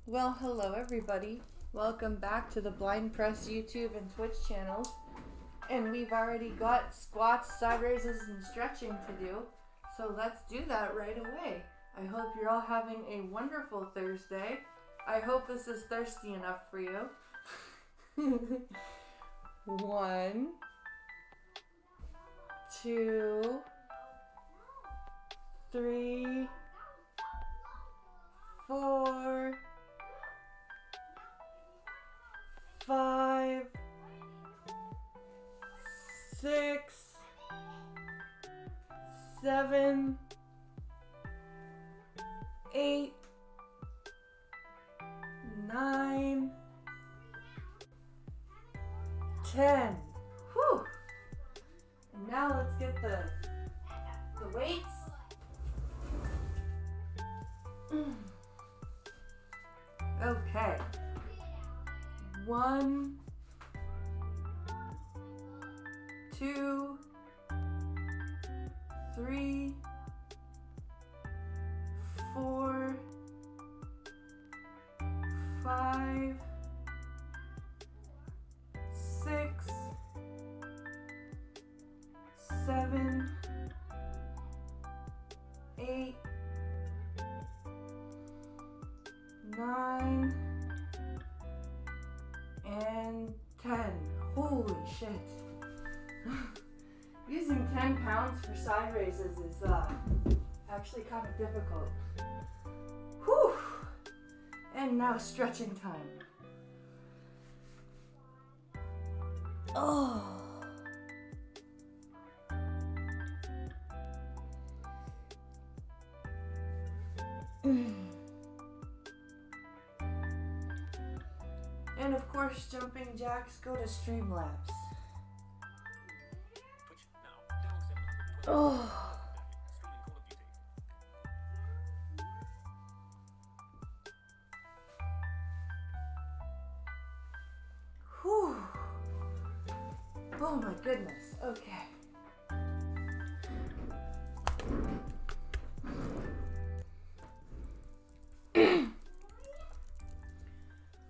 Well, hello everybody. Welcome back to the Blind Press YouTube and Twitch channels. And we've already got squats, side raises, and stretching to do. So let's do that right away. I hope you're all having a wonderful Thursday. I hope this is thirsty enough for you. 1, 2, 3, 4, 5, 6, 7, 8, 9, 10. Whew. And now let's get the weights. Okay. 1, 2, 3, 4, 5, 6, 7, 8, 9, and 10. Holy shit. Using 10 pounds for side raises is actually kind of difficult. Whew. And now stretching time. Oh. And of course, jumping jacks go to Streamlabs. Oh. Whew. Oh my goodness. Okay.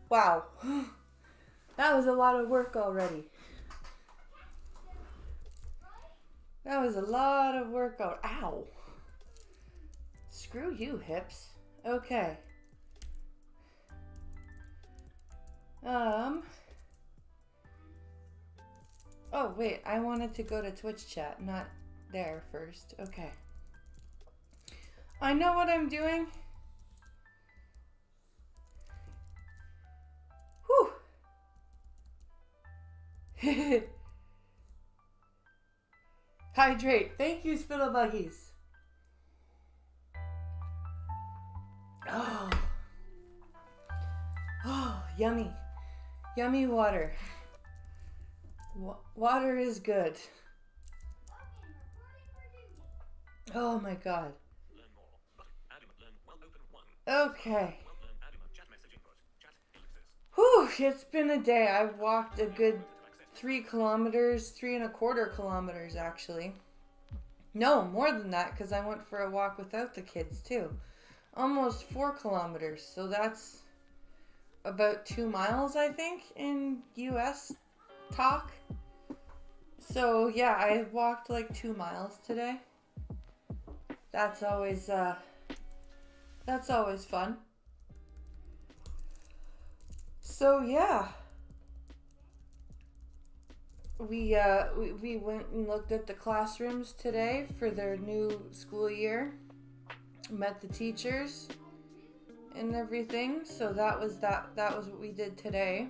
Wow. That was a lot of work already. That was a lot of work. Ow. Screw you, hips. Okay. Oh, wait. I wanted to go to Twitch chat, not there first. Okay. I know what I'm doing. Whew. Hydrate. Thank you, Spittle Buggies. Oh. Oh, yummy. Yummy water. Water is good. Oh my god. Okay. Whew, it's been a day. I've walked a good 3 kilometers, 3.25 kilometers actually. No, more than that because I went for a walk without the kids too. Almost 4 kilometers. So that's about 2 miles, I think, in US talk. So yeah, I walked like 2 miles today. That's always fun. So yeah, we went and looked at the classrooms today for their new school year. Met the teachers and everything. So that was what we did today.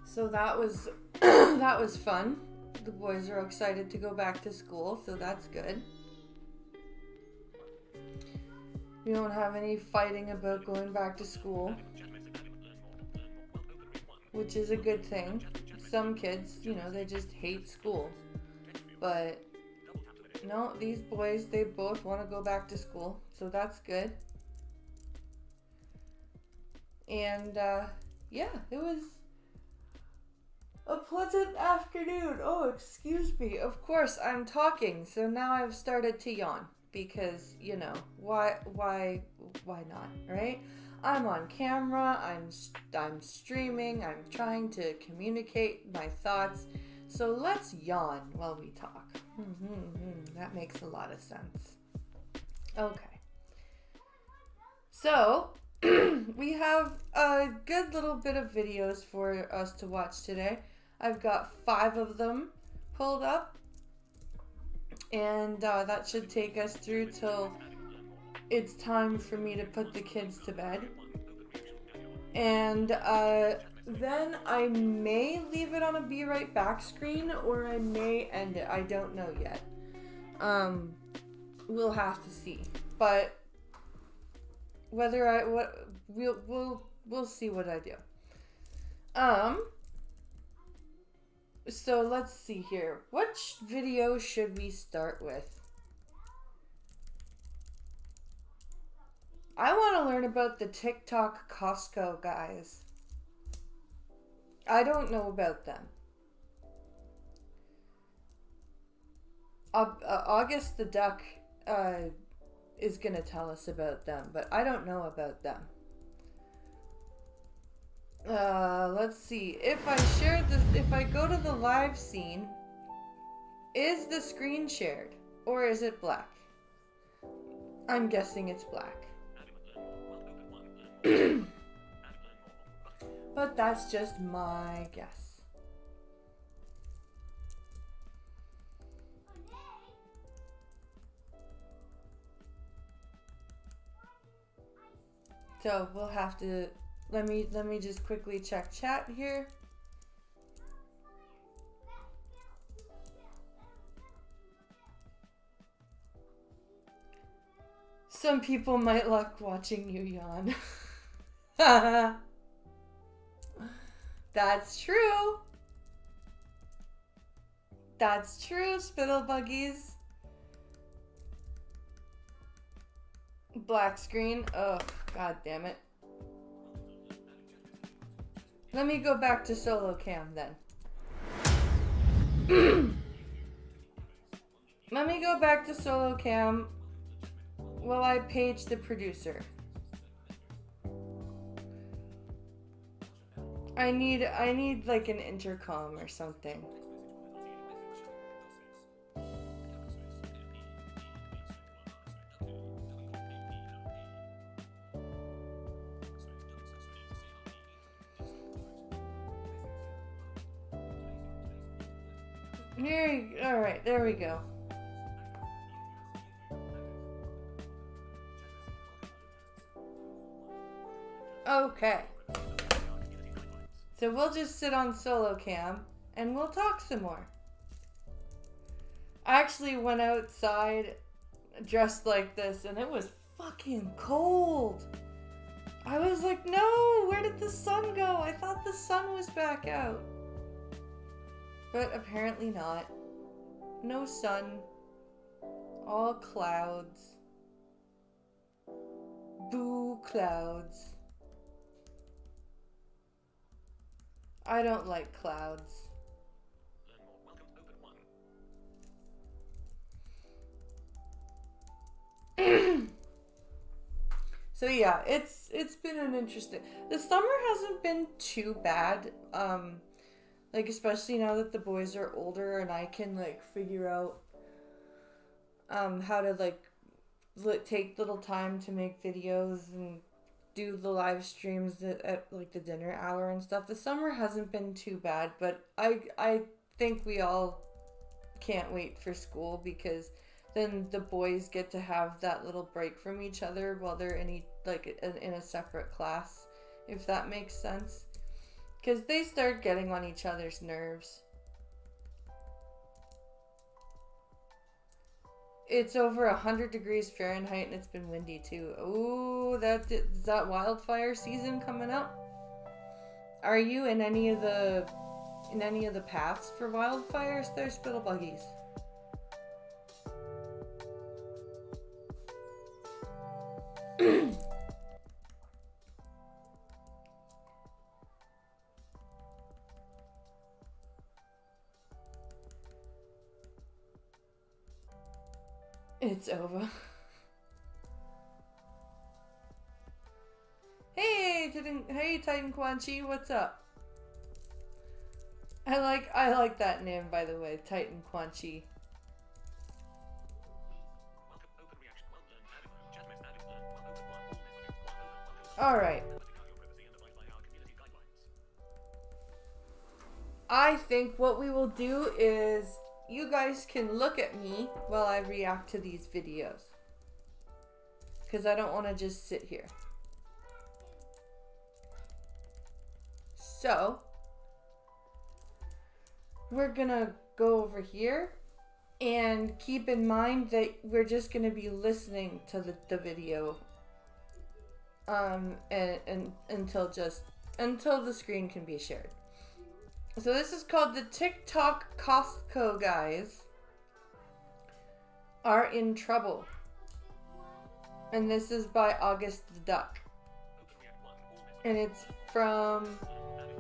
So that was that was fun. The boys are excited to go back to school, so that's good. We don't have any fighting about going back to school, which is a good thing. Some kids, they just hate school. But no, these boys, they both want to go back to school, so that's good. And yeah, it was a pleasant afternoon. Oh, excuse me. Of course, I'm talking, so now I've started to yawn. because, you know, why not, right? I'm on camera, I'm streaming, I'm trying to communicate my thoughts. So let's yawn while we talk. That makes a lot of sense. Okay. So, we have a good little bit of videos for us to watch today. I've got 5 of them pulled up. And that should take us through till it's time for me to put the kids to bed. And then I may leave it on a Be Right Back screen, or I may end it. I don't know yet. We'll have to see. But we'll see what I do. So let's see here. Which video should we start with? I want to learn about the TikTok Costco guys. I don't know about them. August the Duck is going to tell us about them, but I don't know about them. Let's see. If I share this, if I go to the live scene, is the screen shared or is it black? I'm guessing it's black. But that's just my guess. So we'll have to let me just quickly check chat here. Some people might like watching you yawn. That's true. That's true, Spittlebuggies. Black screen. Oh, god damn it. Let me go back to solo cam then. Let me go back to solo cam while I page the producer. I need like an intercom or something. All right, there we go. Okay. So we'll just sit on solo cam and we'll talk some more. I actually went outside dressed like this and it was fucking cold. I was like, no, where did the sun go? I thought the sun was back out. But apparently not. No sun. All clouds. Boo clouds. I don't like clouds. So yeah, it's been an interesting. The summer hasn't been too bad. Like especially now that the boys are older and I can like figure out how to like take little time to make videos and do the live streams at like the dinner hour and stuff. The summer hasn't been too bad, but I think we all can't wait for school because then the boys get to have that little break from each other while they're in a separate class, if that makes sense. Because they start getting on each other's nerves. It's over 100 degrees Fahrenheit and it's been windy too. Ooh, is that wildfire season coming up? Are you in any of the paths for wildfires there, Spittlebuggies? It's over. Hey, Titan Quan Chi, what's up? I like that name, by the way, Titan Quan Chi. Alright. I think what we will do is you guys can look at me while I react to these videos. Because I don't want to just sit here. So, we're gonna go over here and keep in mind that we're just gonna be listening to the video and until the screen can be shared. So this is called the TikTok Costco guys are in trouble. And this is by August the Duck. And it's from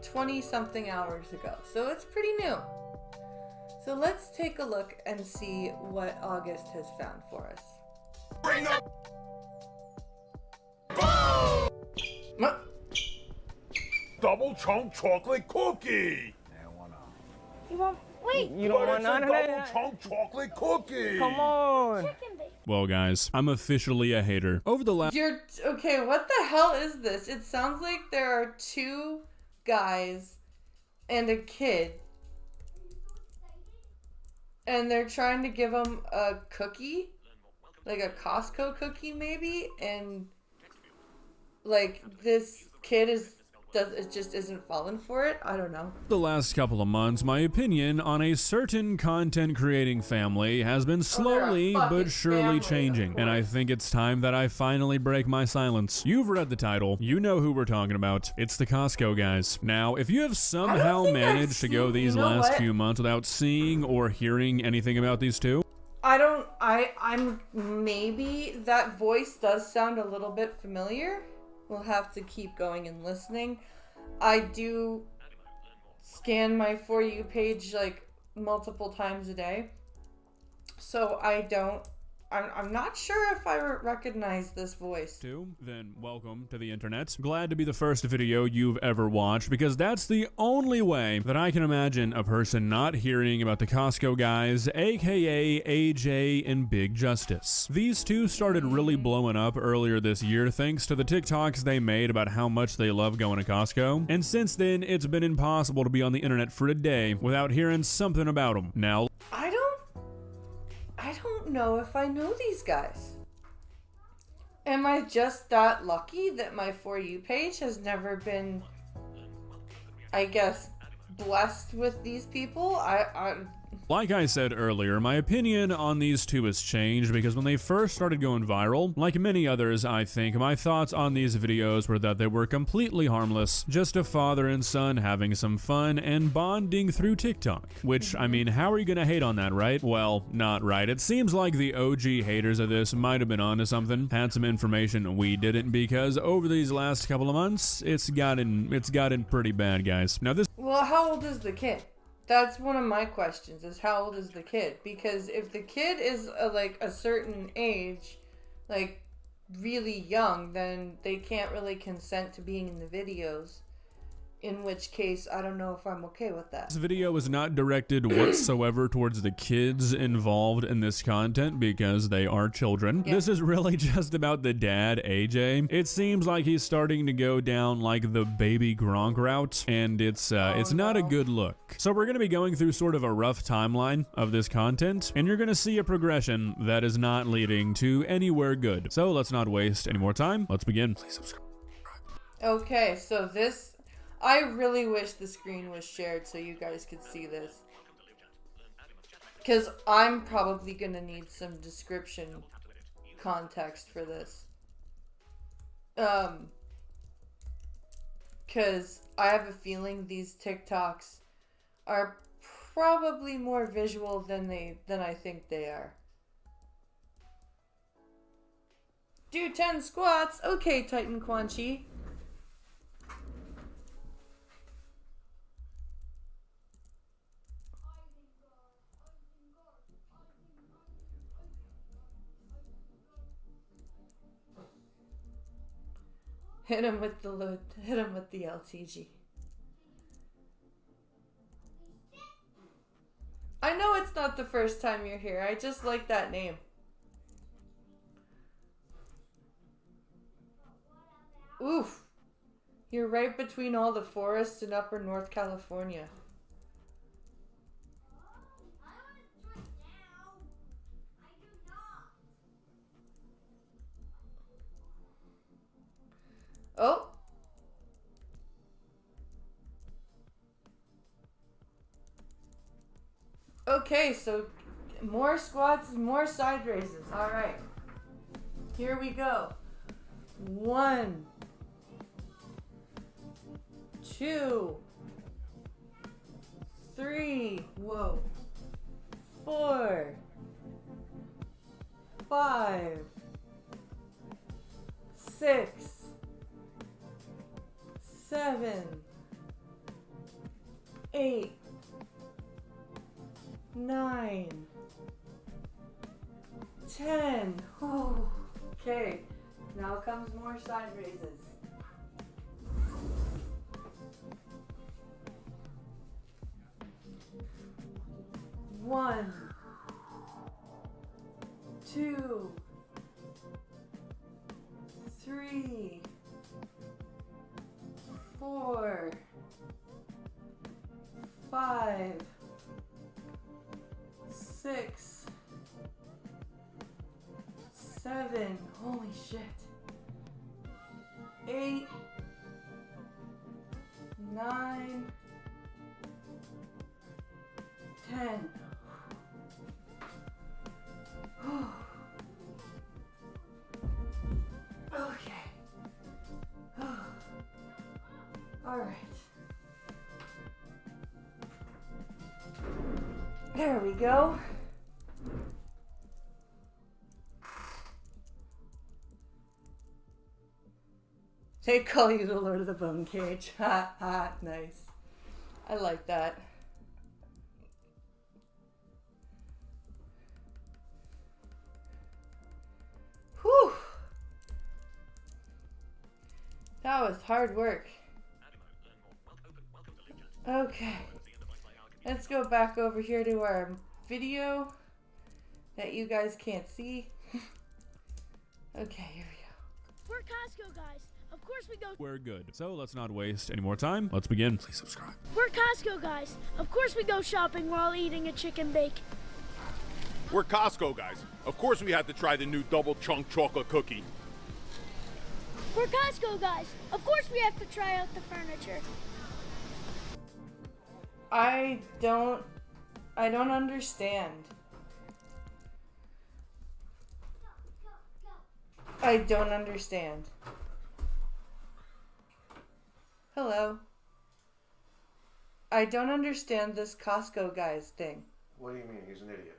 20 something hours ago. So it's pretty new. So let's take a look and see what August has found for us. Bring up. Double chunk chocolate cookie. You want? Wait. You don't want none of double that? chunk chocolate cookie. Come on. Chicken bake. Well, guys, I'm officially a hater. Over the last Okay, what the hell is this? It sounds like there are two guys and a kid. And they're trying to give him a cookie. Like a Costco cookie, maybe? And like this kid just isn't falling for it. I don't know. the last couple of months, my opinion on a certain content creating family has been slowly fucking but surely family, changing, of and I course. think it's time that I finally break my silence. You've read the title, you know who we're talking about. It's the Costco guys. Now, if you have somehow think I've managed to go seen- these you know last what? few months without seeing or hearing anything about these two, I'm maybe that voice does sound a little bit familiar. We'll have to keep going and listening. I do scan my For You page like multiple times a day. So I'm not sure if I recognize this voice. then welcome to the internet. Glad to be the first video you've ever watched, because that's the only way that I can imagine a person not hearing about the Costco guys, aka AJ and Big Justice. These two started really blowing up earlier this year thanks to the TikToks they made about how much they love going to Costco, and since then it's been impossible to be on the internet for a day without hearing something about them. Now, I don't know if I know these guys. Am I just that lucky that my For You page has never been, I guess, blessed with these people? like I said earlier, my opinion on these two has changed because when they first started going viral, like many others, I think, my thoughts on these videos were that they were completely harmless, just a father and son having some fun and bonding through TikTok. Which, I mean, how are you gonna hate on that, right? Well, not right. It seems like the OG haters of this might have been onto something, had some information we didn't, because over these last couple of months, it's gotten pretty bad, guys. Now this Well, how old is the kid? That's one of my questions, is how old is the kid? Because if the kid is like a certain age, like really young, then they can't really consent to being in the videos. In which case, I don't know if I'm okay with that. This video is not directed whatsoever towards the kids involved in this content because they are children. Yeah. This is really just about the dad, AJ. It seems like he's starting to go down like the baby Gronk route, and it's not a no. good look. So we're going to be going through sort of a rough timeline of this content, and you're going to see a progression that is not leading to anywhere good. So let's not waste any more time. Let's begin. Please subscribe. Okay, so this... I really wish the screen was shared so you guys could see this. Because I'm probably going to need some description context for this. Because I have a feeling these TikToks are probably more visual than I think they are. Do 10 squats. Okay, Titan Quan Chi. Hit him with the load. Hit him with the LTG. I know it's not the first time you're here. I just like that name. Oof. You're right between all the forests in upper North California. Oh. Okay, so more squats and more side raises. All right. Here we go. 1, 2, 3, whoa, 4, 5, 6, 7, 8, 9, 10. Oh, okay, now comes more side raises. 1, 2, 3, 4, 5, 6, 7, holy shit, 8, 9, 10. Okay. All right. There we go. They call you the Lord of the Bone Cage. Ha ha, nice. I like that. Whew. That was hard work. Okay. Let's go back over here to our video that you guys can't see. Okay, here we go. We're Costco guys. Of course we go. We're good. So let's not waste any more time. Let's begin. Please subscribe. We're Costco guys. Of course we go shopping while eating a chicken bake. We're Costco guys. Of course we had to try the new double chunk chocolate cookie. We're Costco guys. Of course we have to try out the furniture. I don't understand. I don't understand. Hello. I don't understand this Costco guys thing. What do you mean? He's an idiot.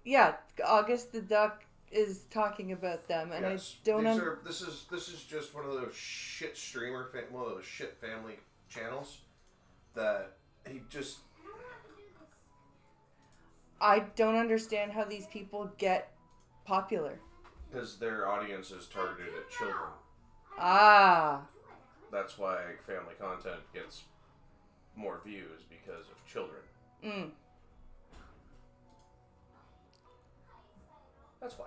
Yeah, August the Duck is talking about them, and Yes. I don't. This is just one of those shit one of those shit family channels that he just. I don't understand how these people get popular. Because their audience is targeted at children. Ah. That's why family content gets more views because of children. Mm. That's why.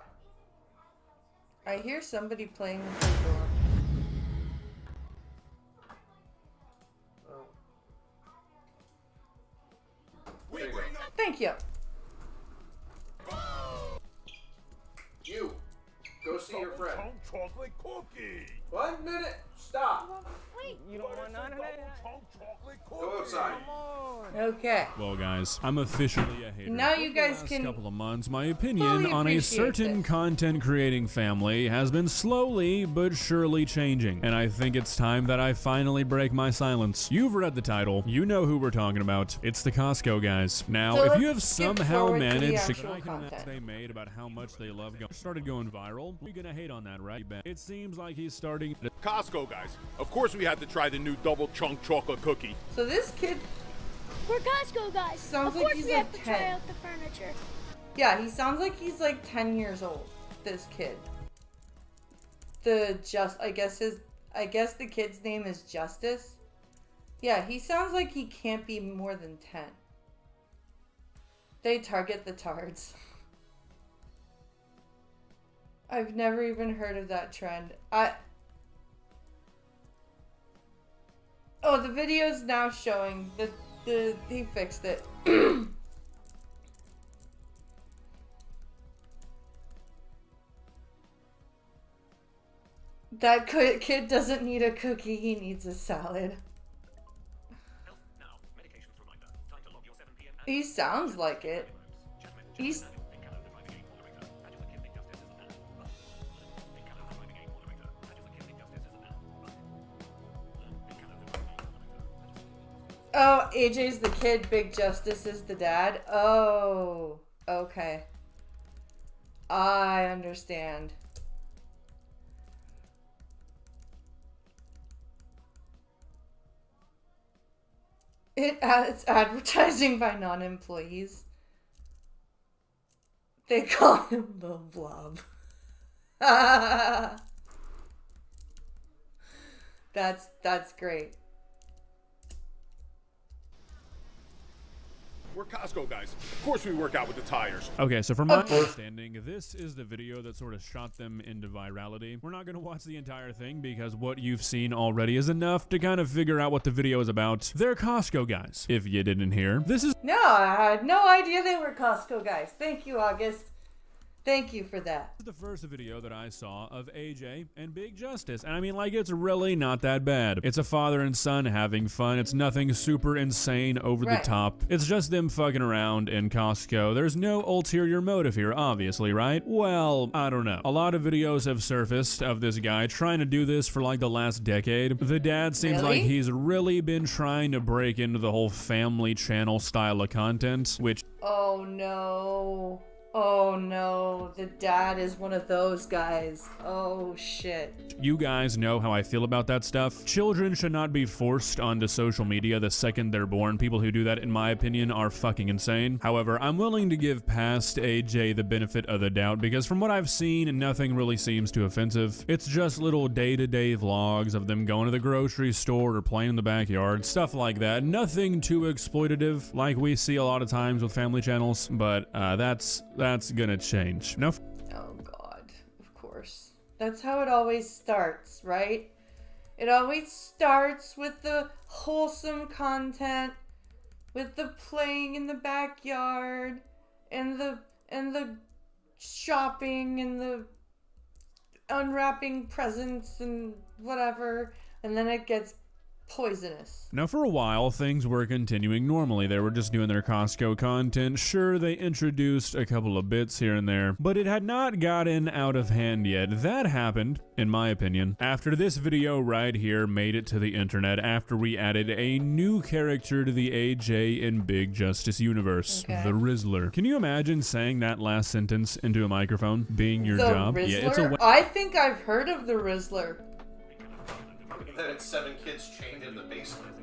I hear somebody playing with the door. Well, We there you bring go. up Thank you. You go see your double friend. chunk chocolate cookie. 1 minute. Stop. Wait. You don't want none of that? Double chunk chocolate cookie. Go outside. Come on. Okay. Well, guys, I'm officially a hater. Now For you the guys last can couple of months, my opinion fully on a appreciate certain this. content creating family has been slowly but surely changing, and I think it's time that I finally break my silence. You've read the title, you know who we're talking about. It's the Costco guys. Now, So if you let's have skip somehow forward to the managed to actual get comments content. they made about how much they love started going viral, we're gonna hate on that, right, Ben? It seems like he's starting to Costco guys. Of course we had to try the new double chunk chocolate cookie. So this kid, We're Costco guys. Sounds of like course he's we like have to 10. try out the furniture. yeah, he sounds like he's like 10 years old, this kid. I guess his I guess the kid's name is Justice. Yeah, he sounds like he can't be more than 10. They target the tards. I've never even heard of that trend. Oh, the video's now showing he fixed it. That kid doesn't need a cookie, he needs a salad. He sounds like it. He's... Oh, AJ's the kid, Big Justice is the dad. Oh, okay. I understand. It's advertising by non-employees. They call him the Blob. That's great. We're Costco guys. Of course we work out with the tires. Okay, so from my understanding, this is the video that sort of shot them into virality. We're not going to watch the entire thing because what you've seen already is enough to kind of figure out what the video is about. They're Costco guys, if you didn't hear. This is... No, I had no idea they were Costco guys. Thank you, August. Thank you for that. The first video that I saw of AJ and Big Justice, and I mean, like, it's really not that bad. It's a father and son having fun. It's nothing super insane over the top. It's just them fucking around in Costco. There's no ulterior motive here, obviously, right? Well, I don't know. A lot of videos have surfaced of this guy trying to do this for like the last decade. The dad seems like he's really been trying to break into the whole family channel style of content, which... Oh no. Oh no, the dad is one of those guys. Oh shit. You guys know how I feel about that stuff. Children should not be forced onto social media the second they're born. People who do that, in my opinion, are fucking insane. However, I'm willing to give past AJ the benefit of the doubt because from what I've seen, nothing really seems too offensive. It's just little day-to-day vlogs of them going to the grocery store or playing in the backyard, stuff like that. Nothing too exploitative like we see a lot of times with family channels, but that's gonna change. No. Oh God, of course. That's how it always starts, right? It always starts with the wholesome content, with the playing in the backyard, and the shopping, and the unwrapping presents and whatever, and then it gets poisonous. Now, for a while, things were continuing normally. They were just doing their Costco content. Sure, they introduced a couple of bits here and there, but it had not gotten out of hand yet. That happened, in my opinion, after this video right here made it to the internet, after we added a new character to the AJ and Big Justice universe, the Rizzler. Can you imagine saying that last sentence into a microphone, being your job? Rizzler? Yeah, it's a... I think I've heard of the Rizzler. Then it's 7 kids chained in the basement.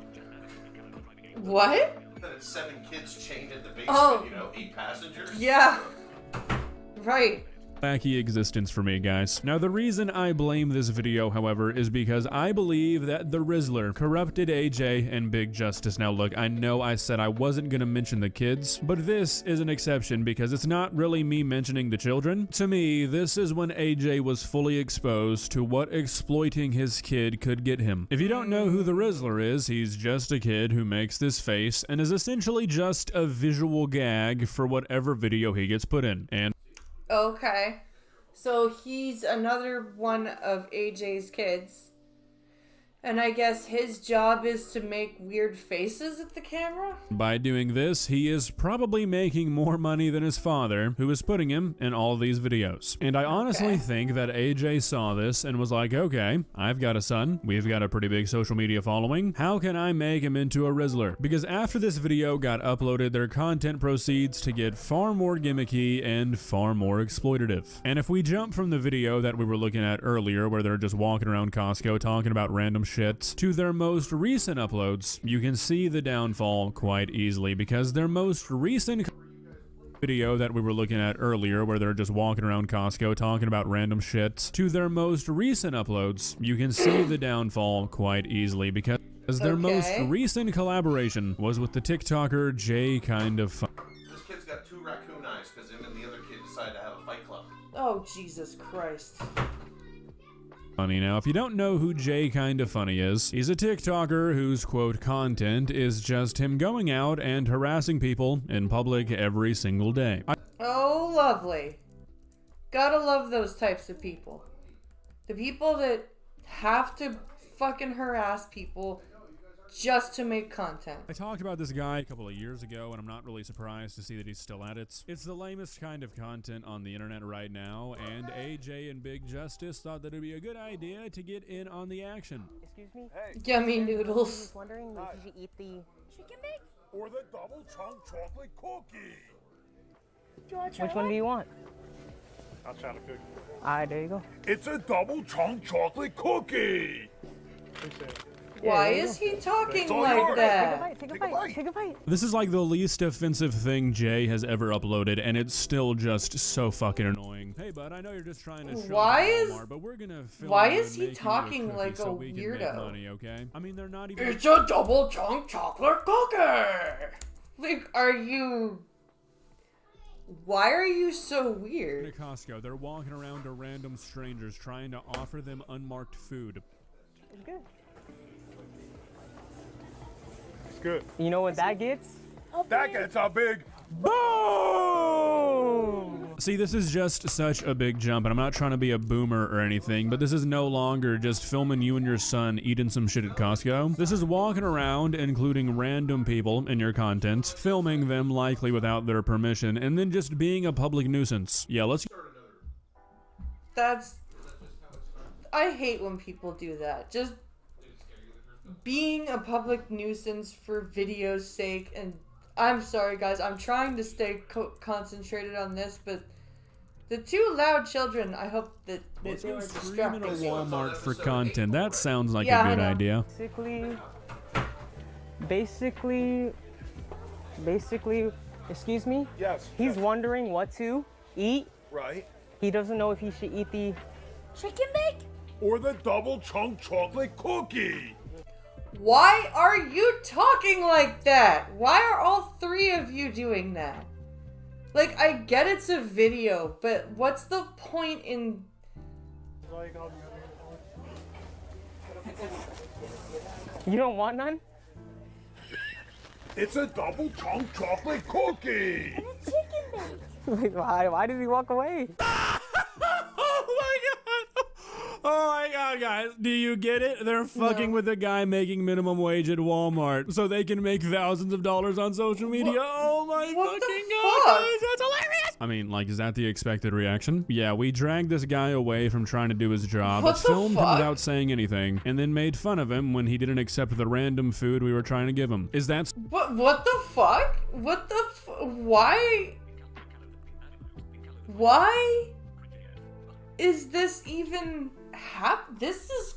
What? Then it's 7 kids chained in the basement, Oh. 8 passengers. Yeah. Right. Wacky existence for me, guys. Now, the reason I blame this video, however, is because I believe that the Rizzler corrupted AJ and Big Justice. Now, look, I know I said I wasn't gonna mention the kids, but this is an exception because it's not really me mentioning the children. To me, this is when AJ was fully exposed to what exploiting his kid could get him. If you don't know who the Rizzler is, he's just a kid who makes this face and is essentially just a visual gag for whatever video he gets put in. And Okay. So he's another one of AJ's kids. And I guess his job is to make weird faces at the camera? by doing this, he is probably making more money than his father, who is putting him in all these videos. And I honestly think that AJ saw this and was like, okay, I've got a son, we've got a pretty big social media following, how can I make him into a Rizzler? Because after this video got uploaded, their content proceeds to get far more gimmicky and far more exploitative. And if we jump from the video that we were looking at earlier, where they're just walking around Costco talking about random shit, to their most recent uploads, you can see the downfall quite easily because their most recent video that we were looking at earlier where they're just walking around Costco talking about random shit to their most recent uploads, you can see the downfall quite easily because their most recent collaboration was with the TikToker Jay Kind of Funny. This kid's got 2 raccoon eyes because him and the other kid decided to have a fight club. Oh, Jesus Christ. Now, if you don't know who Jay Kind of Funny is, he's a TikToker whose, quote, content is just him going out and harassing people in public every single day. Oh, lovely. Gotta love those types of people. The people that have to fucking harass people just to make content. I talked about this guy a couple of years ago, and I'm not really surprised to see that he's still at it. It's the lamest kind of content on the internet right now, and AJ and Big Justice thought that it'd be a good idea to get in on the action. Excuse me? Hey. Yummy I noodles. was wondering if you should eat the Chicken bake? Or the double chunk chocolate cookie. Do you want to try Which one do you want? I'll try to figure. Alright, there you go. It's a double chunk chocolate cookie. Why there you is he talking It's all like yours. Take a that? bite, take a Take a bite, bite. take a bite. This is like the least offensive thing Jay has ever uploaded, and it's still just so fucking annoying. Hey, bud, I know you're just trying to show Why off is- Walmart, but we're gonna film why you is he making you a talking cookie like so a we can make weirdo? money, okay? I mean, they're not even. It's a double chunk chocolate cookie! Like, are you... Why are you so To weird? Costco, they're walking around to random strangers trying to offer them unmarked food. It's good. It's good. You know what that gets? That gets a big Boom! See, this is just such a big jump, and I'm not trying to be a boomer or anything, but this is no longer just filming you and your son eating some shit at Costco. This is walking around, including random people in your content, filming them likely without their permission, and then just being a public nuisance. Yeah, let's... That's... I hate when people do that. Just being a public nuisance for video's sake, and I'm sorry guys, I'm trying to stay concentrated on this, but the 2 loud children, I hope that they were Screaming distracted. at Walmart for content. That sounds like Yeah, a I good know. idea. Basically, excuse me? yes. He's wondering what to eat. Right. He doesn't know if he should eat the... Chicken bake? Or the double chunk chocolate cookie. Why are you talking like that? Why are all 3 of you doing that? Like, I get it's a video, but what's the point in... You don't want none? It's a double chunk chocolate cookie. Chicken bake. Like, why did he walk away? Oh my god, guys. Do you get it? They're fucking with a guy making minimum wage at Walmart so they can make thousands of dollars on social media. Oh my What the fucking fuck? god, guys. That's hilarious. I mean, like, is that the expected reaction? Yeah, we dragged this guy away from trying to do his job, What the filmed him fuck? without saying anything, and then made fun of him when he didn't accept the random food we were trying to give him. Is that... What the fuck? What the why? Why is this even this is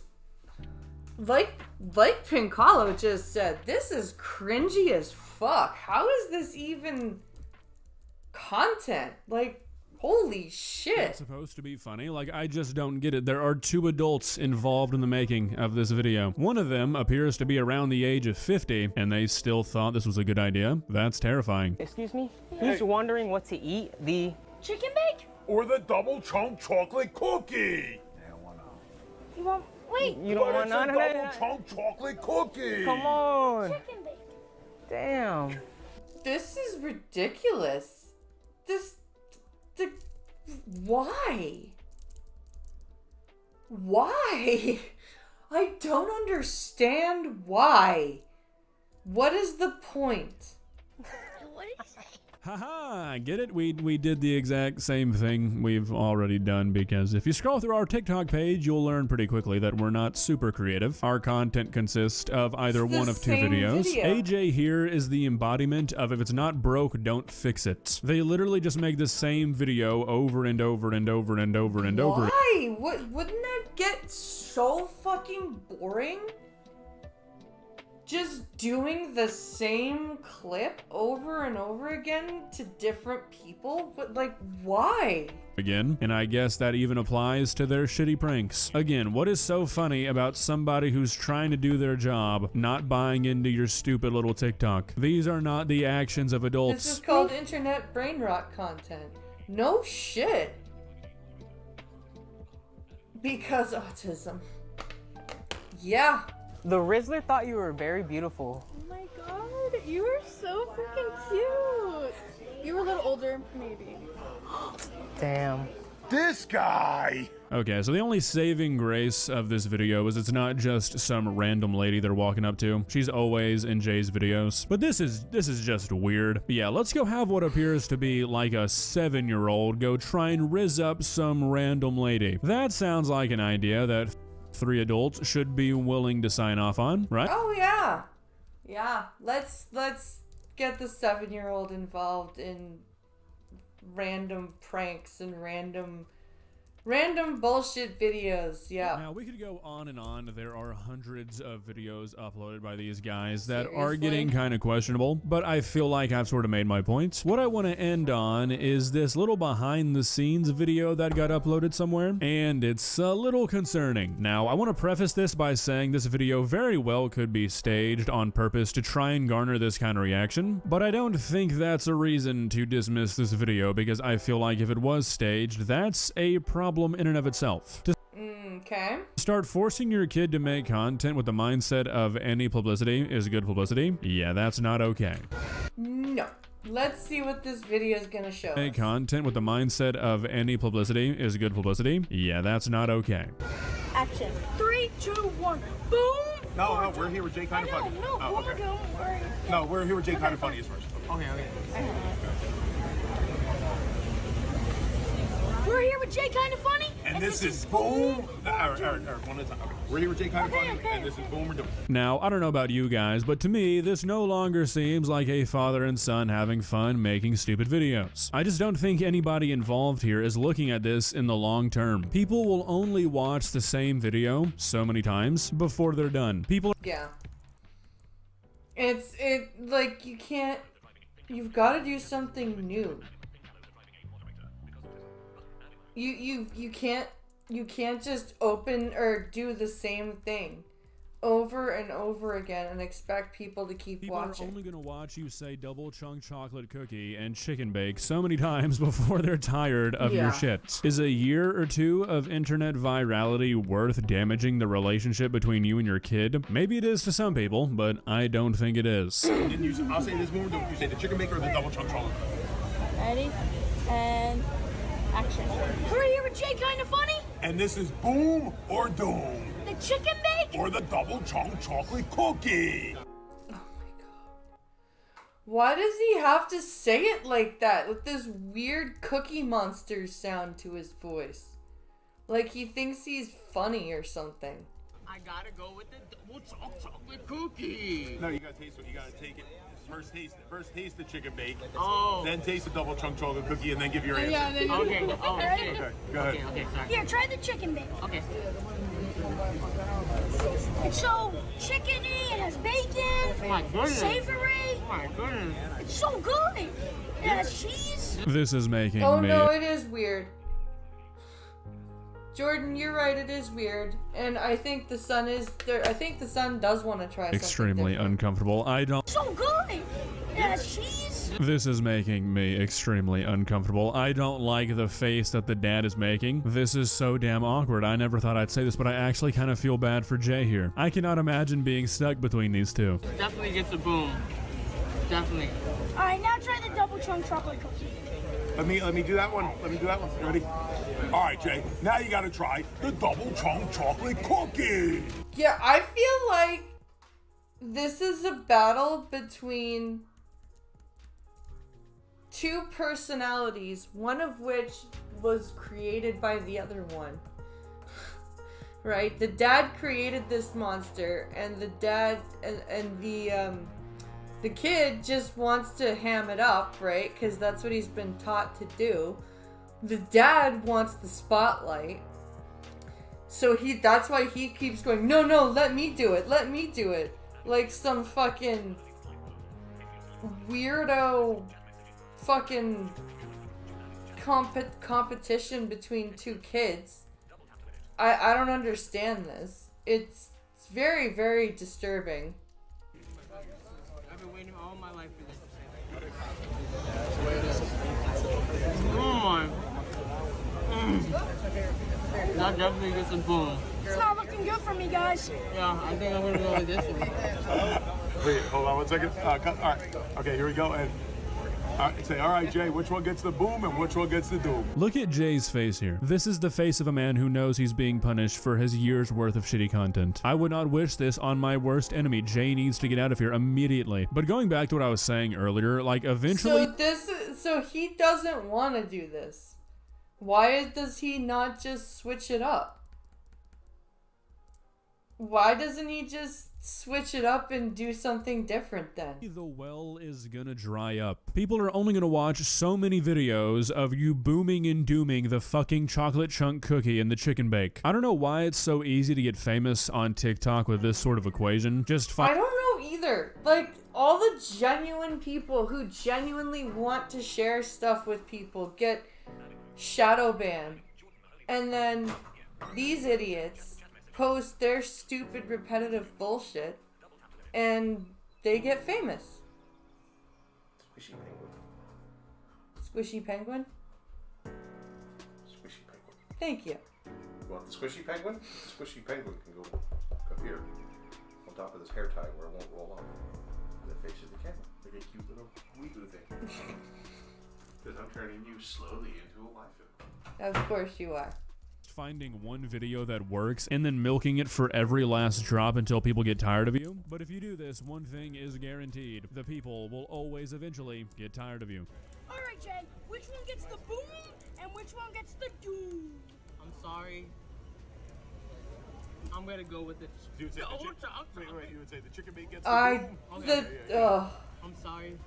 like Pincalo just said, this is cringy as fuck. How is this even content? Like, holy shit. It's supposed to be funny. Like, I just don't get it. There are 2 adults involved in the making of this video. One of them appears to be around the age of 50, and they still thought this was a good idea. That's terrifying. Excuse me? He's wondering what to eat. The... Chicken bake? Or the double chunk chocolate cookie. You want... Wait. You don't But want it's none a of double that? chunk chocolate cookie. Come on. Chicken bake. Damn. This is ridiculous. Why? Why? I don't understand why. What is the point? What did he say? Haha, get it? We did the exact same thing we've already done, because if you scroll through our TikTok page, you'll learn pretty quickly that we're not super creative. Our content consists of either It's the one of 2 same videos. video. AJ here is the embodiment of if it's not broke, don't fix it. They literally just make the same video over and over and over and over and over. Why? Wouldn't that get so fucking boring? just doing the same clip over and over again to different people? But like, why? Again, and I guess that even applies to their shitty pranks. Again, what is so funny about somebody who's trying to do their job not buying into your stupid little TikTok? These are not the actions of adults. This is called internet brain rot content. No shit. Because autism. Yeah. The Rizzler thought you were very beautiful. Oh my god, you are so freaking cute. You were a little older, maybe. Damn. This guy! Okay, so the only saving grace of this video is it's not just some random lady they're walking up to. She's always in Jay's videos. But this is just weird. But yeah, let's go have what appears to be like a 7-year-old go try and rizz up some random lady. That sounds like an idea that 3 adults should be willing to sign off on, right? Oh yeah. Yeah. Let's get the 7-year-old involved in random pranks and random bullshit videos. Yeah. Now, we could go on and on. There are hundreds of videos uploaded by these guys that are Seriously? getting kind of questionable, but I feel like I've sort of made my points. What I want to end on is this little behind the scenes video that got uploaded somewhere, and it's a little concerning. Now, I want to preface this by saying this video very well could be staged on purpose to try and garner this kind of reaction, but I don't think that's a reason to dismiss this video, because I feel like if it was staged, that's a problem in and of itself. To Okay. start forcing your kid to make content with the mindset of any publicity is good publicity, yeah, that's not okay. No. Let's see what this video is gonna show Make us. content with the mindset of any publicity is good publicity, yeah, that's not okay. Action. 3, 2, 1. Boom! No, we're here with Jay Kind of Funny. No, Oh, okay. don't worry. No, we're here with Jay Kind of Funny is first. Okay. We're here with Jay Kind of Funny. And this is Boom. One at a time. Okay. We're here with Jay Kind of Funny, okay. and this is Boom. We're doing. Now, I don't know about you guys, but to me, this no longer seems like a father and son having fun making stupid videos. I just don't think anybody involved here is looking at this in the long term. People will only watch the same video so many times before they're done. People Yeah. Like you've got to do something new. You can't just open or do the same thing over and over again and expect people to keep People watching. are only going to watch you say double chunk chocolate cookie and chicken bake so many times before they're tired of your Yeah. shit. Is a year or two of internet virality worth damaging the relationship between you and your kid? Maybe it is to some people, but I don't think it is. And I'll say this Boom. You say the chicken baker or the double chunk chocolate. Ready? And action. We're here with Jay Kind of Funny. And this is Boom or Doom, The chicken bake. or the double chunk chocolate cookie. Why does he have to say it like that with this weird Cookie Monster sound to his voice? Like he thinks he's funny or something. I gotta go with the double chocolate cookie. No, you gotta taste it. You gotta take it. First taste the chicken bake. Oh. Then taste the double chunk chocolate cookie, and then give your answer. Yeah, then Okay. Oh, okay. Okay, go ahead. Okay, sorry. Here, try the chicken bake. Okay. It's so chickeny. It has bacon. Oh my goodness. Savory. Oh my goodness. It's so good. It has cheese. This is making Oh me... no, it is weird. Jordan, you're right, it is weird. And I think the son is there. I think the son does want to try something extremely different. uncomfortable. I don't... So good. It has cheese. This is making me extremely uncomfortable. I don't like the face that the dad is making. This is so damn awkward. I never thought I'd say this, but I actually kind of feel bad for Jay here. I cannot imagine being stuck between these two. Definitely gets a boom. Definitely. All right, now try the double chunk chocolate cookie. Let me do that one. Let me do that one. You ready? All right, Jay. Now you gotta try the double chunk chocolate cookie. Yeah, I feel like this is a battle between two personalities, one of which was created by the other one. Right? The dad created this monster, and the dad and the kid just wants to ham it up, right? Because that's what he's been taught to do. The dad wants the spotlight. So that's why he keeps going, no, let me do it. like some fucking weirdo fucking competition between two kids. I don't understand this. It's very, very disturbing. I've been waiting all my life for this. Oh my. That definitely gets a boom. It's not looking good for me, guys. Yeah, I think I'm gonna go with this one. Wait, hold on one second. All right. Okay, here we go. And say, all right, Jay, which one gets the boom and which one gets the doom? Look at Jay's face here. This is the face of a man who knows he's being punished for his year's worth of shitty content. I would not wish this on my worst enemy. Jay needs to get out of here immediately. But going back to what I was saying earlier, like eventually... So he doesn't want to do this. Why does he not just switch it up? Why doesn't he just switch it up and do something different then? The well is gonna dry up. People are only gonna watch so many videos of you booming and dooming the fucking chocolate chunk cookie and the chicken bake. I don't know why it's so easy to get famous on TikTok with this sort of equation. I don't know either. Like, all the genuine people who genuinely want to share stuff with people get shadow banned. And then these idiots post their stupid repetitive bullshit and they get famous. Squishy penguin. Squishy penguin? Squishy penguin. Thank you. You want the squishy penguin? The squishy penguin can go up here on top of this hair tie where it won't roll off. And it faces the camera like a cute little wee-goo thing. Because I'm turning you slowly into a waifu. Of course you are. Finding one video that works and then milking it for every last drop until people get tired of you. But if you do this, one thing is guaranteed. The people will always eventually get tired of you. Alright, Jay, which one gets the boom and which one gets the doom? I'm sorry. I'm gonna go with it. You would say No, wait, you would say the chicken bake gets the boom? Ugh. I'm sorry.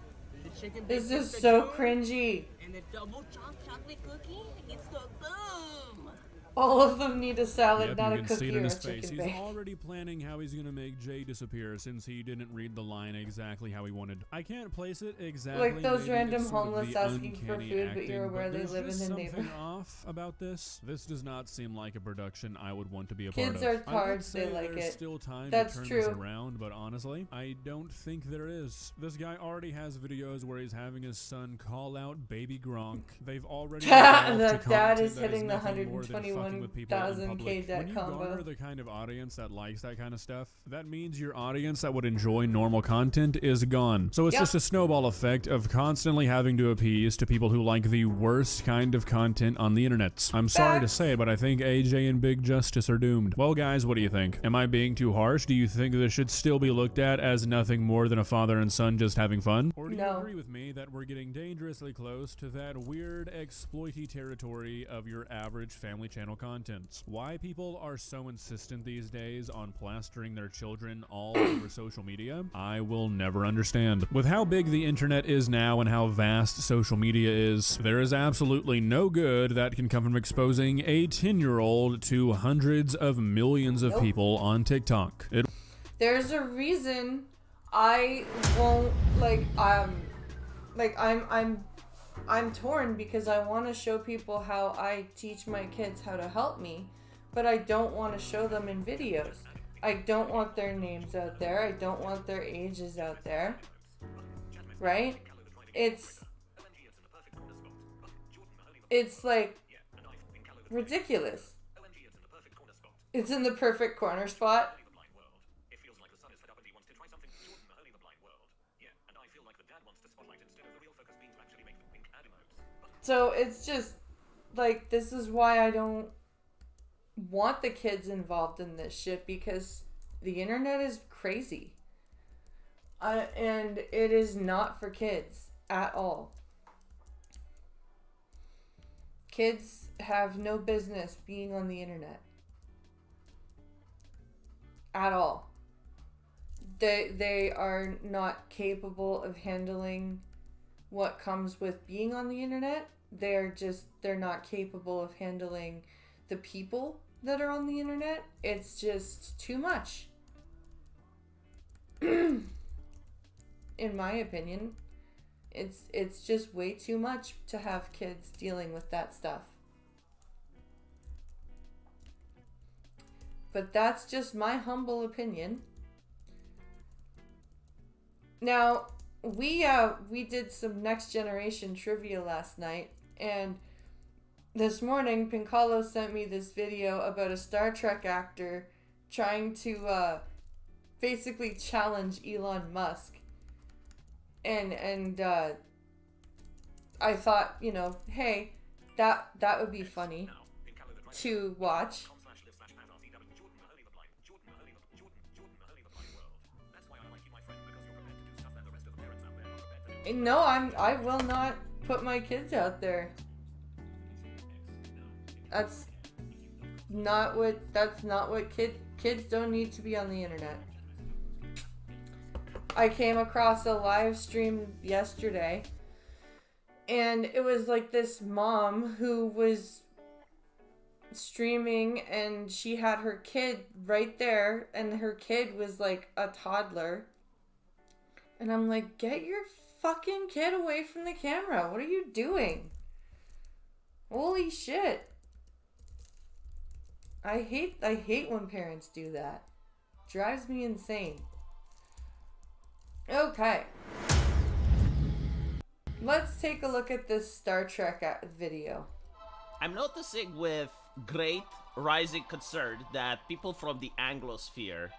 The chicken This bake is gets the so doom, cringy. And the double chocolate cookie gets the boom. All of them need a salad, Yep, not you a can see cookie it or in a his face. chicken He's bake. already planning how he's gonna make Jay disappear since he didn't read the line exactly how he wanted. I can't place it exactly. Like those maybe random it's sort of homeless the asking for uncanny food, but you're acting, aware they there's live in just the something neighborhood. off about this. This does not seem like a production I would want to be a Kids part are of. I cards, would say they like there's it. still time That's to turn true. this around, but honestly, I don't think there is. This guy already has videos where he's having his son call out baby Gronk. They've already evolved The to dad content is that hitting the nothing more than fucking with people in 121,000 public. K debt When you combo. garner the kind of audience that likes that kind of stuff, that means your audience that would enjoy normal content is gone. So it's Yep. just a snowball effect of constantly having to appease to people who like the worst kind of content on the internet. I'm sorry to Facts. say it, but I think AJ and Big Justice are doomed. Well, guys, what do you think? Am I being too harsh? Do you think this should still be looked at as nothing more than a father and son just having fun? Or do you No. agree with me that we're getting dangerously close to that weird exploity territory of your average family channel content? Why people are so insistent these days on plastering their children all over social media, I will never understand. With how big the internet is now and how vast social media is, there is absolutely no good that can come from exposing a 10-year-old to hundreds of millions of Nope. people on TikTok. There's a reason I won't I'm torn because I want to show people how I teach my kids how to help me, but I don't want to show them in videos. I don't want their names out there. I don't want their ages out there. Right? It's like ridiculous. It's in the perfect corner spot. So it's just like, this is why I don't want the kids involved in this shit, because the internet is crazy. And it is not for kids at all. Kids have no business being on the internet. At all. They are not capable of handling what comes with being on the internet. They're not capable of handling the people that are on the internet. It's just too much. in my opinion, it's just way too much to have kids dealing with that stuff. But that's just my humble opinion. Now, we did some Next Generation trivia last night, and this morning Pincalo sent me this video about a Star Trek actor trying to basically challenge Elon Musk. And I thought, you know, hey, that would be funny to watch. No, I will not put my kids out there. That's not what kids don't need to be on the internet. I came across a live stream yesterday, and it was like this mom who was streaming, and she had her kid right there, and her kid was like a toddler. And I'm like, get your fucking kid away from the camera. What are you doing? Holy shit. I hate when parents do that. Drives me insane. Okay. Let's take a look at this Star Trek video. I'm noticing with great rising concern that people from the Anglosphere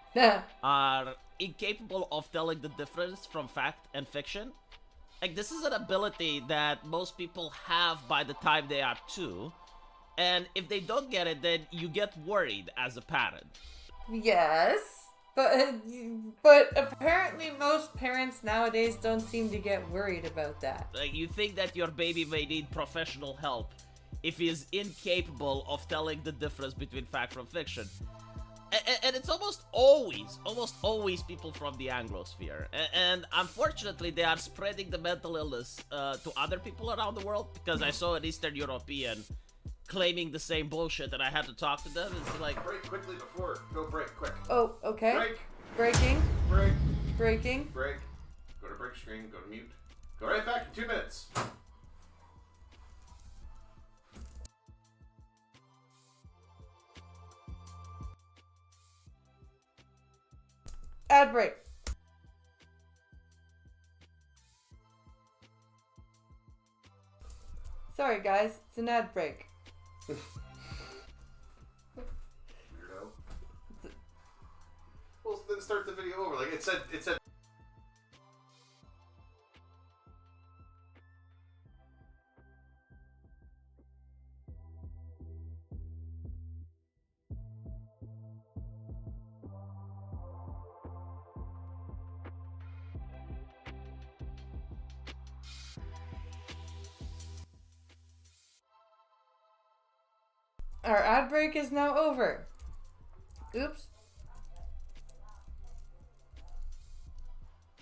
are incapable of telling the difference from fact and fiction. Like, this is an ability that most people have by the time they are 2, and if they don't get it, then you get worried as a parent. Yes, but apparently most parents nowadays don't seem to get worried about that. Like, you think that your baby may need professional help if he is incapable of telling the difference between fact from fiction. And it's almost always people from the Anglosphere. And unfortunately, they are spreading the mental illness to other people around the world, because I saw an Eastern European claiming the same bullshit, and I had to talk to them. It's like, Break quickly before. Go break, quick. Oh, okay. Break. Breaking. Break. Breaking. Break. Go to break screen, go to mute. Go right back in 2 minutes. Ad break. Sorry guys, it's an ad break. Weirdo. Well, then start the video over. Like it said. Our ad break is now over. Oops.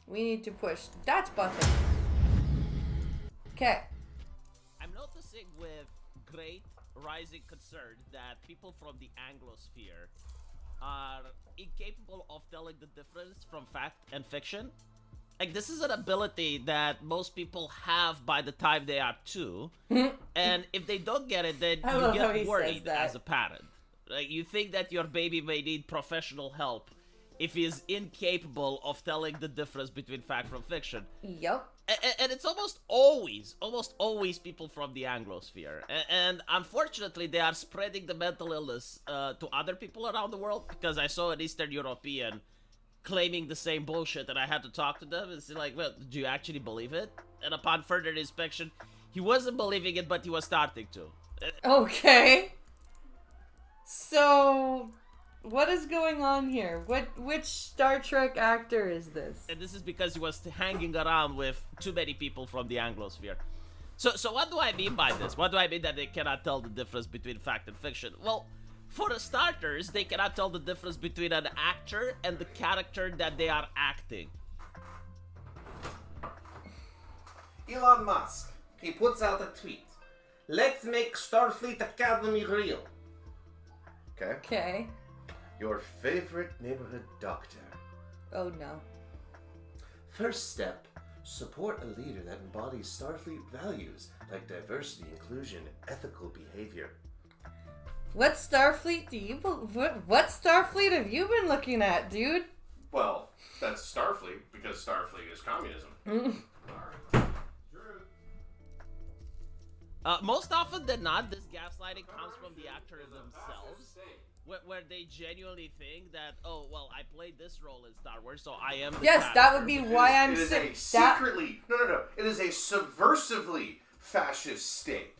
We need to push that button. Okay. I'm noticing with great rising concern that people from the Anglosphere are incapable of telling the difference from fact and fiction. Like, this is an ability that most people have by the time they are 2, and if they don't get it, then you get worried as a parent. Like, you think that your baby may need professional help if he is incapable of telling the difference between fact from fiction. Yup. And it's almost always people from the Anglosphere. And unfortunately, they are spreading the mental illness to other people around the world, because I saw an Eastern European claiming the same bullshit, and I had to talk to them. It's like, well, do you actually believe it? And upon further inspection, he wasn't believing it, but he was starting to. Okay. So, what is going on here? Which Star Trek actor is this? And this is because he was hanging around with too many people from the Anglosphere. So what do I mean by this? What do I mean that they cannot tell the difference between fact and fiction? Well, for the starters, they cannot tell the difference between an actor and the character that they are acting. Elon Musk, he puts out a tweet. Let's make Starfleet Academy real. Okay. Okay. Your favorite neighborhood doctor. Oh no. First step, support a leader that embodies Starfleet values like diversity, inclusion, and ethical behavior. What Starfleet what Starfleet have you been looking at, dude? Well, that's Starfleet because Starfleet is communism. Most often than not, this gaslighting comes from the actors themselves, where they genuinely think that, oh, well, I played this role in Star Wars, so I am the Yes, that character. would be why I'm It is sick. a secretly, no. It is a subversively fascist state.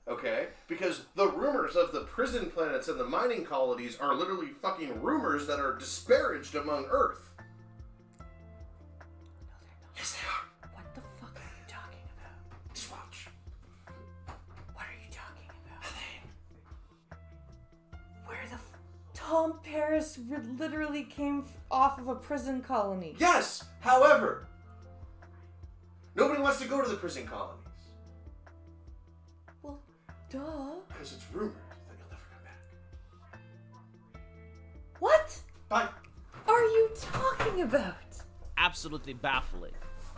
Okay? Because the rumors of the prison planets and the mining colonies are literally fucking rumors that are disparaged among Earth. Yes, they are. What the fuck are you talking about? Just watch. What are you talking about? Where the Tom Paris literally came off of a prison colony. Yes! However, nobody wants to go to the prison colonies. Well, duh. Because it's rumored that you'll never come back. What Bye. are you talking about? Absolutely baffling.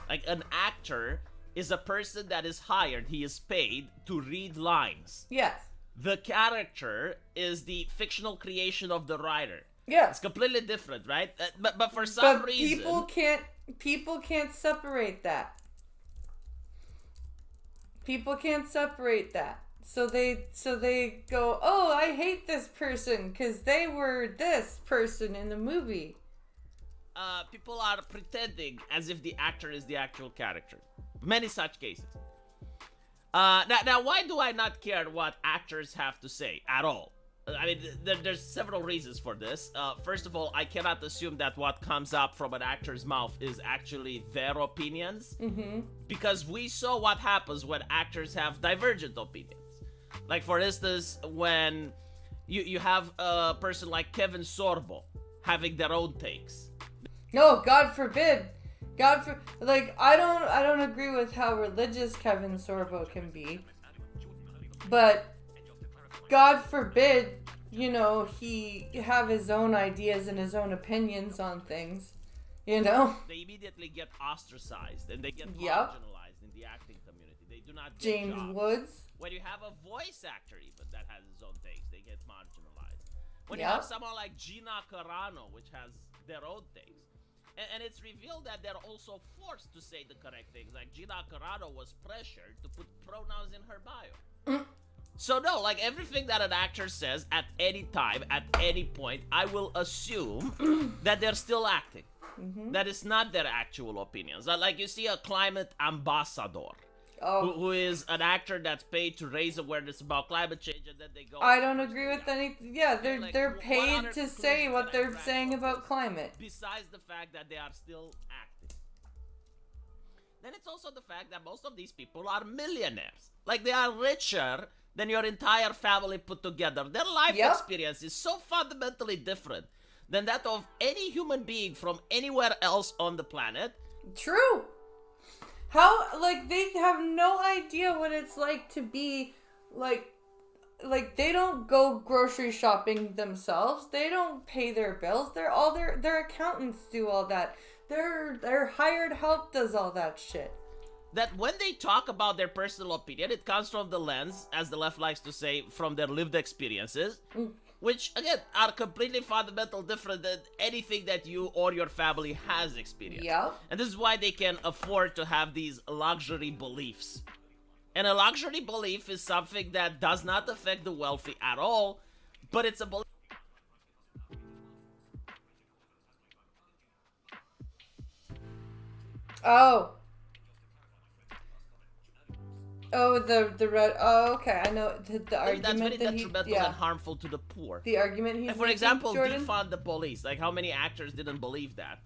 Like, an actor is a person that is hired, he is paid to read lines. Yes. The character is the fictional creation of the writer. Yes. It's completely different, right? But for some But reason, people can't separate that. People can't separate that. So they go, "Oh, I hate this person cuz they were this person in the movie." people are pretending as if the actor is the actual character. Many such cases. Now, why do I not care what actors have to say at all? I mean, there's several reasons for this. First of all, I cannot assume that what comes up from an actor's mouth is actually their opinions. Because we saw what happens when actors have divergent opinions. Like, for instance, when you have a person like Kevin Sorbo having their own takes. No, God forbid. I don't agree with how religious Kevin Sorbo can be. But God forbid, he have his own ideas and his own opinions on things, They immediately get ostracized and they get marginalized in the acting community. They do not get James jobs. Woods. When you have a voice actor even that has his own takes, they get marginalized. When you Yep. have someone like Gina Carano, which has their own takes, and it's revealed that they're also forced to say the correct things. Like, Gina Carano was pressured to put pronouns in her bio. So no, like, everything that an actor says at any time, at any point, I will assume that they're still acting. That is not their actual opinions. Like, you see a climate ambassador. Who is an actor that's paid to raise awareness about climate change, and then they go. I don't agree with anything. Yeah, Like, they're what paid other to say conclusions what can I they're drag saying from about this? climate. Besides the fact that they are still acting. Then it's also the fact that most of these people are millionaires. Like, they are richer than your entire family put together. Their life experience is so fundamentally different than that of any human being from anywhere else on the planet. True. How, they have no idea what it's like to be, like they don't go grocery shopping themselves. They don't pay their bills. Their accountants do all that. Their hired help does all that shit. That when they talk about their personal opinion, it comes from the lens, as the left likes to say, from their lived experiences, which, again, are completely fundamental different than anything that you or your family has experienced. Yep. And this is why they can afford to have these luxury beliefs. And a luxury belief is something that does not affect the wealthy at all, but it's a belief. The red. Oh, okay. I know the argument That's very that detrimental and harmful to the poor. The argument he's And for making, example, Jordan? defund the police. Like, how many actors didn't believe that?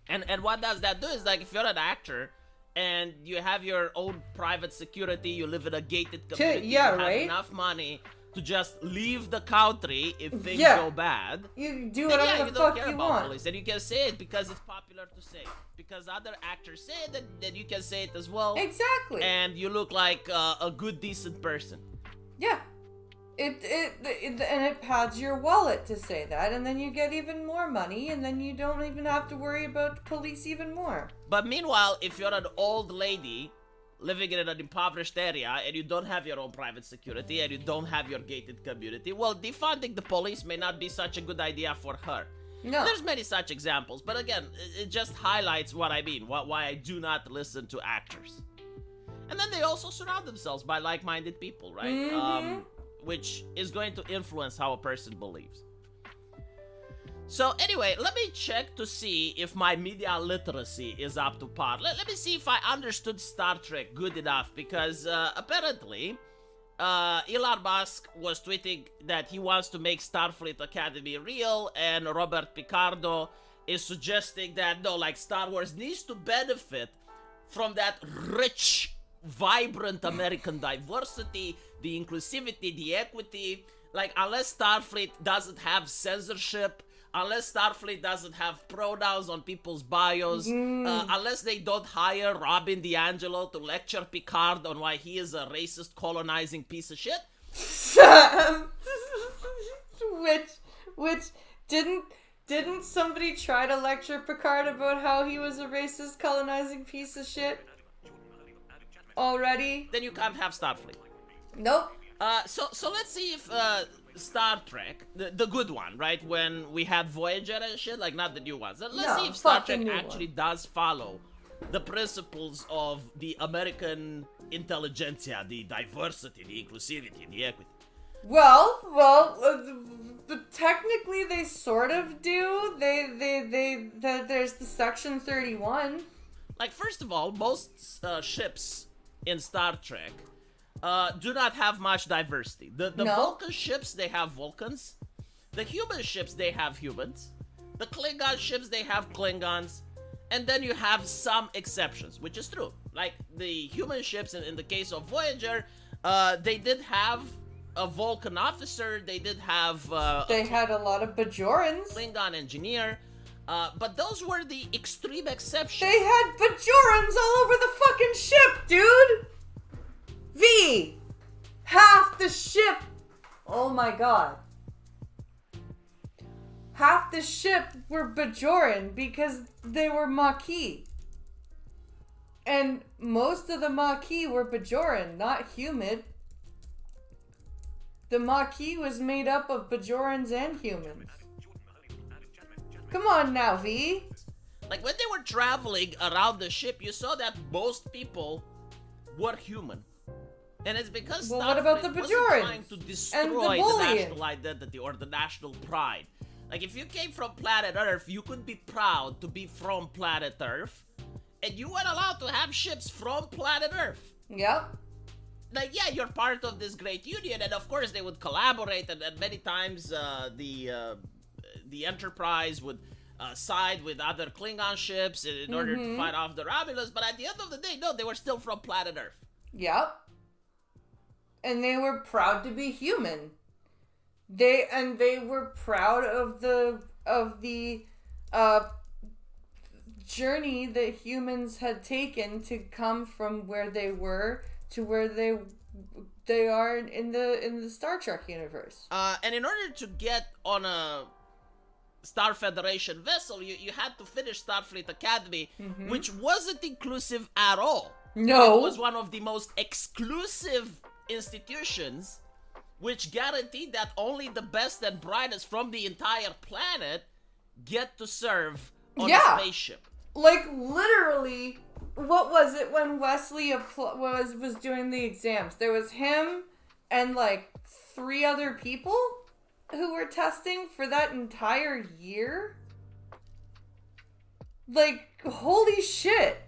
And what does that do is, like, if you're an actor and you have your own private security, you live in a gated community, you have enough money to just leave the country if things go bad. You do then whatever the you don't fuck care you about want. police. And you can say it because it's popular to say. Because other actors say it, then you can say it as well. Exactly. And you look like a good, decent person. Yeah. And it pads your wallet to say that, and then you get even more money, and then you don't even have to worry about police even more. But meanwhile, if you're an old lady living in an impoverished area and you don't have your own private security and you don't have your gated community, well, defunding the police may not be such a good idea for her. No. There's many such examples, but again, it just highlights what I mean, why I do not listen to actors. And then they also surround themselves by like-minded people, right? Mm-hmm. Which is going to influence how a person believes. So anyway, let me check to see if my media literacy is up to par. Let me see if I understood Star Trek good enough, because apparently Elon Musk was tweeting that he wants to make Starfleet Academy real, and Robert Picardo is suggesting that no, like Star Wars needs to benefit from that rich, vibrant American diversity, the inclusivity, the equity. Like, unless Starfleet doesn't have censorship, unless Starfleet doesn't have pronouns on people's bios, unless they don't hire Robin DiAngelo to lecture Picard on why he is a racist, colonizing piece of shit. which didn't somebody try to lecture Picard about how he was a racist, colonizing piece of shit already? Then you can't have Starfleet. Nope. So let's see if Star Trek, the good one, right? When we had Voyager and shit, like not the new ones. Let's see if Star Trek actually does follow the principles of the American intelligentsia, the diversity, the inclusivity, the equity. Well, technically they sort of do. There's the Section 31. Like, first of all, most ships in Star Trek do not have much diversity. The Vulcan ships, they have Vulcans. The human ships, they have humans. The Klingon ships, they have Klingons. And then you have some exceptions, which is true. Like, the human ships, in the case of Voyager, they did have a Vulcan officer. They did have... they had a lot of Bajorans. Klingon engineer. But those were the extreme exceptions. They had Bajorans all over the fucking ship, dude! V! Half the ship! Oh my god. Half the ship were Bajoran because they were Maquis. And most of the Maquis were Bajoran, not humid. The Maquis was made up of Bajorans and humans. Come on now, V. Like, when they were traveling around the ship, you saw that most people were human. And it's because what about the wasn't Bajorans? Trying to destroy the national identity or the national pride. Like, if you came from planet Earth, you could be proud to be from planet Earth. And you weren't allowed to have ships from planet Earth. Yep. Like, yeah, you're part of this great union, and of course they would collaborate, and many times the Enterprise would side with other Klingon ships in order to fight off the Romulans, but at the end of the day, no, they were still from planet Earth. Yep. And they were proud to be human. They were proud of the journey that humans had taken to come from where they were to where they are in the Star Trek universe. And in order to get on a Star Federation vessel, you had to finish Starfleet Academy, which wasn't inclusive at all. No. It was one of the most exclusive institutions, which guaranteed that only the best and brightest from the entire planet get to serve on a spaceship. Like, literally, what was it when Wesley was doing the exams? There was him and, like, 3 other people who were testing for that entire year? Like, holy shit.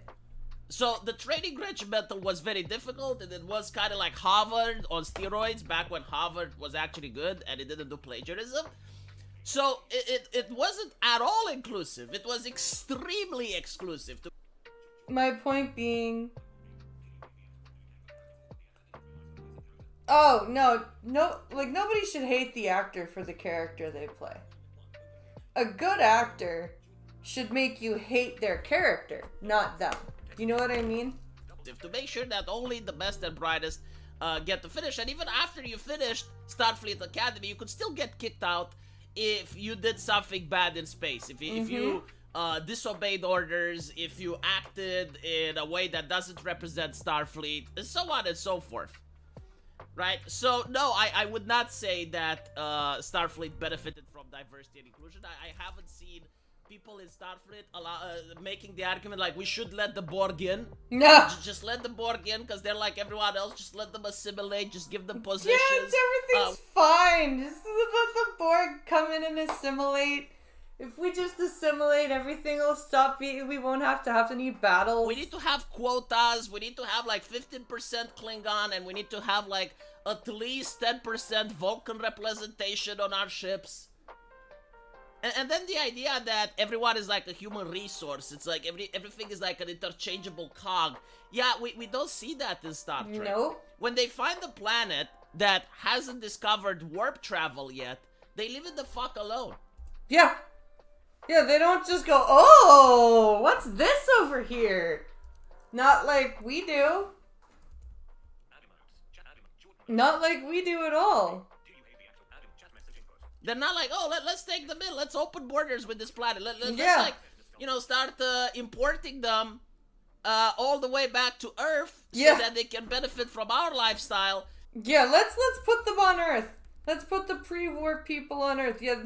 So the training regimental was very difficult, and it was kind of like Harvard on steroids back when Harvard was actually good and it didn't do plagiarism. So it wasn't at all inclusive. It was extremely exclusive. My point being... Oh, no, like, nobody should hate the actor for the character they play. A good actor should make you hate their character, not them. You know what I mean? To make sure that only the best and brightest get to finish. And even after you finished Starfleet Academy, you could still get kicked out if you did something bad in space. If you disobeyed orders, if you acted in a way that doesn't represent Starfleet, and so on and so forth. Right? So, no, I would not say that Starfleet benefited from diversity and inclusion. I haven't seen people in Starfleet making the argument like we should let the Borg in. No. Just let the Borg in because they're like everyone else. Just let them assimilate. Just give them positions. Yes, everything's fine. Just let the Borg come in and assimilate. If we just assimilate, everything will stop. We won't have to have any battles. We need to have quotas. We need to have like 15% Klingon, and we need to have like at least 10% Vulcan representation on our ships. And then the idea that everyone is like a human resource. It's like everything is like an interchangeable cog. Yeah, we don't see that in Star Trek. Nope. When they find a planet that hasn't discovered warp travel yet, they leave it the fuck alone. Yeah. Yeah, they don't just go, oh, what's this over here? Not like we do. Not like we do at all. They're not like, oh, let's take them in. Let's open borders with this planet. Let's like, start importing them all the way back to Earth so that they can benefit from our lifestyle. Yeah, let's put them on Earth. Let's put the pre-war people on Earth. Yeah,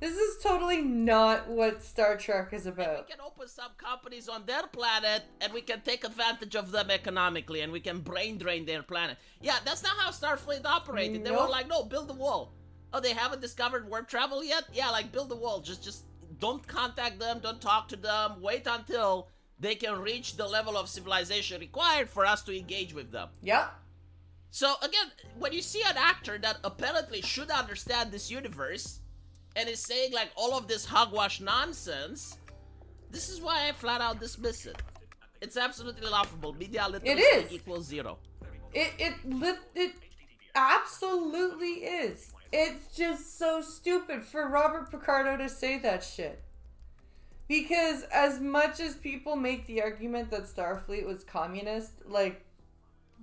this is totally not what Star Trek is about. And we can open some companies on their planet, and we can take advantage of them economically, and we can brain drain their planet. Yeah, that's not how Starfleet operated. They were like, no, build a wall. Oh, they haven't discovered warp travel yet? Yeah, like, build a wall. Just don't contact them, don't talk to them. Wait until they can reach the level of civilization required for us to engage with them. Yep. So, again, when you see an actor that apparently should understand this universe, and is saying like all of this hogwash nonsense, this is why I flat out dismiss it. It's absolutely laughable. Media literacy equals zero. It absolutely is. It's just so stupid for Robert Picardo to say that shit. Because as much as people make the argument that Starfleet was communist, like,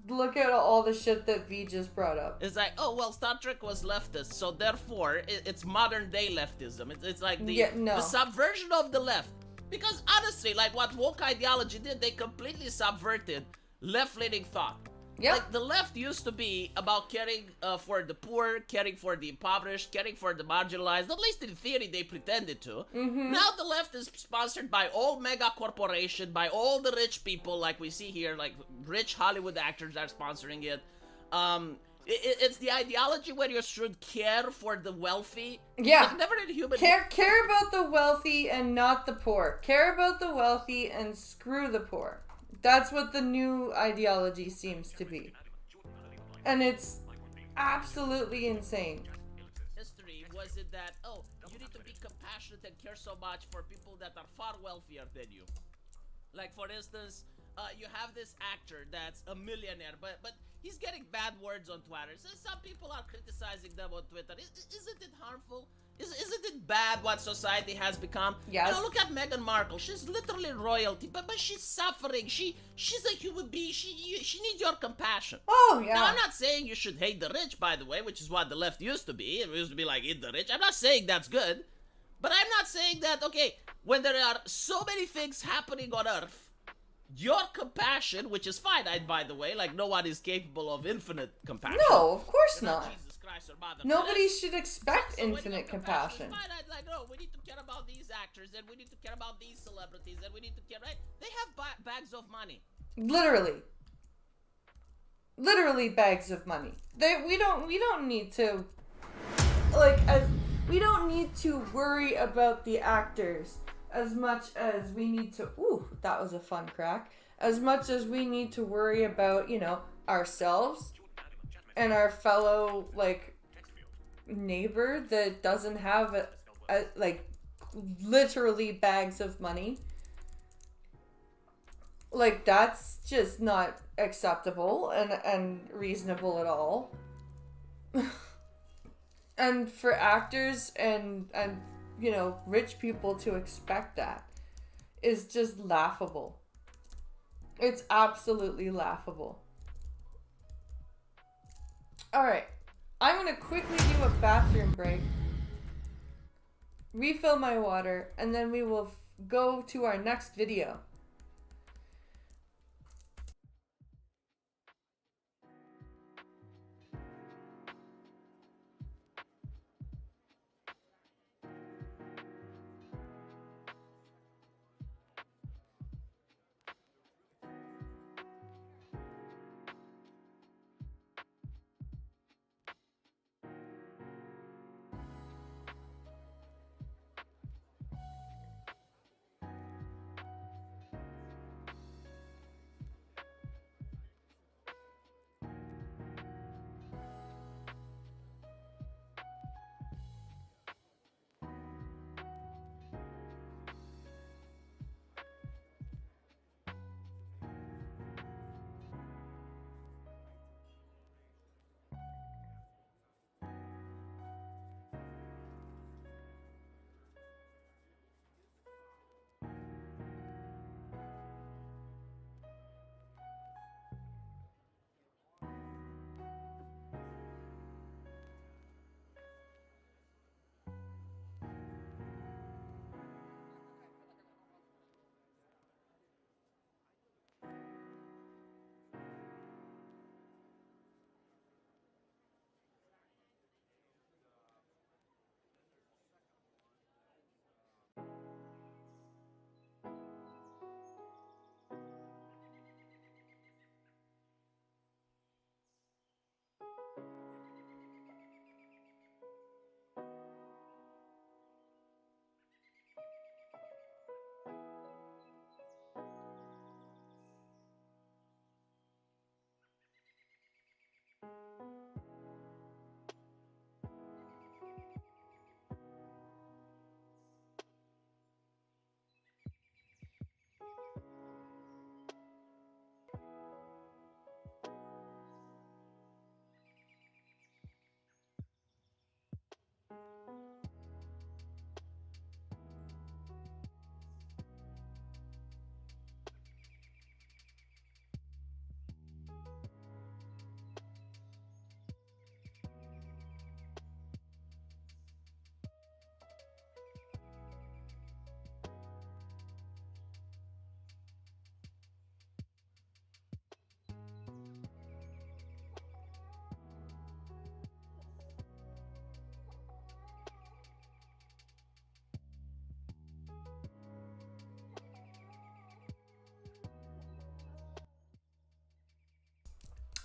look at all the shit that V just brought up. It's like, oh, well, Star Trek was leftist, so therefore, it's modern-day leftism. It's like the subversion of the left. Because, honestly, like, what woke ideology did, they completely subverted left-leaning thought. Yep. Like, the left used to be about caring for the poor, caring for the impoverished, caring for the marginalized. At least in theory, they pretended to. Mm-hmm. Now the left is sponsored by all mega corporation, by all the rich people, like we see here, like rich Hollywood actors are sponsoring it. It's the ideology where you should care for the wealthy. Yeah. Like, never in human... Care about the wealthy and not the poor. Care about the wealthy and screw the poor. That's what the new ideology seems to be. And it's absolutely insane. History was it that, oh, you need to be compassionate and care so much for people that are far wealthier than you. Like, for instance, you have this actor that's a millionaire, but he's getting bad words on Twitter. So some people are criticizing them on Twitter. Isn't it harmful? Isn't it bad what society has become? Yes. You know, look at Meghan Markle. She's literally royalty, but she's suffering. She's a human being. She needs your compassion. Oh, yeah. Now, I'm not saying you should hate the rich, by the way, which is what the left used to be. It used to be like, eat the rich. I'm not saying that's good. But I'm not saying that, okay, when there are so many things happening on Earth, your compassion, which is finite, by the way, like no one is capable of infinite compassion. No, of course not. Jesus Christ or Mother Nobody Teresa. should expect So infinite compassion. Is finite, like, no, we need to care about these actors, and we need to care about these celebrities, and we need to care, right? They have bags of money. Literally bags of money. We don't need to, like, we don't need to worry about the actors as much as we need to, ooh, that was a fun crack, as much as we need to worry about, ourselves and our fellow, like, neighbor that doesn't have, like, literally bags of money. Like, that's just not acceptable and reasonable at all. And for actors and rich people to expect that is just laughable. It's absolutely laughable. Alright. I'm gonna quickly do a bathroom break. Refill my water. And then we will go to our next video.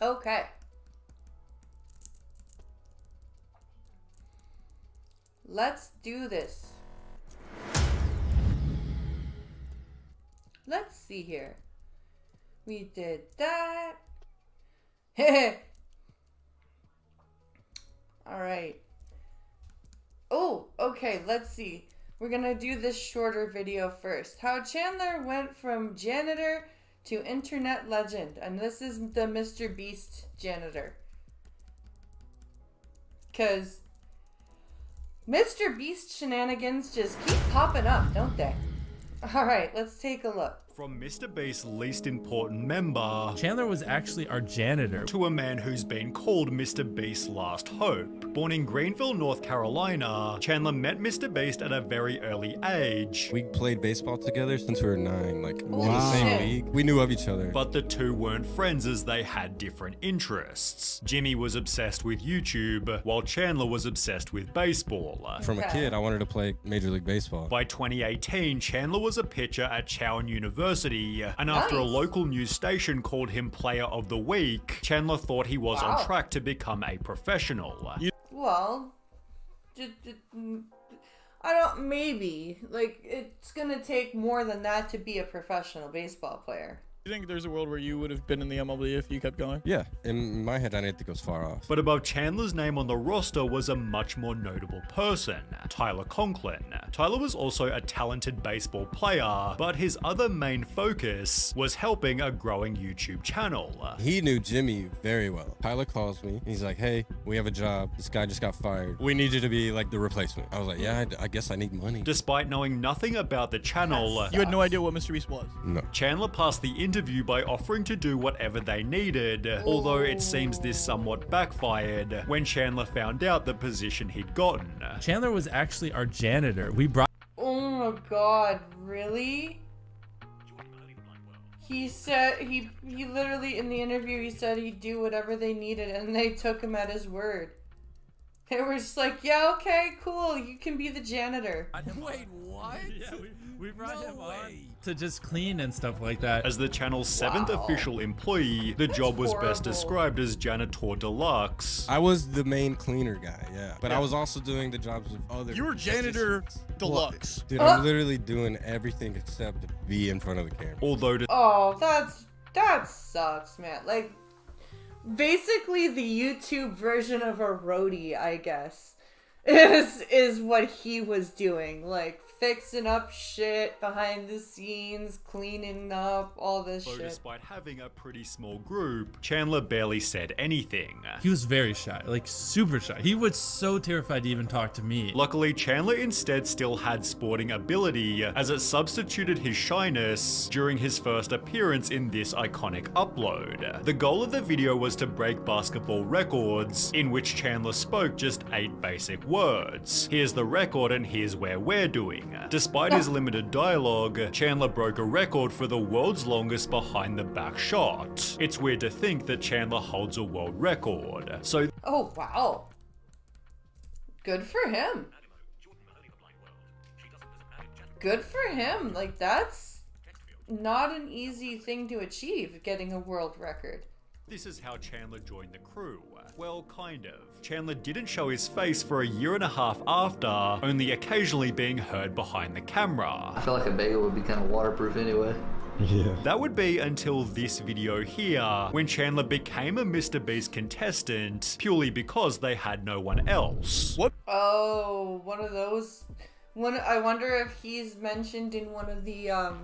Okay. Let's do this. Let's see here. We did that. Alright. Oh, okay, let's see. We're gonna do this shorter video first. How Chandler went from janitor to internet legend. And this is the Mr. Beast janitor. Because Mr. Beast shenanigans just keep popping up, don't they? Alright, let's take a look. From Mr. Beast's least important member, Chandler was actually our janitor, to a man who's been called Mr. Beast's last hope. Born in Greenville, North Carolina, Chandler met Mr. Beast at a very early age. We played baseball together since we were 9, like in Wow. the same league. We knew of each other. But the two weren't friends as they had different interests. Jimmy was obsessed with YouTube, while Chandler was obsessed with baseball. From a kid, I wanted to play Major League Baseball. By 2018, Chandler was a pitcher at Chowan University, and after a local news station called him Player of the Week, Chandler thought he was on track to become a professional. Well, I don't, maybe. Like, it's gonna take more than that to be a professional baseball player. Do you think there's a world where you would have been in the MLB if you kept going? Yeah, in my head, I didn't think it was far off. But above Chandler's name on the roster was a much more notable person, Tyler Conklin. Tyler was also a talented baseball player, but his other main focus was helping a growing YouTube channel. He knew Jimmy very well. Tyler calls me, and he's like, hey, we have a job. This guy just got fired. We need you to be like the replacement. I was like, yeah, I guess I need money. Despite knowing nothing about the channel, You had no idea what Mr. Beast was? No. Chandler passed the interview by offering to do whatever they needed, although it seems this somewhat backfired when Chandler found out the position he'd gotten. Chandler was actually our janitor. We brought. Oh my god, really? He said he literally in the interview he said he'd do whatever they needed, and they took him at his word. They were just like, yeah, okay, cool, you can be the janitor. Wait, what? Yeah, we brought him on to just clean and stuff like that. As the channel's 7th official employee, the job was best described as janitor deluxe. I was the main cleaner guy, yeah. But I was also doing the jobs of other. You were janitor deluxe. Dude, I'm literally doing everything except be in front of the camera. Although Oh, that sucks, man. Like, basically the YouTube version of a roadie, I guess, is what he was doing. Like, fixing up shit behind the scenes, cleaning up, all this shit. Despite having a pretty small group, Chandler barely said anything. He was very shy, like super shy. He was so terrified to even talk to me. Luckily, Chandler instead still had sporting ability, as it substituted his shyness during his first appearance in this iconic upload. The goal of the video was to break basketball records, in which Chandler spoke just 8 basic words. Here's the record and here's where we're doing. Despite his limited dialogue, Chandler broke a record for the world's longest behind the back shot. It's weird to think that Chandler holds a world record. So oh, wow. Good for him. Good for him. Like, that's not an easy thing to achieve, getting a world record. this is how Chandler joined the crew. Well, kind of. Chandler didn't show his face for a year and a half after, only occasionally being heard behind the camera. I feel like a bagel would be kind of waterproof anyway. Yeah. That would be until this video here, when Chandler became a Mr. Beast contestant purely because they had no one else. What? Oh, one of those. I wonder if he's mentioned in one of the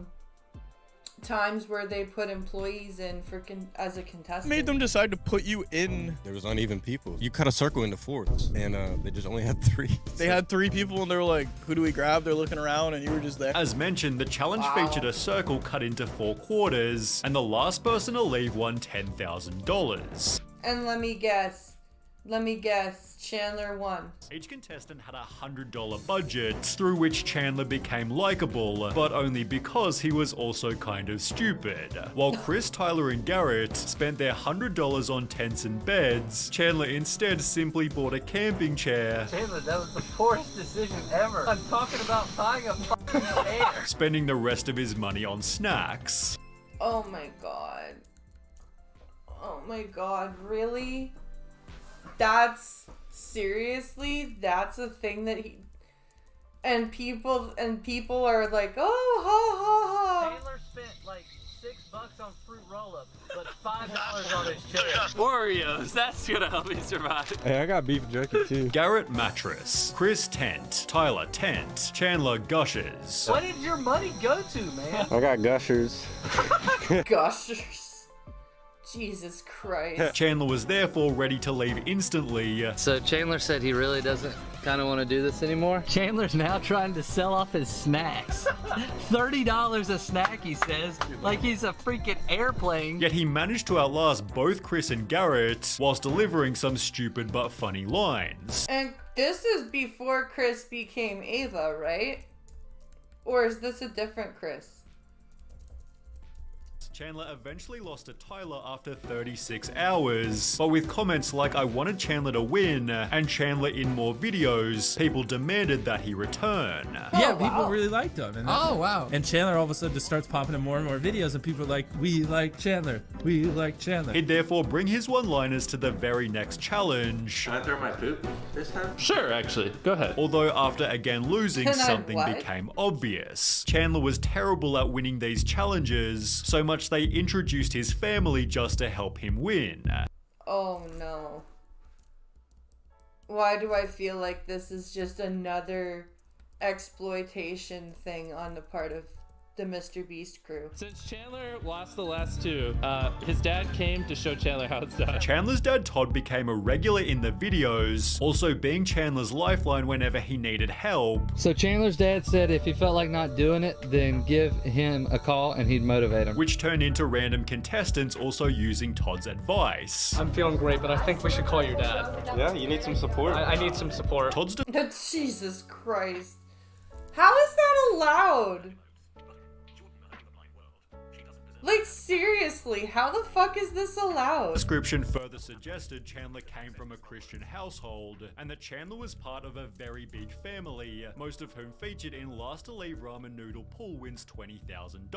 times where they put employees in for as a contestant. Made them decide to put you in. There was uneven people. You cut a circle into fourths, and they just only had 3. They had 3 people, and they were like, "Who do we grab?" They're looking around, and you were just there. As mentioned, the challenge featured a circle cut into 4 quarters, and the last person to leave won $10,000. And let me guess, Chandler won. Each contestant had a $100 budget, through which Chandler became likable, but only because he was also kind of stupid. While Chris, Tyler, and Garrett spent their $100 on tents and beds, Chandler instead simply bought a camping chair. Chandler, that was the poorest decision ever. I'm talking about buying a fucking chair. Spending the rest of his money on snacks. Oh my god. Oh my god, really? That's that's a thing that he and people are like, oh, ha ha ha. Taylor spent like $6 on fruit roll-ups, but $5 on his chair. Oreos, that's gonna help me survive. Hey, I got beef jerky too. Garrett mattress, Chris tent, Tyler tent, Chandler gushers. What did your money go to, man? I got gushers. Gushers. Jesus Christ. Chandler was therefore ready to leave instantly. So Chandler said he really doesn't kind of want to do this anymore? Chandler's now trying to sell off his snacks. $30 a snack, he says, like he's a freaking airplane. Yet he managed to outlast both Chris and Garrett whilst delivering some stupid but funny lines. And this is before Chris became Ava, right? Or is this a different Chris? Chandler eventually lost to Tyler after 36 hours, but with comments like "I wanted Chandler to win" and "Chandler in more videos," people demanded that he return. Yeah, people really liked him. And And Chandler all of a sudden just starts popping in more and more videos, and people are like, "We like Chandler. We like Chandler." He'd therefore bring his one-liners to the very next challenge. Can I throw my poop this time? Sure, actually. Go ahead. Although after again losing, Can I something what? became obvious. Chandler was terrible at winning these challenges, so much they introduced his family just to help him win. Oh no. Why do I feel like this is just another exploitation thing on the part of the Mr. Beast crew. Since Chandler lost the last two, his dad came to show Chandler how it's done. Chandler's dad Todd became a regular in the videos, also being Chandler's lifeline whenever he needed help. So Chandler's dad said if he felt like not doing it, then give him a call and he'd motivate him. Which turned into random contestants also using Todd's advice. I'm feeling great, but I think we should call your dad. Yeah, you need some support. I need some support. Todd's Jesus Christ. How is that allowed? Like, seriously, how the fuck is this allowed? description further suggested Chandler came from a Christian household, and that Chandler was part of a very big family, most of whom featured in Last Elite Ramen Noodle Pool wins $20,000.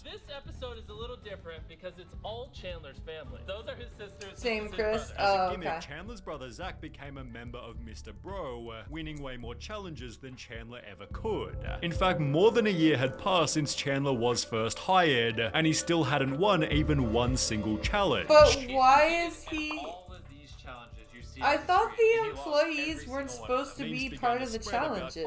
This episode is a little different because it's all Chandler's family. Those are his sisters. Same, his Chris. brothers. As a gimmick, Chandler's brother Zach became a member of Mr. Bro, winning way more challenges than Chandler ever could. In fact, more than a year had passed since Chandler was first hired, and he still hadn't won even one single challenge. But why is he... I thought the employees weren't supposed to be part of the challenges.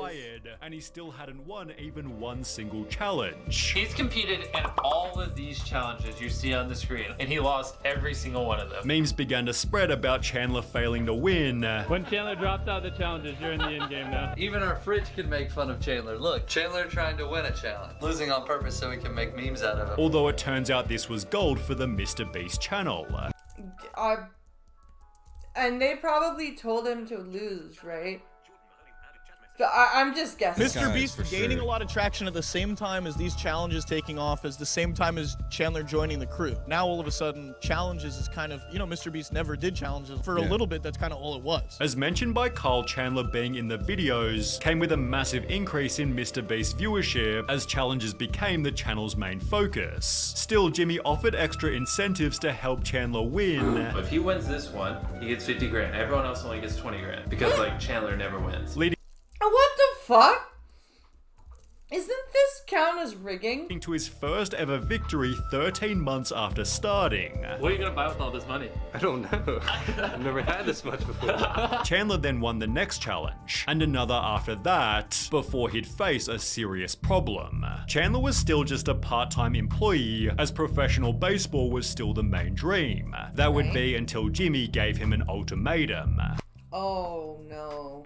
And he still hadn't won even one single challenge. He's competed in all of these challenges you see on the screen, and he lost every single one of them. Memes began to spread about Chandler failing to win. When Chandler drops out the challenges, you're in the end game now. Even our fridge can make fun of Chandler. Look, Chandler trying to win a challenge, losing on purpose so he can make memes out of it. Although it turns out this was gold for the Mr. Beast channel. And they probably told him to lose, right? I'm just guessing. Mr. Beast gaining a lot of traction at the same time as these challenges taking off, as the same time as Chandler joining the crew. Now all of a sudden, challenges is kind of, you know, Mr. Beast never did challenges. For a little bit, that's kind of all it was. As mentioned by Carl, Chandler being in the videos came with a massive increase in Mr. Beast viewership as challenges became the channel's main focus. Still, Jimmy offered extra incentives to help Chandler win. If he wins this one, he gets 50 grand. Everyone else only gets 20 grand because like Chandler never wins. Leading What the fuck? Isn't this count as rigging? to his first ever victory 13 months after starting. What are you gonna buy with all this money? I don't know. I've never had this much before. Chandler then won the next challenge, and another after that, before he'd face a serious problem. Chandler was still just a part-time employee, as professional baseball was still the main dream. That would be until Jimmy gave him an ultimatum. Oh no.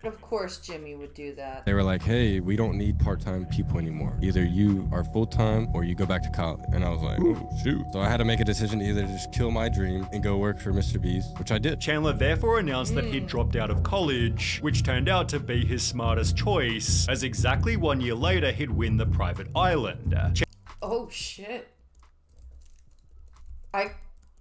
Of course Jimmy would do that. They were like, hey, we don't need part-time people anymore. Either you are full-time or you go back to college. And I was like, oh, shoot. So I had to make a decision to either just kill my dream and go work for Mr. Beast, which I did. Chandler therefore announced that he'd dropped out of college, which turned out to be his smartest choice, as exactly 1 year later he'd win the private island. Oh shit. I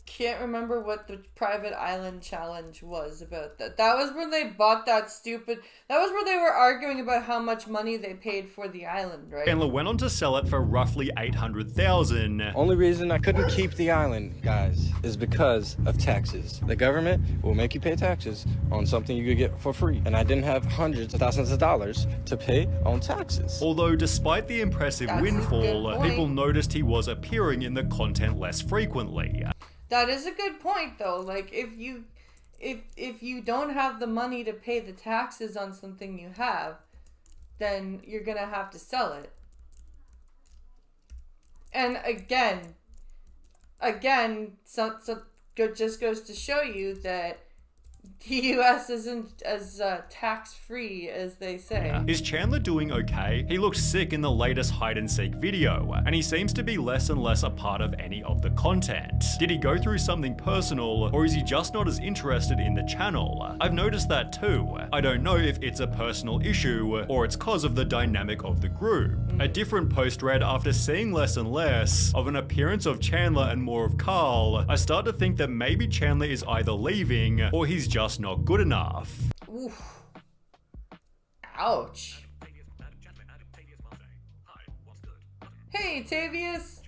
can't remember what the private island challenge was about that. That was when they bought that stupid... That was where they were arguing about how much money they paid for the island, right? Chandler went on to sell it for roughly $800,000. Only reason I couldn't keep the island, guys, is because of taxes. The government will make you pay taxes on something you could get for free. And I didn't have hundreds of thousands of dollars to pay on taxes. Although despite the impressive windfall, people noticed he was appearing in the content less frequently. That is a good point, though. Like, if you don't have the money to pay the taxes on something you have, then you're gonna have to sell it. And again, just goes to show you that the U.S. isn't as tax-free as they say. Is Chandler doing okay? He looked sick in the latest hide-and-seek video, and he seems to be less and less a part of any of the content. Did he go through something personal, or is he just not as interested in the channel? I've noticed that too. I don't know if it's a personal issue, or it's cause of the dynamic of the group. A different post read, after seeing less and less of an appearance of Chandler and more of Carl, I start to think that maybe Chandler is either leaving, or he's just not good enough. Oof. Ouch. Hey, Tavius.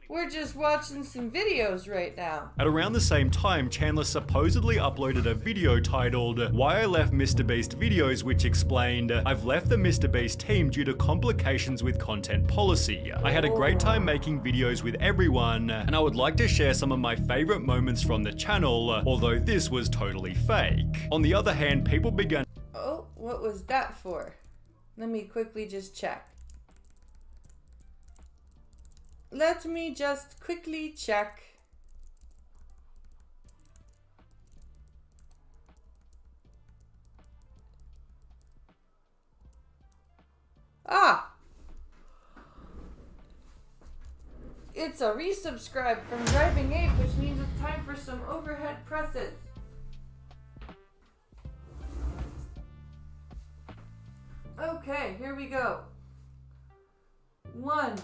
We're just watching some videos right now. At around the same time, Chandler supposedly uploaded a video titled Why I Left Mr. Beast Videos, which explained, I've left the Mr. Beast team due to complications with content policy. I had a great time making videos with everyone, and I would like to share some of my favorite moments from the channel, although this was totally fake. On the other hand, people began... Oh, what was that for? Let me quickly just check. Let me just quickly check. Ah! It's a resubscribe from Driving Ape, which means it's time for some overhead presses. Okay, here we go. 1,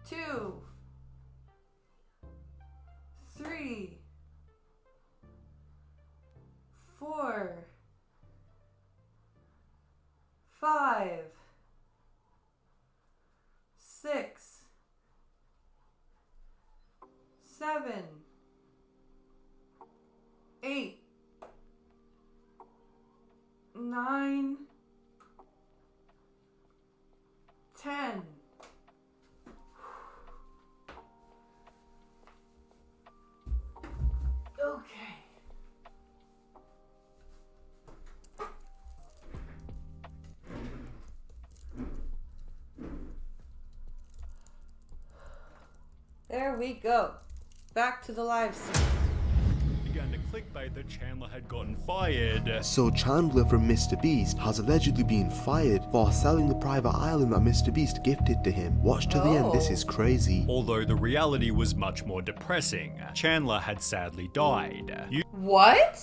2, 3, 4, 5, 6, 7, 8, 9, 10. Okay. There we go. Back to the live stream. Began to clickbait that Chandler had gotten fired. So Chandler from Mr. Beast has allegedly been fired for selling the private island that Mr. Beast gifted to him. Watch to the end, this is crazy. Although the reality was much more depressing. Chandler had sadly died. What?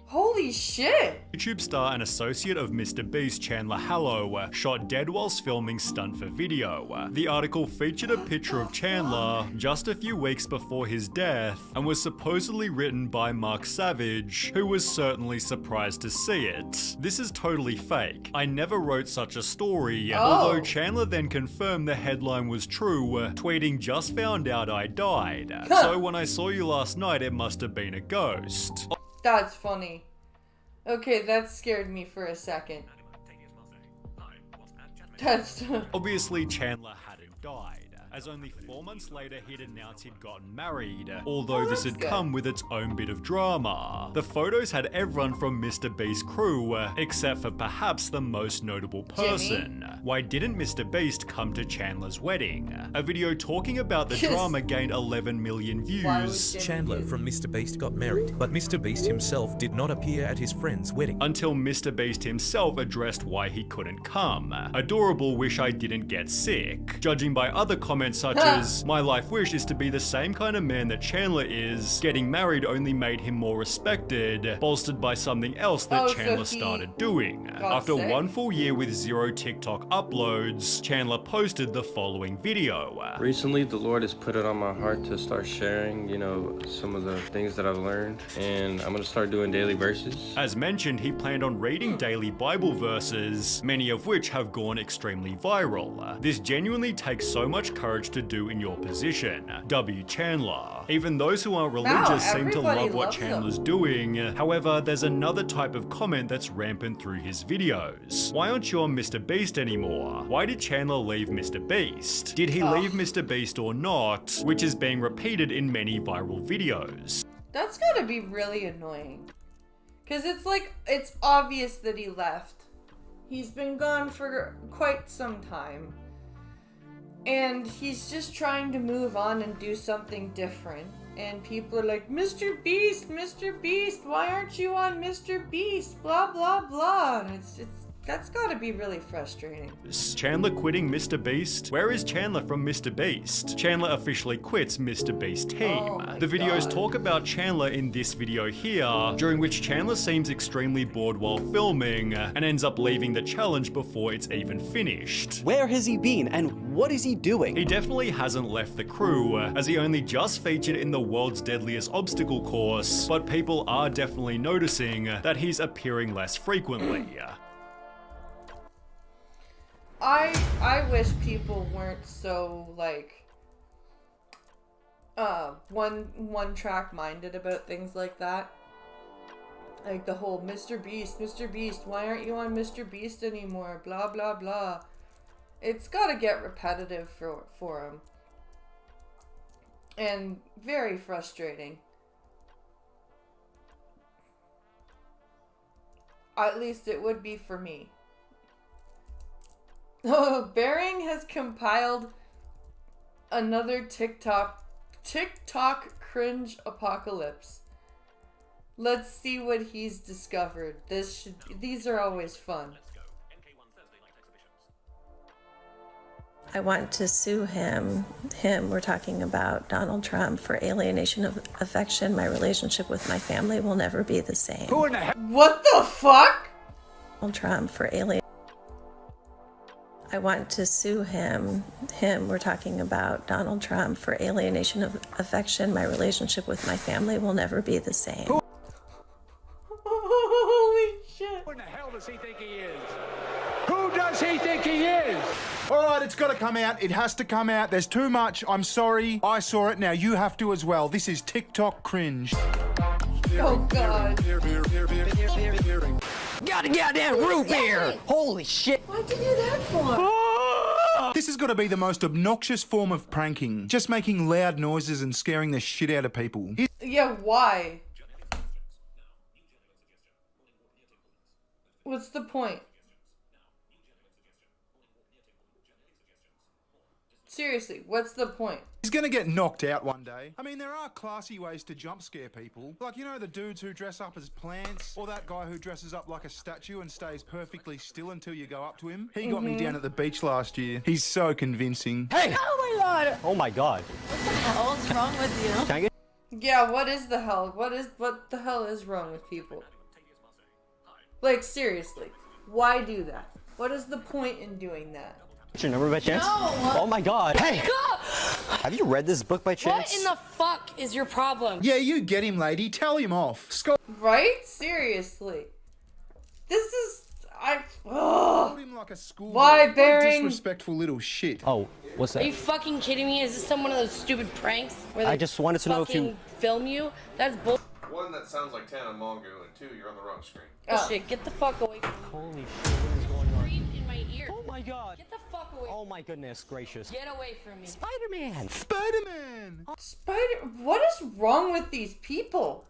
Holy shit! YouTube star and associate of Mr. Beast, Chandler Hallow, shot dead whilst filming stunt for video. The article featured a picture of Chandler just a few weeks before his death and was supposedly written by Mark Savage, who was certainly surprised to see it. This is totally fake. I never wrote such a story, although Chandler then confirmed the headline was true, tweeting, "Just found out I died. So when I saw you last night, it must have been a ghost." That's funny. Okay, that scared me for a second. That's... Obviously, Chandler hadn't died, as only 4 months later he'd announced he'd gotten married, although this had come with its own bit of drama. The photos had everyone from Mr. Beast's crew, except for perhaps the most notable person. Jimmy? Why didn't Mr. Beast come to Chandler's wedding? A video talking about the drama gained 11 million views. Chandler from Mr. Beast got married, but Mr. Beast himself did not appear at his friend's wedding. Until Mr. Beast himself addressed why he couldn't come. Adorable wish I didn't get sick. Judging by other comments such as, my life wish is to be the same kind of man that Chandler is, getting married only made him more respected, bolstered by something else that Chandler started doing. After 1 full year with 0 TikTok uploads, Chandler posted the following video. Recently, the Lord has put it on my heart to start sharing, some of the things that I've learned, and I'm gonna start doing daily verses. As mentioned, he planned on reading daily Bible verses, many of which have gone extremely viral. This genuinely takes so much courage to do in your position. W. Chandler. Even those who aren't religious seem to love what Chandler's doing. However, there's another type of comment that's rampant through his videos. Why aren't you on Mr. Beast anymore? Why did Chandler leave Mr. Beast? Did he leave Mr. Beast or not? Which is being repeated in many viral videos. That's gotta be really annoying. Cause it's like, it's obvious that he left. He's been gone for quite some time. And he's just trying to move on and do something different. And people are like, Mr. Beast, why aren't you on Mr. Beast? Blah, blah, blah. And it's that's gotta be really frustrating. Chandler quitting Mr. Beast? Where is Chandler from Mr. Beast? Chandler officially quits Mr. Beast team. The videos talk about Chandler in this video here, during which Chandler seems extremely bored while filming, and ends up leaving the challenge before it's even finished. Where has he been, and what is he doing? He definitely hasn't left the crew, as he only just featured in the world's deadliest obstacle course, but people are definitely noticing that he's appearing less frequently. I wish people weren't so like one track minded about things like that. Like the whole Mr. Beast, why aren't you on Mr. Beast anymore? Blah blah blah. It's gotta get repetitive for him. And very frustrating. At least it would be for me. Oh, Bering has compiled another TikTok cringe apocalypse. Let's see what he's discovered. These are always fun. I want to sue him, we're talking about Donald Trump, for alienation of affection. My relationship with my family will never be the same. Who in the hell? What the fuck? Donald Trump for alien. I want to sue him, we're talking about Donald Trump, for alienation of affection. My relationship with my family will never be the same. Holy shit. Who in the hell does he think he is? Who does he think he is? All right, it's got to come out. It has to come out. There's too much. I'm sorry. I saw it. Now you have to as well. This is TikTok cringe. Oh, God. Got a goddamn root beer! Holy shit! Why'd you do that for? This has got to be the most obnoxious form of pranking. Just making loud noises and scaring the shit out of people. Yeah, why? What's the point? Seriously, what's the point? He's gonna get knocked out one day. I mean, there are classy ways to jump scare people. Like, you know, the dudes who dress up as plants, or that guy who dresses up like a statue and stays perfectly still until you go up to him. He got me down at the beach last year. He's so convincing. Hey! Oh my god! Oh my god. What the hell is wrong with you? Can I get... Yeah, what is the hell? What the hell is wrong with people? Like, seriously, why do that? What is the point in doing that? What's your number by chance? No. Oh my god. Hey! Have you read this book by chance? What in the fuck is your problem? Yeah, you get him, lady. Tell him off. Right? Seriously. This is... Hold him like a school. Why, What a Bering? disrespectful little shit. Oh, what's Are that? you fucking kidding me? Is this some one of those stupid pranks where they I just wanted to know if you... fucking film you? That's bull. One, that sounds like Tana Mongo, and two, you're on the wrong screen. Oh. Shit, get the fuck away from me. Holy shit, what is going on? Breathe in my ear. Oh my god. Get the fuck away. Oh my goodness gracious. Get away from me. Spider-Man. Spider-Man. What is wrong with these people?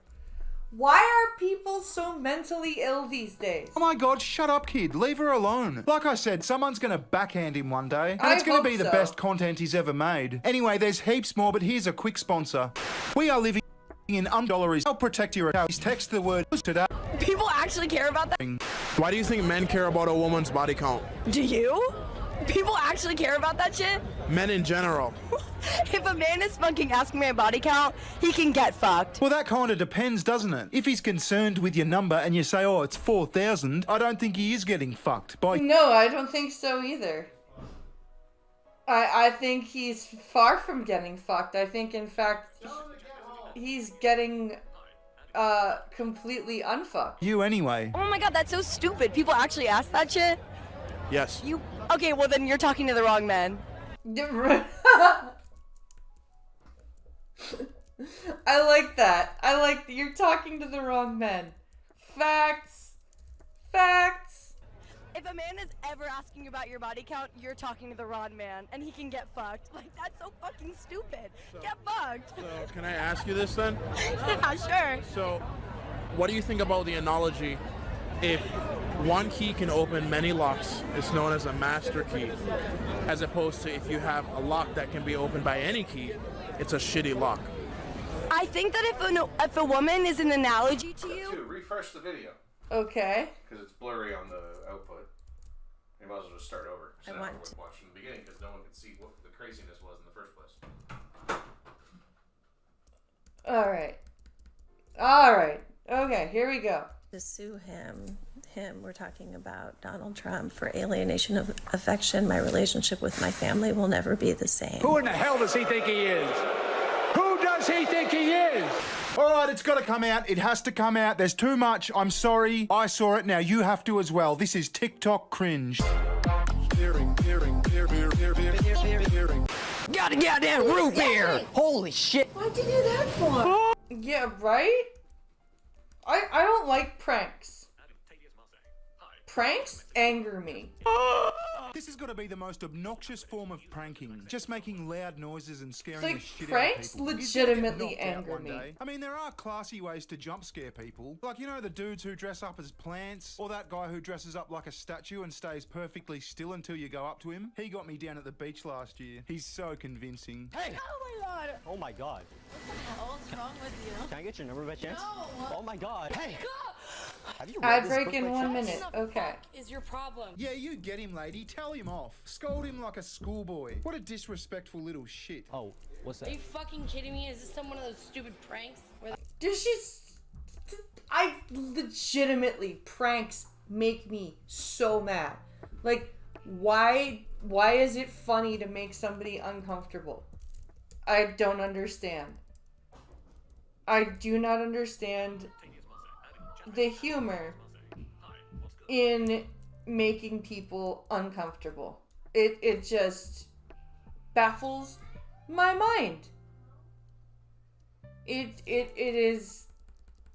Why are people so mentally ill these days? Oh my god, shut up, kid. Leave her alone. Like I said, someone's gonna backhand him one day. And it's gonna be the best content he's ever made. Anyway, there's heaps more, but here's a quick sponsor. We are living in $dollars. I'll protect your account. Text the word today. People actually care about that? Why do you think men care about a woman's body count? Do you? People actually care about that shit? Men in general. If a man is fucking asking my body count, he can get fucked. Well, that kind of depends, doesn't it? If he's concerned with your number and you say, oh, it's 4,000, I don't think he is getting fucked by... No, I don't think so either. I think he's far from getting fucked. I think, in fact, he's getting completely unfucked. You anyway. Oh my god, that's so stupid. People actually ask that shit? Yes. You... Okay, well then you're talking to the wrong man. I like that. You're talking to the wrong men. Facts. Facts. If a man is ever asking about your body count, you're talking to the wrong man, and he can get fucked. Like, that's so fucking stupid. Get fucked. So, can I ask you this then? Yeah, sure. So, what do you think about the analogy? If one key can open many locks, it's known as a master key, as opposed to if you have a lock that can be opened by any key, it's a shitty lock. I think that if a woman is an analogy to you... Two, refresh the video. Okay. Because it's blurry on the output. You might as well just start over. So now we're watching the beginning because no one could see what the craziness was in the first place. Alright. Alright. Okay, here we go. To sue him, we're talking about Donald Trump, for alienation of affection. My relationship with my family will never be the same. Who in the hell does he think he is? Who does he think he is? All right, it's got to come out. It has to come out. There's too much. I'm sorry. I saw it. Now you have to as well. This is TikTok cringe. Got a goddamn root beer! Holy shit! Why'd you do that for? Yeah, right? I don't like pranks. Pranks anger me. got to be the most obnoxious form of pranking. Just making loud noises and scaring Like, the shit pranks out of people. legitimately You get knocked out anger one me. day. I mean, there are classy ways to jump scare people. Like, you know the dudes who dress up as plants? Or that guy who dresses up like a statue and stays perfectly still until you go up to him? He got me down at the beach last year. He's so convincing. Hey! Oh my god. Oh my god. What's wrong with you? Can I get your number by chance? No. Oh my god. Hey! Have you Ad read this break book in by 1 chance? minute. Okay. Is your problem? Yeah, you get him, lady. Tell him off. Scold him like a schoolboy. What a disrespectful little shit. Oh, what's Are you fucking kidding me? Is this some one of those stupid pranks? Where Does she? I legitimately, pranks make me so mad. Like, why is it funny to make somebody uncomfortable? I don't understand. I do not understand the humor in making people uncomfortable. It just baffles my mind. It is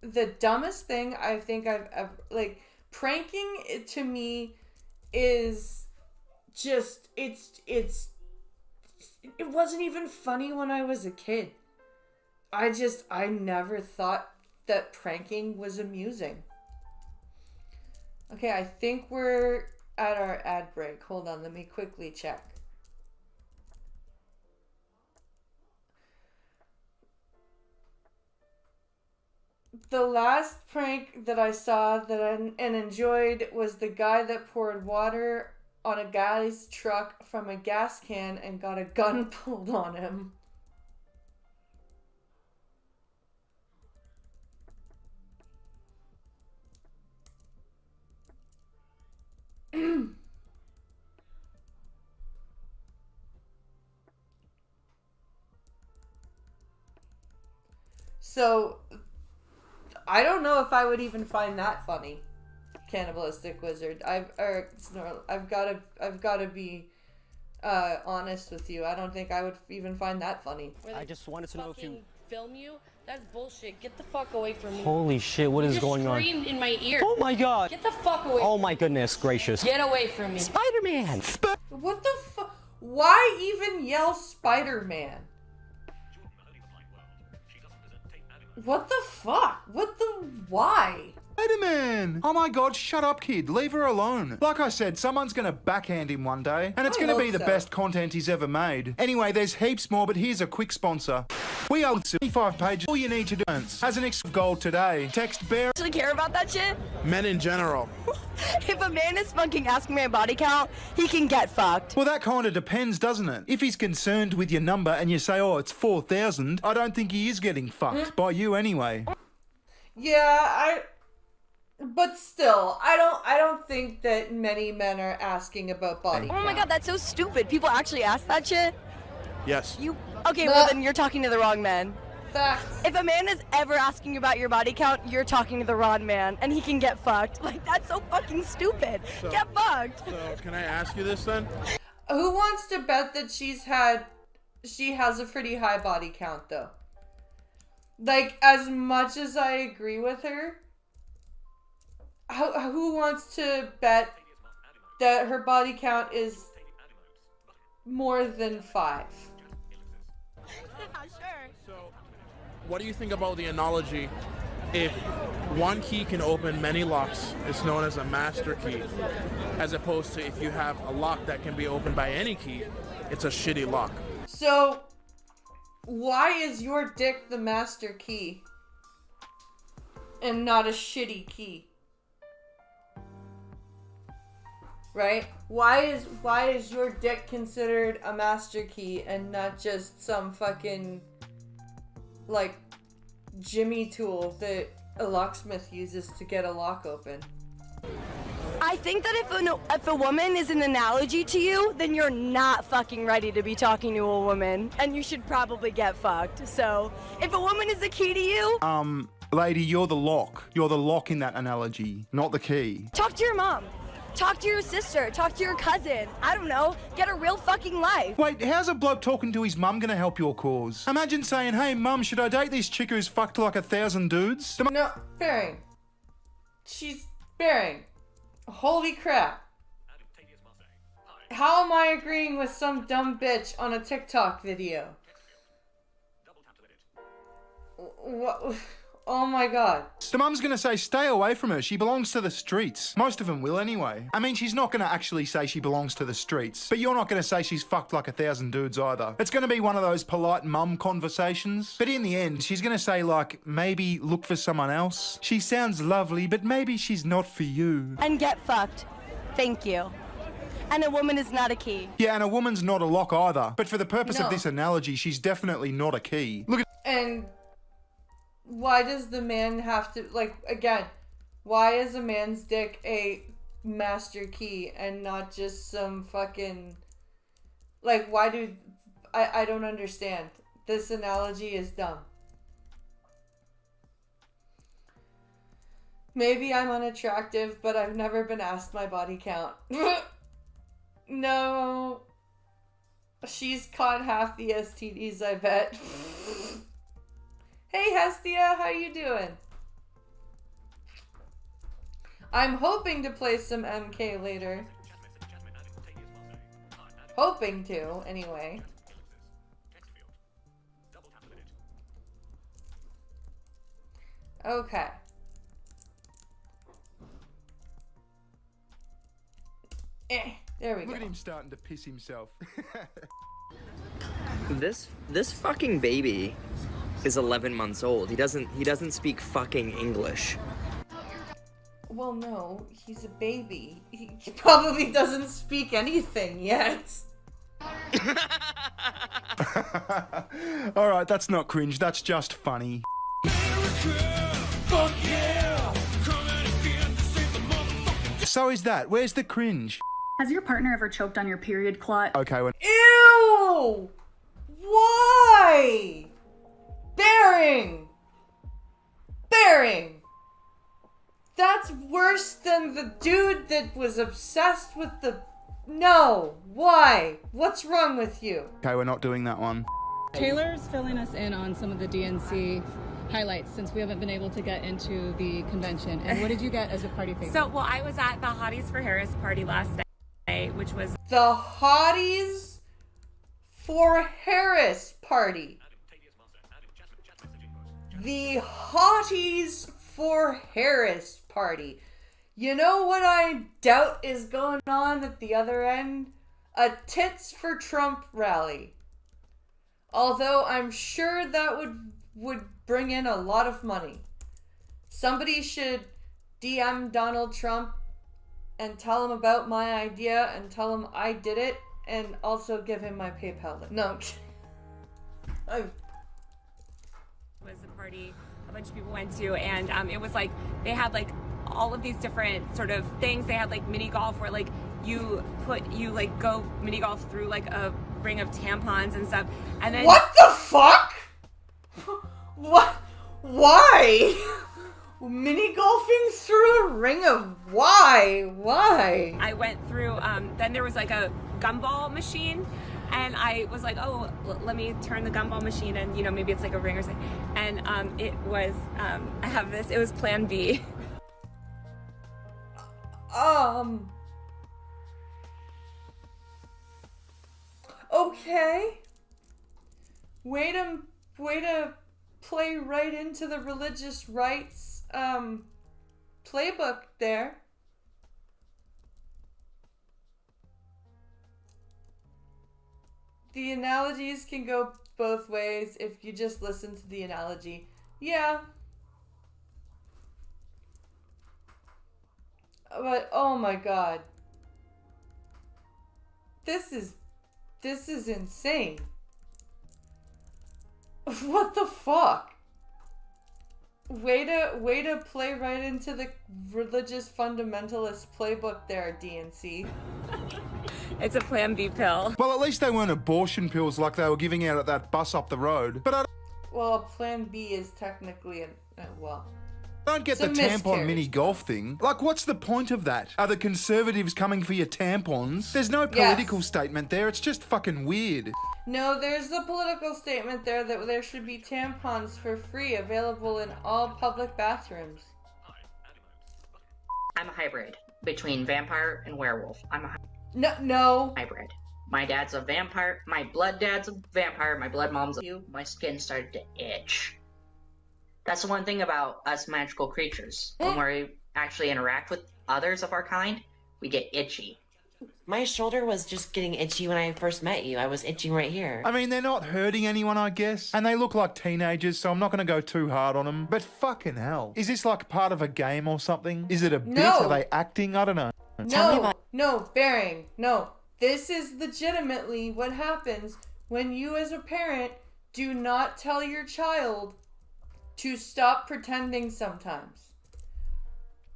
the dumbest thing I think I've ever, like, pranking to me is just, it wasn't even funny when I was a kid. I never thought that pranking was amusing. Okay, I think we're at our ad break. Hold on, let me quickly check. The last prank that I saw and enjoyed was the guy that poured water on a guy's truck from a gas can and got a gun pulled on him. So, I don't know if I would even find that funny, Cannibalistic Wizard. I've got to be honest with you. I don't think I would even find that funny. I just wanted to know if you film you? That's bullshit. Get the fuck away from me. Holy shit, what You is just going on? screamed in my ear. Oh my god. Get the fuck away. Oh my goodness gracious. Get away from me. Spider-Man. What the fuck? Why even yell Spider-Man? What the fuck? Why? Spider-Man! Oh my god, shut up, kid. Leave her alone. Like I said, someone's gonna backhand him one day, and it's I gonna be hope the so. best content he's ever made. Anyway, there's heaps more, but here's a quick sponsor. We are 75 pages. All you need to do as an extra gold today. Text bear. Actually care about that shit? Men in general. If a man is fucking asking my body count, he can get fucked. Well, that kind of depends, doesn't it? If he's concerned with your number and you say, oh, it's 4,000, I don't think he is getting fucked by you anyway. Yeah, but still, I don't think that many men are asking about body Oh count. my god, that's so stupid. People actually ask that shit? Yes. Okay, well then you're talking to the wrong man. Facts. If a man is ever asking about your body count, you're talking to the wrong man, and he can get fucked. Like, that's so fucking stupid. So- Get fucked. So, can I ask you this then? Who wants to bet that she has a pretty high body count though? Like, as much as I agree with her, who wants to bet that her body count is more than 5? So, what do you think about the analogy? If one key can open many locks, it's known as a master key, as opposed to if you have a lock that can be opened by any key, it's a shitty lock. So, why is your dick the master key and not a shitty key? Right? Why is your dick considered a master key and not just some fucking, like, Jimmy tool that a locksmith uses to get a lock open? I think that if a woman is an analogy to you, then you're not fucking ready to be talking to a woman, and you should probably get fucked. So, if a woman is the key to you, Lady, you're the lock. You're the lock in that analogy, not the key. talk to your mom. Talk to your sister. Talk to your cousin. I don't know. Get a real fucking life. Wait, how's a bloke talking to his mum gonna help your cause? Imagine saying, hey mum, should I date this chick who's fucked like 1,000 dudes? No, Bearing. She's Bearing. Holy crap. How am I agreeing with some dumb bitch on a TikTok video? What? Oh my god. The mum's gonna say stay away from her, she belongs to the streets. Most of them will anyway. I mean, she's not gonna actually say she belongs to the streets, but you're not gonna say she's fucked like 1,000 dudes either. It's gonna be one of those polite mum conversations, but in the end, she's gonna say like, maybe look for someone else. She sounds lovely, but maybe she's not for you. And get fucked. Thank you. And a woman is not a key. Yeah, and a woman's not a lock either, but for the purpose No. of this analogy, she's definitely not a key. Look at And why does the man have to, like, again, why is a man's dick a master key and not just some fucking, like, why do, I don't understand. This analogy is dumb. Maybe I'm unattractive, but I've never been asked my body count. No. She's caught half the STDs, I bet. Hey Hestia, how you doing? I'm hoping to play some MK later. Hoping to, anyway. Okay. There we go. Look at him starting to piss himself. This fucking baby is 11 months old. He doesn't speak fucking English. Well, no, he's a baby. He probably doesn't speak anything yet. Alright, that's not cringe, that's just funny. Fuck yeah! So is that. Where's the cringe? Has your partner ever choked on your period clot? Okay, when Ew! Why? Bearing! That's worse than the dude that was obsessed with the... No! Why? What's wrong with you? Okay, we're not doing that one. Taylor's filling us in on some of the DNC highlights since we haven't been able to get into the convention. And what did you get as a party favor? So, well, I was at the Hotties for Harris party last day, which was... The Hotties for Harris party. The Hotties for Harris party. You know what I doubt is going on at the other end? A Tits for Trump rally. Although I'm sure that would bring in a lot of money. Somebody should DM Donald Trump and tell him about my idea and tell him I did it and also give him my PayPal link. No. Was a party a bunch of people went to, and it was like they had like all of these different sort of things. They had like mini golf where like you go mini golf through like a ring of tampons and stuff, and then what the fuck? What? Why? Mini golfing through a ring of why? Why? I went through. Then there was like a gumball machine. And I was like, oh, let me turn the gumball machine and, you know, maybe it's like a ring or something. And it was, I have this, it was Plan B. Okay. Way to play right into the religious rights, playbook there. The analogies can go both ways if you just listen to the analogy. Yeah. But oh my god. This is insane. What the fuck? Way to play right into the religious fundamentalist playbook there, DNC. It's a Plan B pill. Well, at least they weren't abortion pills like they were giving out at that bus up the road. But Well, a Plan B is technically well. Don't get the tampon mini golf thing. Like, what's the point of that? Are the conservatives coming for your tampons? There's no political statement there. It's just fucking weird. No, there's a political statement there that there should be tampons for free available in all public bathrooms. I'm a hybrid between vampire and werewolf. No. Hybrid. My dad's a vampire. My blood dad's a vampire. My blood mom's a... My skin started to itch. That's the one thing about us magical creatures. When we actually interact with others of our kind, we get itchy. My shoulder was just getting itchy when I first met you. I was itching right here. I mean, they're not hurting anyone, I guess. And they look like teenagers, so I'm not going to go too hard on them. But fucking hell. Is this like part of a game or something? Is it a bit? Are they acting? I don't know. No, Bearing. No. This is legitimately what happens when you as a parent do not tell your child to stop pretending sometimes.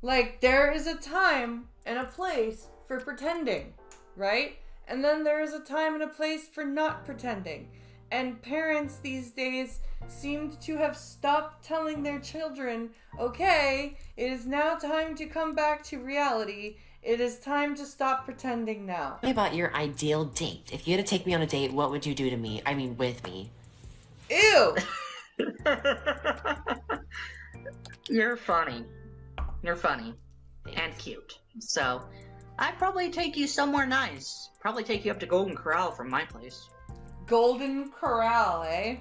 Like, there is a time and a place for pretending, right? And then there is a time and a place for not pretending. And parents these days seem to have stopped telling their children, okay, it is now time to come back to reality. It is time to stop pretending now. Tell me about your ideal date. If you had to take me on a date, what would you do to me? I mean, with me. Ew! You're funny. You're funny. And cute. So, I'd probably take you somewhere nice. Probably take you up to Golden Corral from my place. Golden Corral, eh?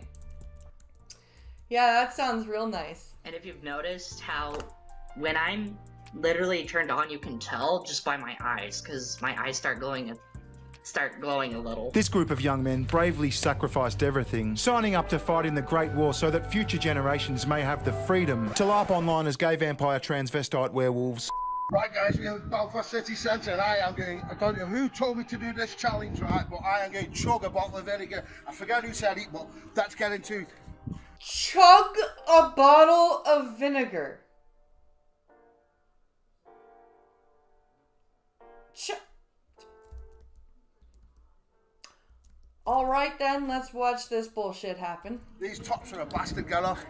Yeah, that sounds real nice. And if you've noticed how when I'm literally turned on, you can tell just by my eyes, because my eyes start glowing a little. This group of young men bravely sacrificed everything, signing up to fight in the Great War so that future generations may have the freedom to LARP online as gay vampire transvestite werewolves. Right guys, we're in Belfast City Centre and I don't know who told me to do this challenge, right, but I am going to chug a bottle of vinegar. I forget who said it, but that's getting to... Chug a bottle of vinegar. Alright then, let's watch this bullshit happen. These tops are a bastard, get off.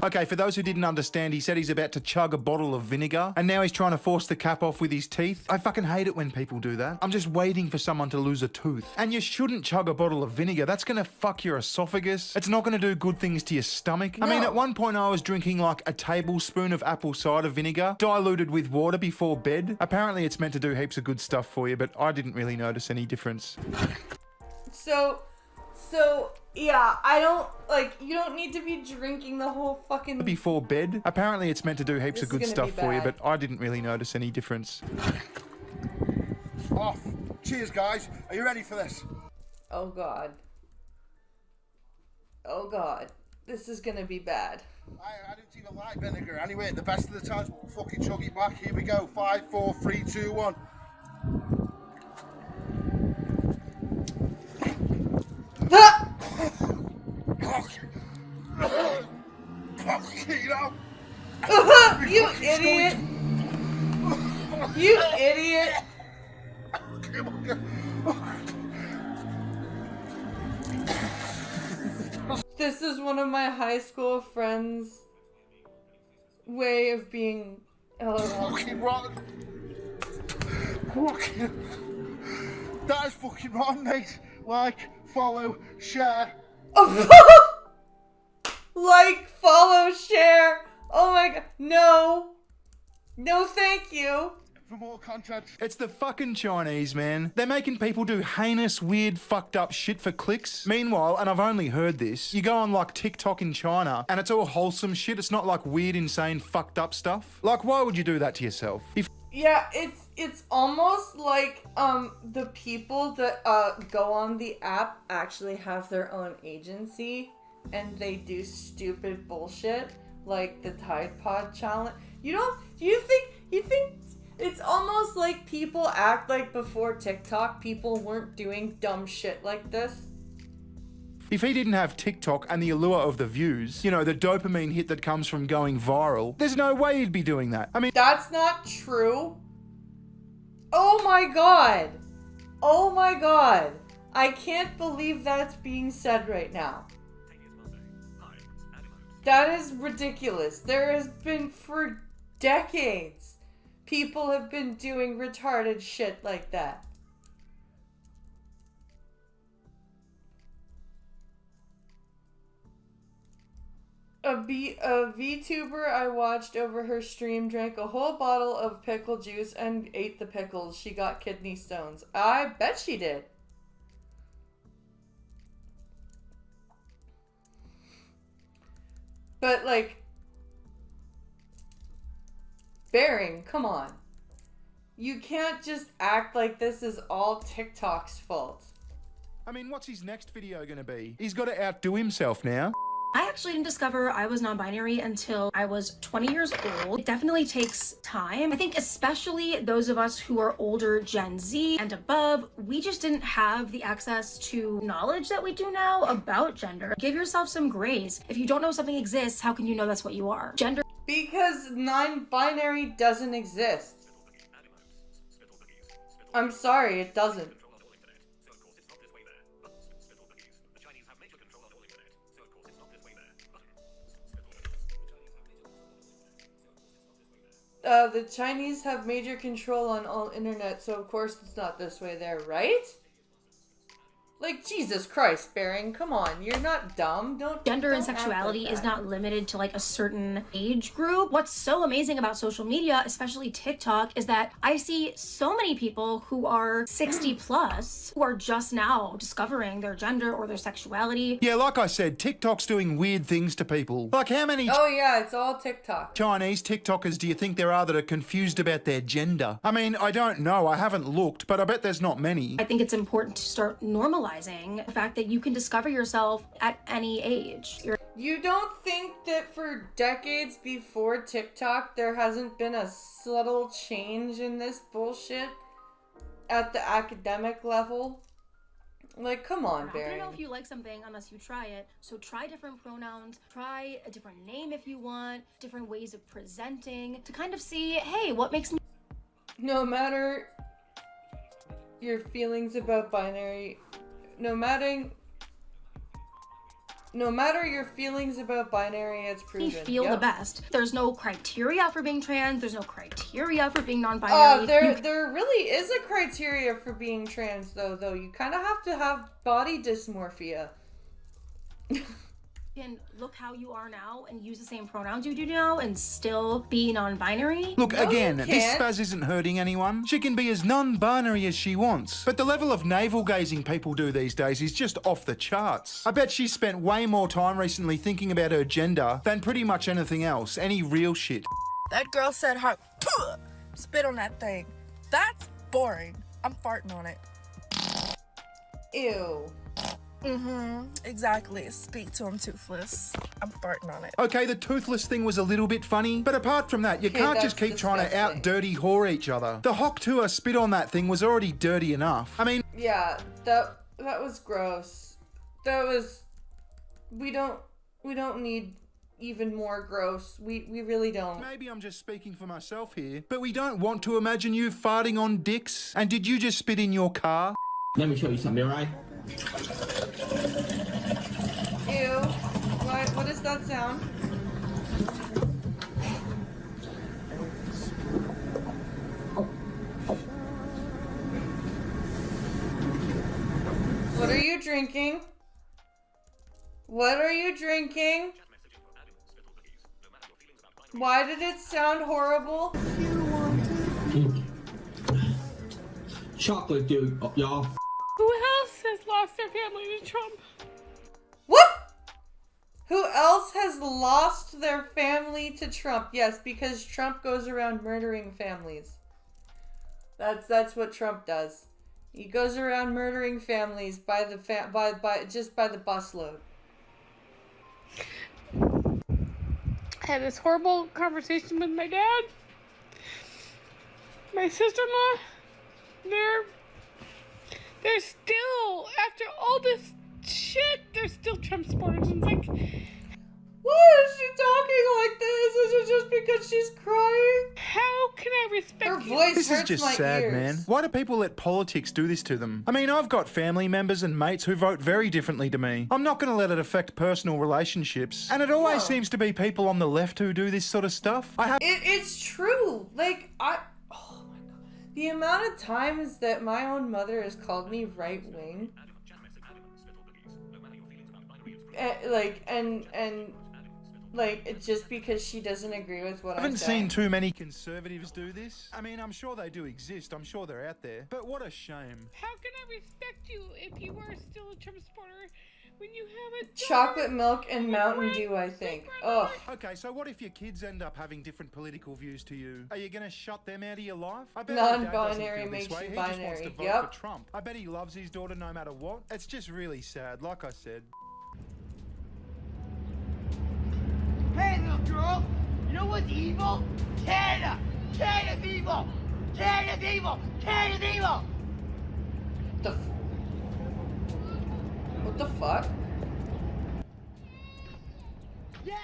Okay, for those who didn't understand, he said he's about to chug a bottle of vinegar, and now he's trying to force the cap off with his teeth. I fucking hate it when people do that. I'm just waiting for someone to lose a tooth. And you shouldn't chug a bottle of vinegar. That's gonna fuck your esophagus. It's not gonna do good things to your stomach. No. I mean, at one point I was drinking like a tablespoon of apple cider vinegar, diluted with water before bed. Apparently it's meant to do heaps of good stuff for you, but I didn't really notice any difference. So, yeah, I don't, like, you don't need to be drinking the whole fucking... Before bed. Apparently it's meant to do heaps of good stuff for you, but I didn't really notice any difference. Off. Cheers, guys. Are you ready for this? Oh, God. Oh, God. This is gonna be bad. I don't even like vinegar. Anyway, at the best of the times, we'll fucking chug it back. Here we go. 5, 4, 3, 2, 1. You idiot! You idiot! This is one of my high school friends' way of being. Fucking rotten. That is fucking rotten, mate. Like, follow, share. Like, follow, share. Oh my god. No. No, thank you. For more content. It's the fucking Chinese, man. They're making people do heinous, weird, fucked up shit for clicks. Meanwhile, and I've only heard this, you go on like TikTok in China and it's all wholesome shit. It's not like weird, insane, fucked up stuff. Like, why would you do that to yourself? Yeah, it's almost like the people that go on the app actually have their own agency and they do stupid bullshit like the Tide Pod challenge. You think it's almost like people act like before TikTok people weren't doing dumb shit like this? If he didn't have TikTok and the allure of the views, you know, the dopamine hit that comes from going viral, there's no way he'd be doing that. I mean, that's not true. Oh my god. Oh my god. I can't believe that's being said right now. That is ridiculous. There has been for decades people have been doing retarded shit like that. A VTuber I watched over her stream drank a whole bottle of pickle juice and ate the pickles. She got kidney stones. I bet she did. But, like, Bearing, come on. You can't just act like this is all TikTok's fault. I mean, what's his next video gonna be? He's got to outdo himself now. I actually didn't discover I was non-binary until I was 20 years old. It definitely takes time. I think especially those of us who are older Gen Z and above, we just didn't have the access to knowledge that we do now about gender. Give yourself some grace. If you don't know something exists, how can you know that's what you are? Gender. Because non-binary doesn't exist. I'm sorry, it doesn't. The Chinese have major control on all internet, so of course it's not this way there, right? Like, Jesus Christ, Bearing, come on, you're not dumb. Gender and don't act sexuality like is that. not limited to like a certain age group. What's so amazing about social media, especially TikTok, is that I see so many people who are 60 plus who are just now discovering their gender or their sexuality. Yeah, like I said, TikTok's doing weird things to people. Like, how many Oh yeah, it's all TikTok. Chinese TikTokers do you think there are that are confused about their gender? I mean, I don't know, I haven't looked, but I bet there's not many. I think it's important to start normalizing the fact that you can discover yourself at any age. You don't think that for decades before TikTok there hasn't been a subtle change in this bullshit at the academic level? Like, come on, I Barry. don't know if you like something unless you try it. So try different pronouns, try a different name if you want, different ways of presenting to kind of see, hey, what makes me... No matter your feelings about binary, no matter your feelings about binary, it's proven. feel the best. There's no criteria for being trans. There's no criteria for being non-binary. Oh, there really is a criteria for being trans, though. You kind of have to have body dysmorphia. You can look how you are now and use the same pronouns you do now and still be non-binary. Look, No, again, you this can't. spaz isn't hurting anyone. She can be as non-binary as she wants. But the level of navel-gazing people do these days is just off the charts. I bet she spent way more time recently thinking about her gender than pretty much anything else, any real shit. That girl said her spit on that thing. That's boring. I'm farting on it. Ew. Exactly. Speak to him, Toothless. I'm farting on it. Okay, the toothless thing was a little bit funny, but apart from that, you Okay, can't just that's keep trying to disgusting. out-dirty whore each other. The Hawk Tour spit on that thing was already dirty enough. I mean... Yeah, that was gross. That was... We don't need even more gross. We really don't. Maybe I'm just speaking for myself here, but we don't want to imagine you farting on dicks. And did you just spit in your car? Let me show you something, alright? Ew. What is that sound? What are you drinking? What are you drinking? Why did it sound horrible? Chocolate, dude, y'all. Who else has lost their family to Trump? What? Who else has lost their family to Trump? Yes, because Trump goes around murdering families. That's what Trump does. He goes around murdering families by the by the busload. I had this horrible conversation with my dad. My sister-in-law, they're still, after all this shit, they're still Trump supporters. And it's like, why is she talking like this? Is it just because she's crying? How can I respect her voice? This is hurts just my sad, ears. man. Why do people let politics do this to them? I mean, I've got family members and mates who vote very differently to me. I'm not going to let it affect personal relationships. And it always seems to be people on the left who do this sort of stuff. It's true. Like, oh my god. The amount of times that my own mother has called me right wing. Like, just because she doesn't agree with what I haven't I'm seen saying. too many conservatives do this. I mean, I'm sure they do exist. I'm sure they're out there. But what a shame. How can I respect you if you are still a Trump supporter when you have a Chocolate milk and Mountain Dew, I think. Ugh. Okay, so what if your kids end up having different political views to you? Are you going to shut them out of your life? I bet your dad doesn't Non-binary feel this makes way. you He just wants binary. to vote Yep. for Trump. I bet he loves his daughter no matter what. It's just really sad, like I said. Hey, little girl, you know what's evil? Canada! Canada's evil! Canada's evil! Canada's evil! What the fuck? Yeah!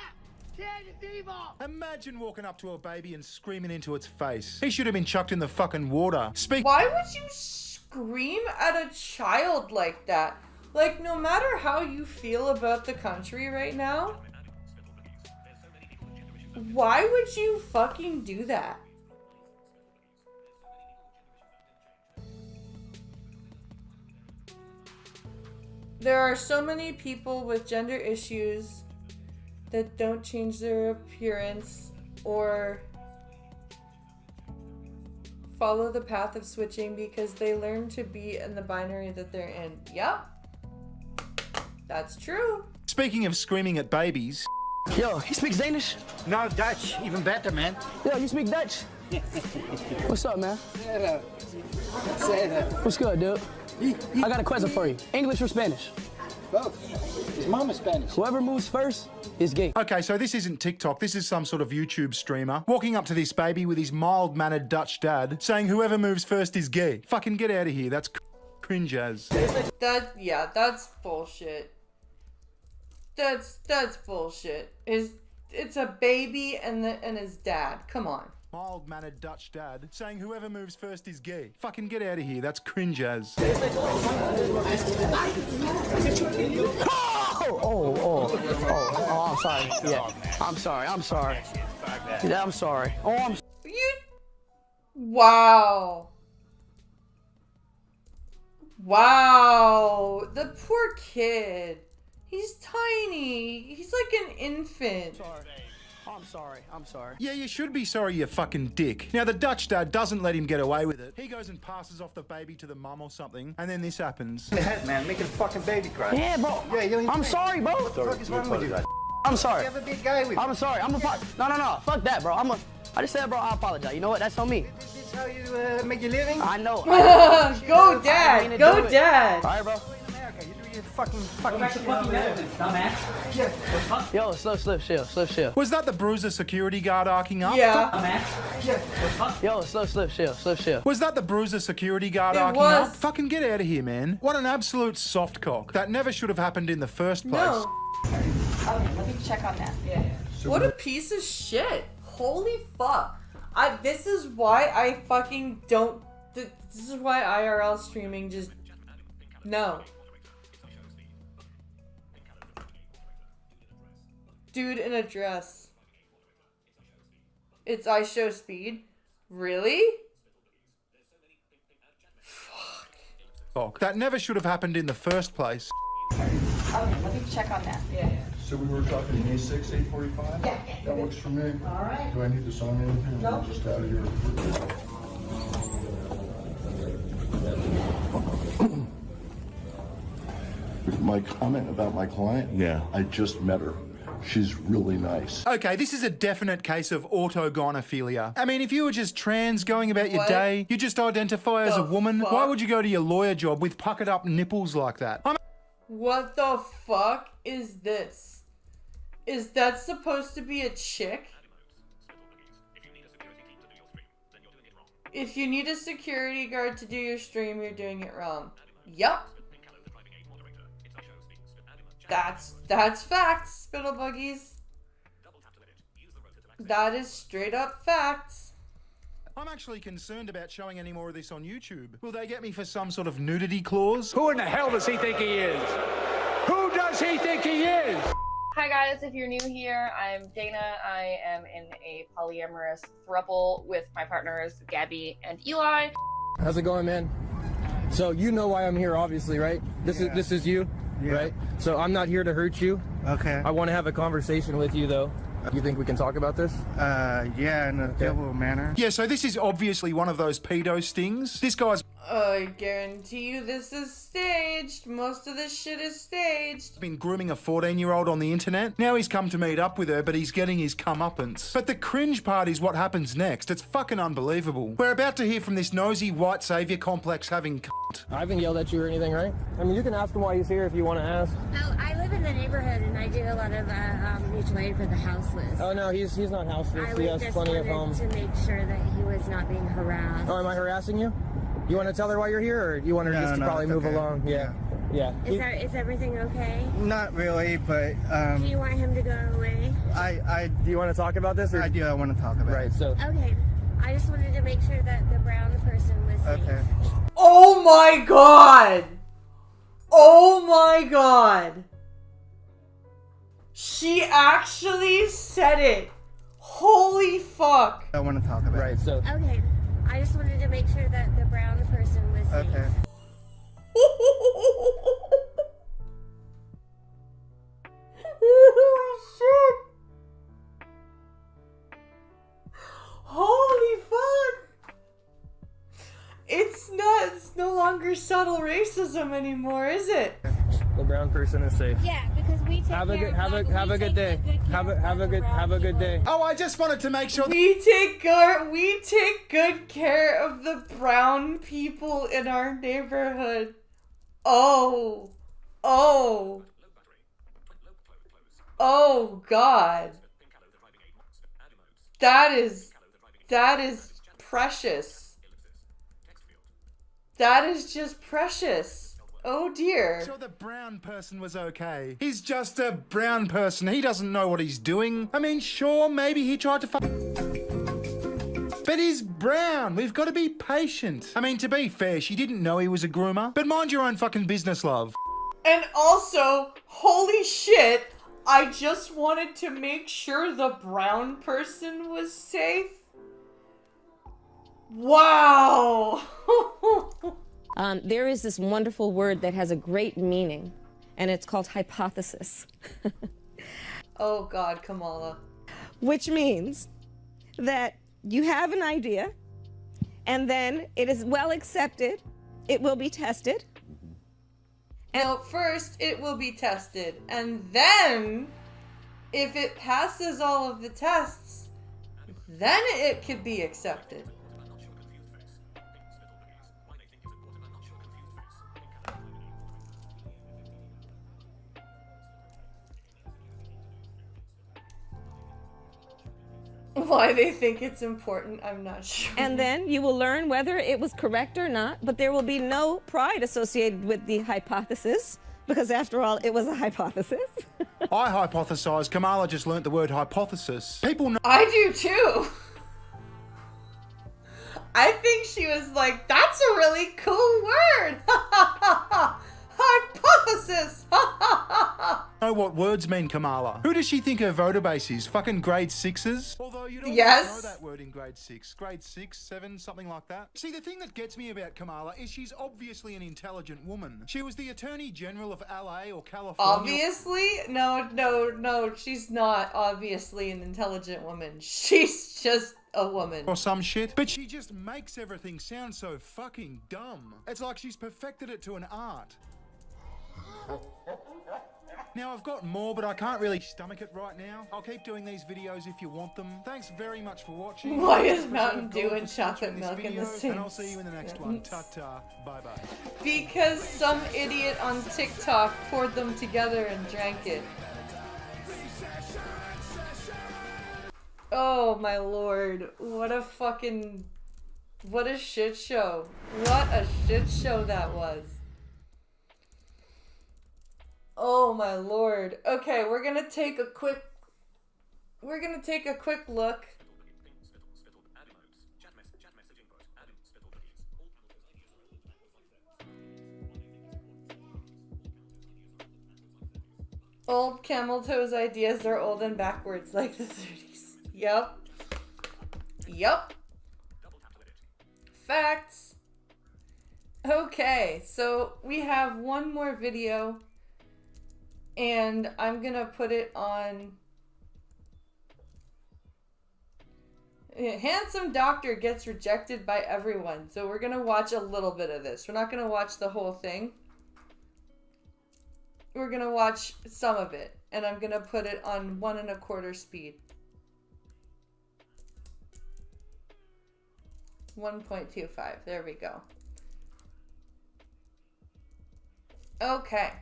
Canada's evil! Imagine walking up to a baby and screaming into its face. He should have been chucked in the fucking water. Why would you scream at a child like that? Like, no matter how you feel about the country right now, why would you fucking do that? There are so many people with gender issues that don't change their appearance or follow the path of switching because they learn to be in the binary that they're in. Yep. That's true. Speaking of screaming at babies... Yo, he speaks Danish? No, Dutch. Even better, man. Yo, you speak Dutch? What's up, man? What's good, dude? I got a question for you. English or Spanish? Both. His mom is Spanish. Whoever moves first is gay. Okay, so this isn't TikTok. This is some sort of YouTube streamer walking up to this baby with his mild-mannered Dutch dad saying whoever moves first is gay. Fucking get out of here. That's cringe as. That's bullshit. That's bullshit. It's a baby and his dad. Come on. Mild-mannered Dutch dad saying whoever moves first is gay. Fucking get out of here. That's cringe as. Oh, I'm sorry. Yeah, I'm sorry. Yeah, I'm sorry. Wow. Wow. The poor kid. He's tiny. He's like an infant. I'm sorry. Yeah, you should be sorry, you fucking dick. Now, the Dutch dad doesn't let him get away with it. He goes and passes off the baby to the mum or something, and then this happens. In the head, man, making a fucking baby cry. Yeah, bro. Yeah, I'm sorry, bro. What the fuck is wrong with you? I'm sorry. You have a big guy with you. I'm sorry. No. Fuck that, bro. I just said, bro, I apologize. You know what? That's on me. This is how you make your living? I know. Go, Dad. Go, Dad. All right, bro. Fucking Yo, slip, chill. Was that the Bruiser security guard arcing up? Yeah. Yo, slip, chill. Was that the Bruiser security guard arcing up? Fucking get out of here, man. What an absolute soft cock. That never should have happened in the first place. No. Okay, let me check on that. Yeah. What a piece of shit. Holy fuck. This is why I fucking don't... This is why IRL streaming just... No. Dude in a dress. It's I show speed. Really? Fuck. That never should have happened in the first place. Okay, let me check on that. Yeah. So we were talking May 6, 8:45? Yeah. That works for me. All right. Do I need to sign anything? No. I'm just out of here. My comment about my client? Yeah. I just met her. She's really nice. Okay, this is a definite case of autogynephilia. I mean, if you were just trans going about your What? day, you just identify as a woman, why would you go to your lawyer job with puckered up nipples like that? What the fuck is this? Is that supposed to be a chick? If you need a security guard to do your stream, you're doing it wrong. Yup. That's facts, Spittle Buggies. That is straight up facts. I'm actually concerned about showing any more of this on YouTube. Will they get me for some sort of nudity clause? Who in the hell does he think he is? Who does he think he is? Hi guys, if you're new here, I'm Dana. I am in a polyamorous throuple with my partners, Gabby and Eli. How's it going, man? So you know why I'm here, obviously, right? This is you, right? So I'm not here to hurt you. Okay. I want to have a conversation with you, though. You think we can talk about this? Yeah, in a civil manner. Yeah, so this is obviously one of those pedo stings. This guy's I guarantee you this is staged. Most of this shit is staged. been grooming a 14-year-old on the internet. Now he's come to meet up with her, but he's getting his comeuppance. But the cringe part is what happens next. It's fucking unbelievable. We're about to hear from this nosy white savior complex having cunt. I haven't yelled at you or anything, right? I mean, you can ask him why he's here if you want to ask. Oh, I live in the neighborhood and I do a lot of mutual aid for the houseless. Oh, no, he's not houseless. I He has just plenty of wanted homes. to make sure that he was not being harassed. Oh, am I harassing you? You want to tell her why you're here, or you want her just to probably move along? Yeah. Yeah. Is everything okay? Not really, but Do you want him to go away? do you want to talk about this? Or? I do. I want to talk about it. Right. So. Okay. I just wanted to make sure that the brown person was safe. Okay. Oh my god! Oh my god! She actually said it! Holy fuck! I want to talk about it. Right. So. Okay. I just wanted to make sure that the brown person was safe. Okay. Holy shit! Holy fuck! It's no longer subtle racism anymore, is it? The brown person is safe. Yeah, because we take Have a care good of have them. a We good day. take Have a good day. Oh, I just wanted to make sure We take good care of the brown people in our neighborhood. Oh God. That is precious. That is just precious. Oh dear. sure the brown person was okay. He's just a brown person. He doesn't know what he's doing. I mean, sure, maybe he tried to but he's brown. We've got to be patient. I mean, to be fair, she didn't know he was a groomer. But mind your own fucking business, love. And also, holy shit, I just wanted to make sure the brown person was safe. Wow. There is this wonderful word that has a great meaning, and it's called hypothesis. Oh God, Kamala. Which means that you have an idea, and then it is well accepted, it will be tested. No, first it will be tested, and then if it passes all of the tests, then it could be accepted. Why they think it's important, I'm not sure. And then you will learn whether it was correct or not, but there will be no pride associated with the hypothesis, because after all, it was a hypothesis. I hypothesize Kamala just learnt the word hypothesis. People know. I do too. I think she was like, that's a really cool word. Hypothesis. Know what words mean, Kamala. Who does she think her voter base is? Fucking grade 6s? Although you don't know that word in grade 6. Grade 6, 7, something like that. See, the thing that gets me about Kamala is she's obviously an intelligent woman. She was the Attorney General of LA or California. Obviously? No, she's not obviously an intelligent woman. She's just a woman. Or some shit. But she just makes everything sound so fucking dumb. It's like she's perfected it to an art. Now, I've got more, but I can't really stomach it right now. I'll keep doing these videos if you want them. Thanks very much for watching. Why is Mountain Dew and chocolate milk in the same And I'll see you in the next one. Ta-ta. Bye-bye. Because some idiot on TikTok poured them together and drank it. Oh my lord. What a shit show. What a shit show that was. Oh my lord. Okay, we're gonna take a quick look. Old camel toes ideas are old and backwards like the 30s. Yup. Facts. Okay, so we have one more video. And I'm gonna put it on... Handsome doctor gets rejected by everyone. So we're gonna watch a little bit of this. We're not gonna watch the whole thing. We're gonna watch some of it. And I'm gonna put it on 1 1/4 speed. 1.25. There we go. Okay.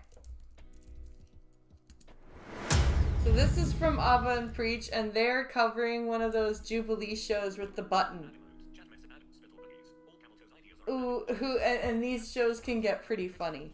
So this is from Abba and Preach, and they're covering one of those Jubilee shows with the button. Ooh, and these shows can get pretty funny.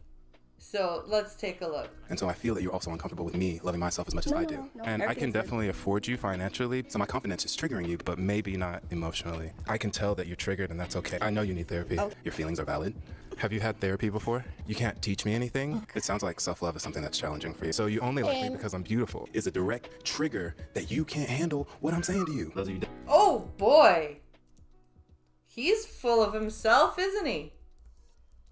So let's take a look. And so I feel that you're also uncomfortable with me loving myself as much as I do. And I can definitely afford you financially, so my confidence is triggering you, but maybe not emotionally. I can tell that you're triggered, and that's okay. I know you need therapy. Your feelings are valid. Have you had therapy before? You can't teach me anything. It sounds like self-love is something that's challenging for you. So you only like me because I'm beautiful. Is a direct trigger that you can't handle what I'm saying to you. Those of you Oh boy. He's full of himself, isn't he?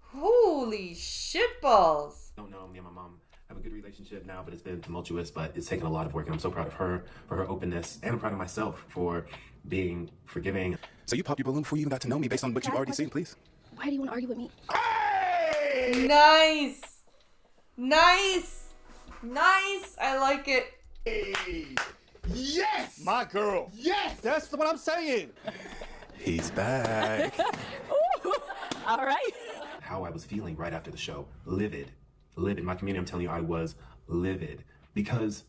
Holy shitballs. I don't know, me and my mom have a good relationship now, but it's been tumultuous, but it's taken a lot of work, and I'm so proud of her for her openness, and I'm proud of myself for being forgiving. So you popped your balloon before you even got to know me based on what you've already seen, please. Why do you want to argue with me? Hey! Nice! Nice! Nice! I like it. Hey! Yes! My girl. Yes! That's what I'm saying. He's back. All right. How I was feeling right after the show. Livid. Livid. My community, I'm telling you, I was livid. Because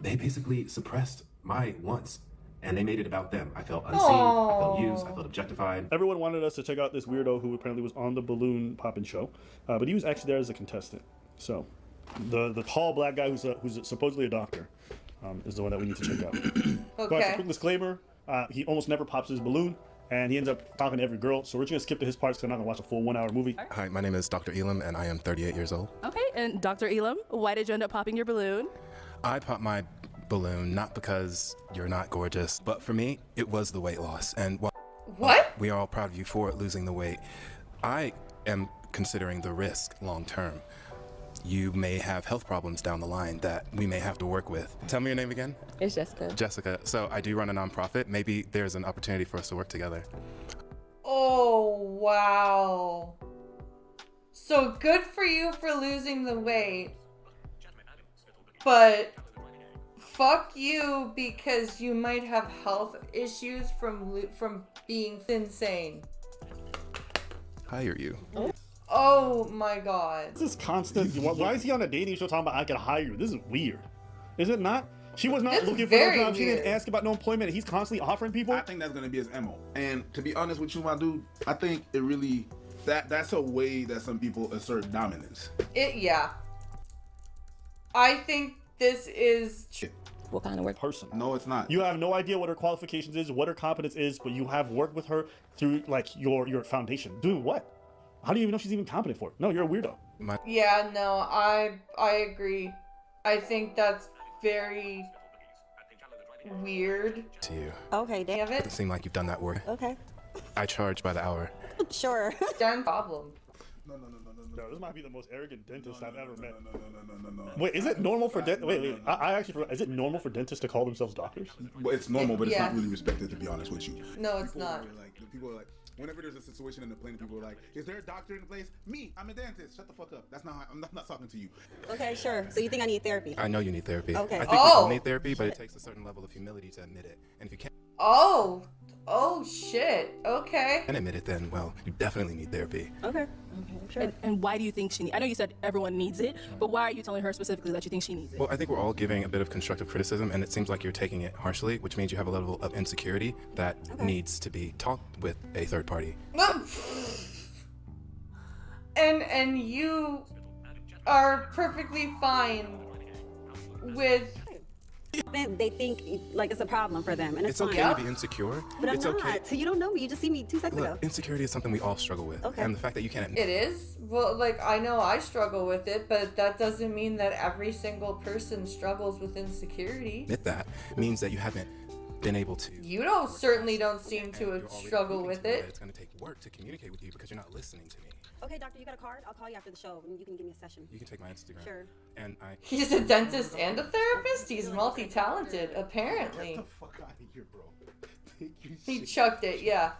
they basically suppressed my wants. And they made it about them. I felt unseen, I felt used, I felt objectified. Everyone wanted us to check out this weirdo who apparently was on the balloon popping show. But he was actually there as a contestant. So, the tall black guy who's supposedly a doctor is the one that we need to check out. Okay. So, quick disclaimer, he almost never pops his balloon. And he ends up talking to every girl. So we're just going to skip to his parts because I'm not going to watch a full 1 hour movie. Hi, my name is Dr. Elam, and I am 38 years old. Okay, and Dr. Elam, why did you end up popping your balloon? I popped my balloon not because you're not gorgeous, but for me, it was the weight loss. And while we are all proud of you for losing the weight, I am considering the risk long term. You may have health problems down the line that we may have to work with. Tell me your name again. It's Jessica. Jessica. So I do run a nonprofit. Maybe there's an opportunity for us to work together. Oh, wow. So good for you for losing the weight. But fuck you because you might have health issues from being insane. Hire you. Oh my god. This is constant. Why is he on a dating show talking about I can hire you? This is weird. Is it not? She was not looking for no job. She didn't ask about no employment. And he's constantly offering people. I think that's gonna be his MO. And to be honest with you, my dude, I think it really that's a way that some people assert dominance. Yeah. I think this is what kind of work person. No, it's not. You have no idea what her qualifications is, what her competence is, but you have worked with her through like your foundation. Doing what? How do you even know she's even competent for it? No, you're a weirdo. Yeah, no, I agree. I think that's very weird. To you. Okay, damn it. Doesn't seem like you've done that work. Okay. I charge by the hour. Sure. Damn problem. No, this might be the most arrogant dentist I've ever met. No. Wait, is it normal for wait. I actually forgot. Is it normal for dentists to call themselves doctors? Well, it's normal, but it's not really respected, to be honest with you. No, it's not. People are like, whenever there's a situation in the plane, people are like, "Is there a doctor in the place?" Me, I'm a dentist. Shut the fuck up. That's not how, I'm not talking to you. Okay, sure. So you think I need therapy? I know you need therapy. Okay. I think we all need therapy, but it takes a certain level of humility to admit it. And if you can't shit. Okay. admit it, then well, you definitely need therapy. Okay. Sure. And why do you think she needs? I know you said everyone needs it, but why are you telling her specifically that you think she needs it? Well, I think we're all giving a bit of constructive criticism, and it seems like you're taking it harshly, which means you have a level of insecurity that needs to be talked with a third party. And you are perfectly fine with. They think like it's a problem for them, and it's okay fine. to be insecure. But I'm it's not. okay. So you don't know me. You just see me 2 seconds ago. Look, insecurity is something we all struggle with, and the fact that you can't. It is? Well, like, I know I struggle with it, but that doesn't mean that every single person struggles with insecurity. Admit that means that you haven't been able to. You certainly don't seem to struggle with it. It's going to take work to communicate with you because you're not listening to me. Okay, doctor, you got a card? I'll call you after the show and you can give me a session. You can take my Instagram. Sure. And He's a dentist and a therapist? He's multi-talented, apparently. Get the fuck out of here, bro. He chucked it, yeah.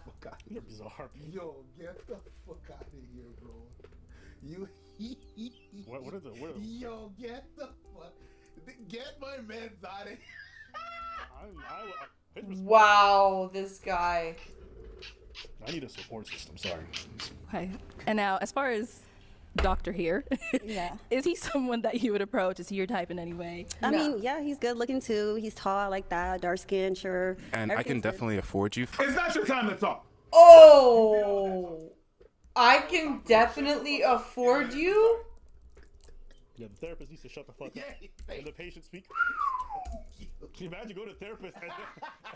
You're bizarre. Yo, get the fuck out of here, bro. You. What is it? Yo, get the fuck. Get my meds out of here. Wow, this guy. I need a support system. Sorry. Okay. And now, as far as Doctor here, Yeah. is he someone that you would approach? Is he your type in any way? I mean, yeah, he's good looking too. He's tall like that, dark skin, sure. And I can definitely afford you. It's not your time to talk. Oh, I can definitely afford you? Yeah, the therapist needs to shut the fuck up. And the patient speak. Can you imagine going to a therapist?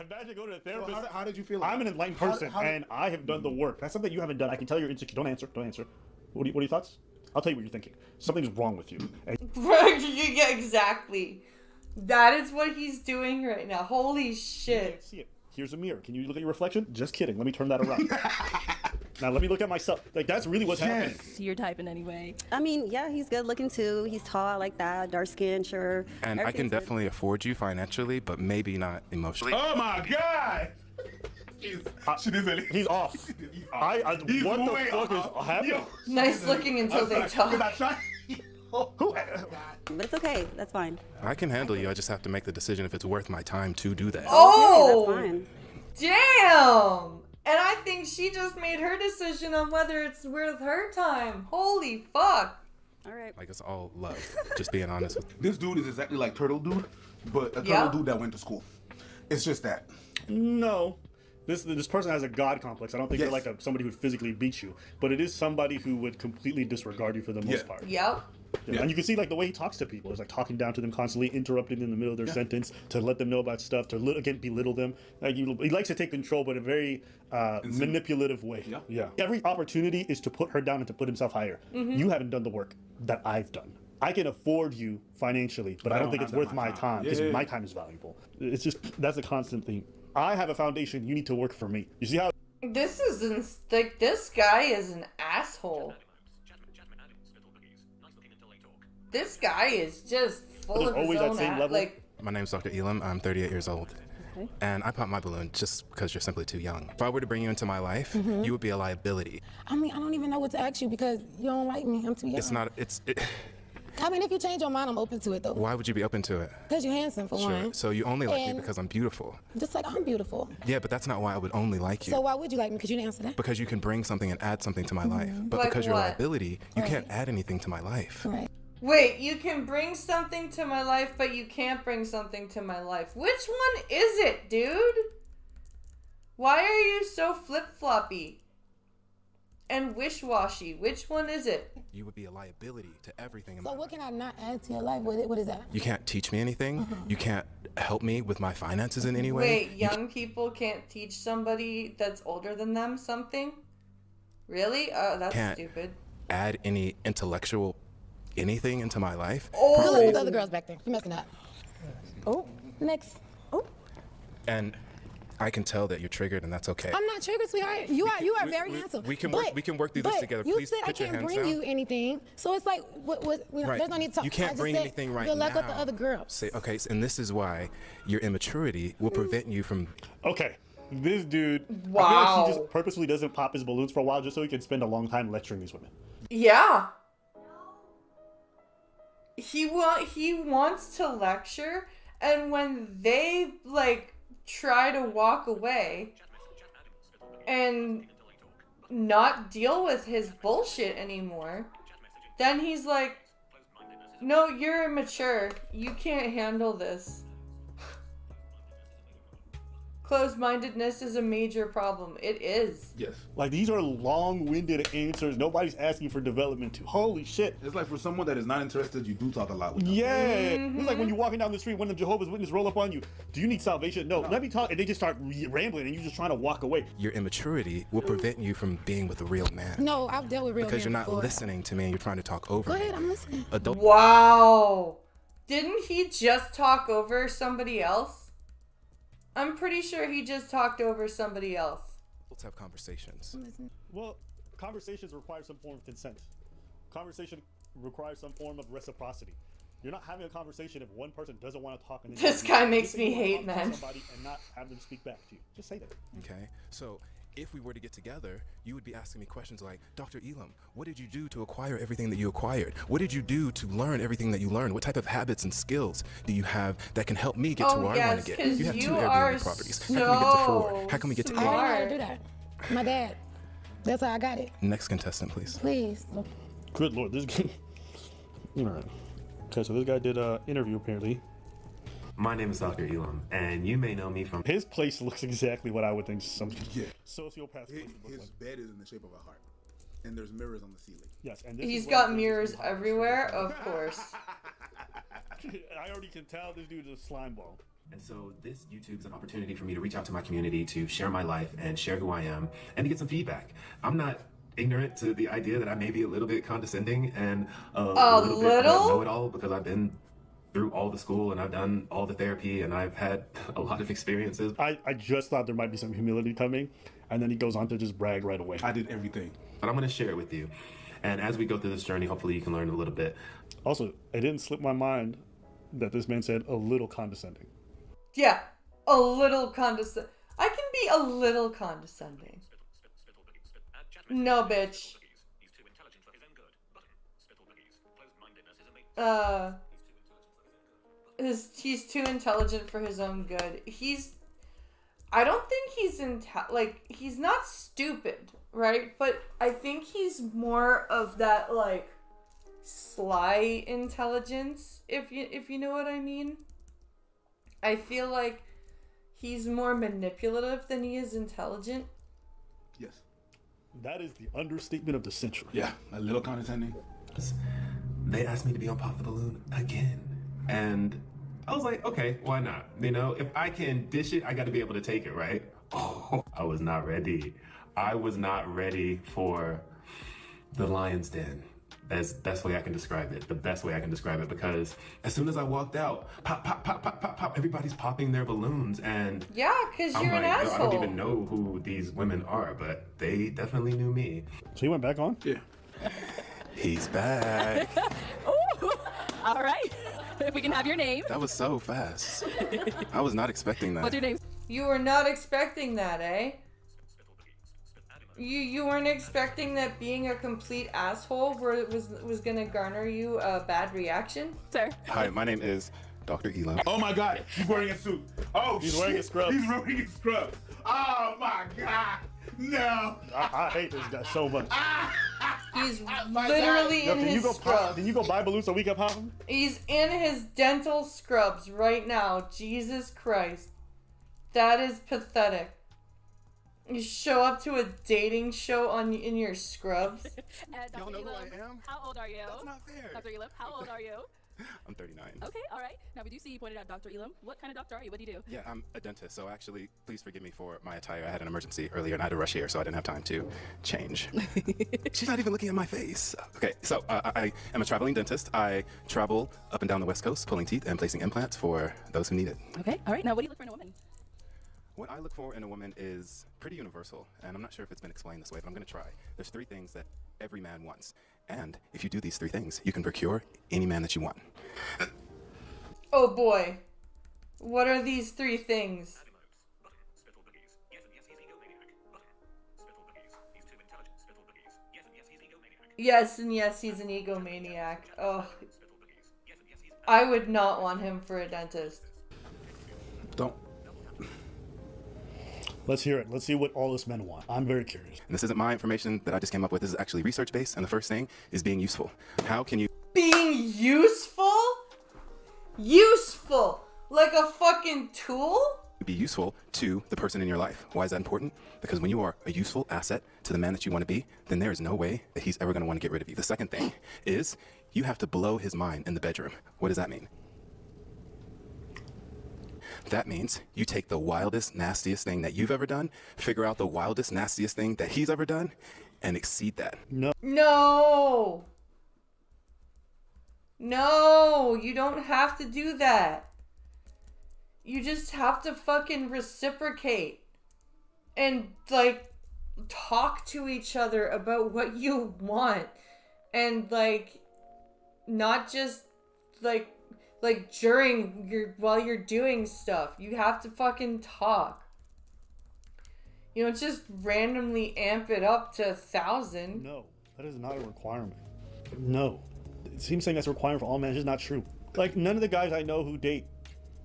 Imagine going to a therapist. So how did you feel? I'm an enlightened person, and I have done the work. That's something you haven't done. I can tell you're insecure. Don't answer. Don't answer. What are your thoughts? I'll tell you what you're thinking. Something's wrong with you. And Yeah, exactly. That is what he's doing right now. Holy you shit. can't see it. Here's a mirror. Can you look at your reflection? Just kidding. Let me turn that around. Now let me look at myself. Like, that's really what's happening. Is he your type in any way? I mean, yeah, he's good looking too. He's tall like that, dark skin, sure. And I can definitely afford you financially, but maybe not emotionally. Oh my god! He's off. He's what the fuck is happening? Nice looking until they talk. But it's okay. That's fine. I can handle you. I just have to make the decision if it's worth my time to do that. Oh! Okay, that's fine. Damn! And I think she just made her decision on whether it's worth her time. Holy fuck. All right. Like, it's all love. Just being honest with you. This dude is exactly like Turtle Dude, but a turtle Yeah. dude that went to school. It's just that. No. This person has a god complex. I don't think they're like somebody who would physically beat you, but it is somebody who would completely disregard you for the most part. Yep. Yeah. And you can see like the way he talks to people. It's like talking down to them constantly, interrupting in the middle of their sentence to let them know about stuff, to again belittle them. Like he likes to take control, but in a very manipulative way. Yeah. Every opportunity is to put her down and to put himself higher. Mhm. You haven't done the work that I've done. I can afford you financially, but I don't think it's worth my time because my time is valuable. It's just that's a constant thing. I have a foundation. You need to work for me. You see how? This guy is an asshole. This guy is just full of his own like. My name's Dr. Elam. I'm 38 years old. Okay. And I popped my balloon just because you're simply too young. If I were to bring you into my life, Mhm. you would be a liability. I mean, I don't even know what to ask you because you don't like me. I'm too young. It's not. I mean, if you change your mind, I'm open to it though. Why would you be open to it? Because you're handsome for one. So you only like me And- because I'm beautiful. Just like I'm beautiful. Yeah, but that's not why I would only like you. So why would you like me? Because you didn't answer that. Because you can bring something and add something to my life. But Like because you're a what? liability, you can't add anything to my life. Right. Wait, you can bring something to my life, but you can't bring something to my life. Which one is it, dude? Why are you so flip-floppy and wish-washy? Which one is it? You would be a liability to everything in So my what can I not add to your life? What is that? You can't teach me anything. You can't help me with my finances in any way. Wait, young people can't teach somebody that's older than them something? Really? Oh, that's Can't stupid. add any intellectual anything into my life. Good look at the other girls back there. You're messing up. Oh, next. Oh, And I can tell that you're triggered, and that's okay. I'm not triggered, sweetheart. You are very handsome. We can work through this together. You Please said I put your can't hands bring down. you anything, so it's like Right. there's no need to talk. You I can't just bring said, anything right good luck now. with the other girls. Say, okay, and this is why your immaturity will prevent you from. Okay. This dude, I feel Wow. like he just purposely doesn't pop his balloons for a while just so he can spend a long time lecturing these women. Yeah. He wants to lecture, and when they like try to walk away and not deal with his bullshit anymore, then he's like, "No, you're immature. You can't handle this." Closed-mindedness is a major problem. It is. Yes. Like, these are long-winded answers. Nobody's asking for development to. Holy shit. It's like for someone that is not interested, you do talk a lot with them. Yeah. It's like when you're walking down the street, one of the Jehovah's Witnesses roll up on you. Do you need salvation? No. Let me talk. And they just start rambling, and you're just trying to walk away. Your immaturity will prevent you from being with a real man. No, I've dealt with real Because men you're not before. listening to me and you're trying to talk over Go me. ahead, I'm listening. Adult. Wow. Didn't he just talk over somebody else? I'm pretty sure he just talked over somebody else. Let's have conversations. Well, conversations require some form of consent. Conversation requires some form of reciprocity. You're not having a conversation if one person doesn't want to talk. And This guy makes me hate men. Somebody and not have them speak back to you. Just say that. Okay, so if we were to get together, you would be asking me questions like, Dr. Elam, what did you do to acquire everything that you acquired? What did you do to learn everything that you learned? What type of habits and skills do you have that can help me get to where I want to get? You have 2 Airbnb properties. How can we get to 4? How can we get to 8? I didn't know how to do that. My dad. That's how I got it. Next contestant, please. Please. Good Lord, this guy. All right. Okay, so this guy did an interview apparently. My name is Dr. Elam, and you may know me from... His place looks exactly what I would think some sociopath's place would look His bed is in the shape of a heart, and there's mirrors on the ceiling. Yes, and He's got mirrors everywhere, of course. I already can tell this dude's a slime ball. And so this YouTube's an opportunity for me to reach out to my community, to share my life and share who I am, and to get some feedback. I'm not ignorant to the idea that I may be a little bit condescending and a little bit know-it-all, because I've been through all the school and I've done all the therapy and I've had a lot of experiences. I just thought there might be some humility coming, and then he goes on to just brag right away. I did everything. But I'm going to share it with you. And as we go through this journey, hopefully you can learn a little bit. Also, it didn't slip my mind that this man said a little condescending. Yeah, a little condescending. I can be a little condescending. No, bitch. He's too intelligent for his own good. I don't think he's he's not stupid, right? But I think he's more of that like sly intelligence, if you know what I mean. I feel like he's more manipulative than he is intelligent. Yes. That is the understatement of the century. Yeah, a little condescending. They asked me to be on Pop the Balloon again. And I was like, okay, why not? You know, if I can dish it, I got to be able to take it, right? Oh, I was not ready. I was not ready for the lion's den. That's the best way I can describe it. The best way I can describe it, because as soon as I walked out, pop, pop, pop, pop, pop, pop, everybody's popping their balloons, and yeah, because you're an asshole. I don't even know who these women are, but they definitely knew me. So he went back on? Yeah. He's back. Ooh, all right. If we can have your name. That was so fast. I was not expecting that. What's your name? You were not expecting that, eh? You weren't expecting that being a complete asshole was gonna garner you a bad reaction? Sir. Hi, my name is Dr. Elam. Oh my God, he's wearing a suit. Oh, he's wearing a scrub. He's wearing a scrub. Oh my God, no. I hate this guy so much. He's literally in his scrubs. Can you go buy balloons so we can pop them? He's in his dental scrubs right now. Jesus Christ. That is pathetic. You show up to a dating show in your scrubs. Y'all know who I am? How old are you? That's not fair. Dr. Elam, how old are you? I'm 39. Okay, all right. Now, we do see you pointed out Dr. Elam. What kind of doctor are you? What do you do? Yeah, I'm a dentist, so actually, please forgive me for my attire. I had an emergency earlier and I had to rush here, so I didn't have time to change. She's not even looking at my face. Okay, so I am a traveling dentist. I travel up and down the West Coast, pulling teeth and placing implants for those who need it. Okay, all right. Now, what do you look for in a woman? What I look for in a woman is pretty universal, and I'm not sure if it's been explained this way, but I'm going to try. There's 3 things that every man wants, and if you do these 3 things, you can procure any man that you want. Oh boy. What are these 3 things? Yes, and yes, he's an egomaniac. Oh. I would not want him for a dentist. Don't. Let's hear it. Let's see what all this men want. I'm very curious. And this isn't my information that I just came up with. This is actually research-based, and the first thing is being useful. How can you... Being useful? Useful? Like a fucking tool? Be useful to the person in your life. Why is that important? Because when you are a useful asset to the man that you want to be, then there is no way that he's ever going to want to get rid of you. The second thing is you have to blow his mind in the bedroom. What does that mean? That means you take the wildest, nastiest thing that you've ever done, figure out the wildest, nastiest thing that he's ever done, and exceed that. No. No! No! You don't have to do that. You just have to fucking reciprocate. And, like, talk to each other about what you want, and like not just like during while you're doing stuff. You have to fucking talk. You don't just randomly amp it up to 1,000. No, that is not a requirement. No. It seems saying that's a requirement for all men. It's just not true. Like, none of the guys I know who date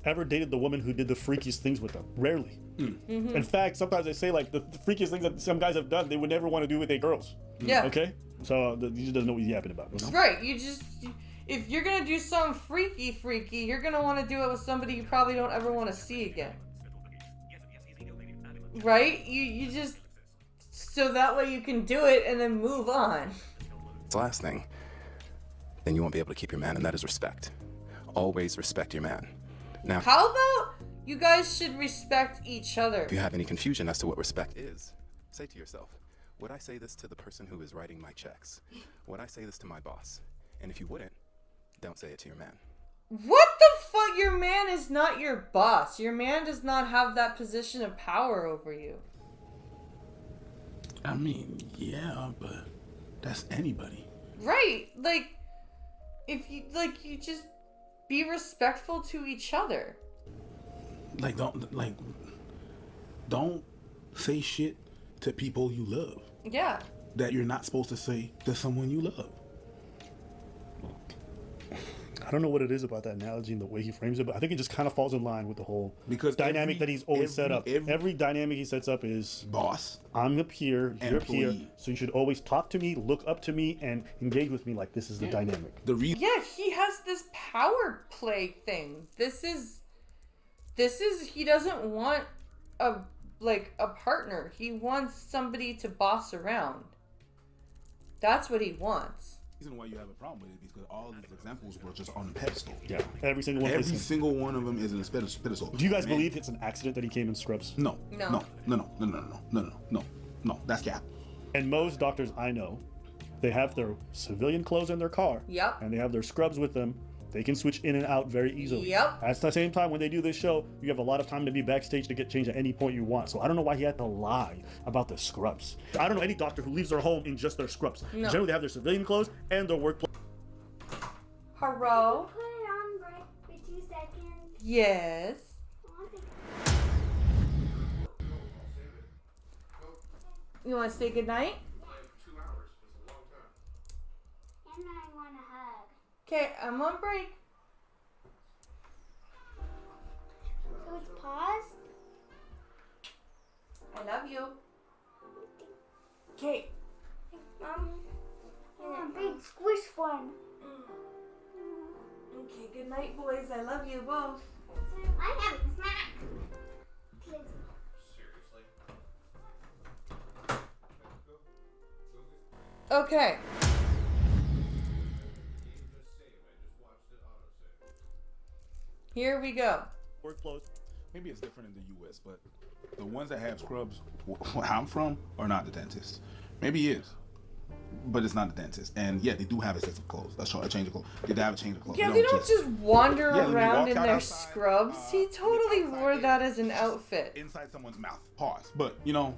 ever dated the woman who did the freakiest things with them. Rarely. Mm-hmm. In fact, sometimes they say, like, the freakiest things that some guys have done, they would never want to do with their girls. Yeah. Okay? So, you just doesn't know what he's yapping about. You know? Right. If you're going to do something freaky, you're going to want to do it with somebody you probably don't ever want to see again. Right? You just... So that way you can do it and then move on. The last thing, then you won't be able to keep your man, and that is respect. Always respect your man. Now, How about you guys should respect each other? if you have any confusion as to what respect is, say to yourself, would I say this to the person who is writing my checks? Would I say this to my boss? And if you wouldn't, don't say it to your man. What the fuck? Your man is not your boss. Your man does not have that position of power over you. I mean, yeah, but that's anybody. Right. Like, if you, you just be respectful to each other. Like, don't say shit to people you love Yeah. that you're not supposed to say to someone you love. I don't know what it is about that analogy and the way he frames it, but I think it just kind of falls in line with the whole dynamic that he's always set up. Every dynamic he sets up is boss. I'm up here, you're up here, Employee. so you should always talk to me, look up to me, and engage with me like this is the dynamic. Yeah, he has this power play thing. This is he doesn't want a partner. He wants somebody to boss around. That's what he wants. The reason why you have a problem with it is because all of these examples were just on a pedestal. Yeah, every single one. Every single one of them is in a pedestal. Do you guys believe it's an accident that he came in scrubs? No. No. That's cap. And most doctors I know, they have their civilian clothes in their car. Yep. And they have their scrubs with them. They can switch in and out very easily. Yep. At the same time, when they do this show, you have a lot of time to be backstage to get changed at any point you want. So I don't know why he had to lie about the scrubs. I don't know any doctor who leaves their home in just their scrubs. No. Generally, they have their civilian clothes and their work clothes. Hello? Put it on break for 2 seconds. Yes. You want to say goodnight? And I want a hug. Okay, I'm on break. So it's paused? I love you. Okay. Mom, I want a big squish one. Okay, good night, boys. I love you both. I have a snack. Okay. Here we go. Work clothes. Maybe it's different in the U.S., but the ones that have scrubs, where I'm from, are not the dentists. Maybe it is, but it's not the dentist. And yeah, they do have a set of clothes. A change of clothes. They do have a change of clothes. Yeah, they don't just wander around walk in out their outside, scrubs. He totally wore that as an outfit. Inside someone's mouth. Pause. But, no.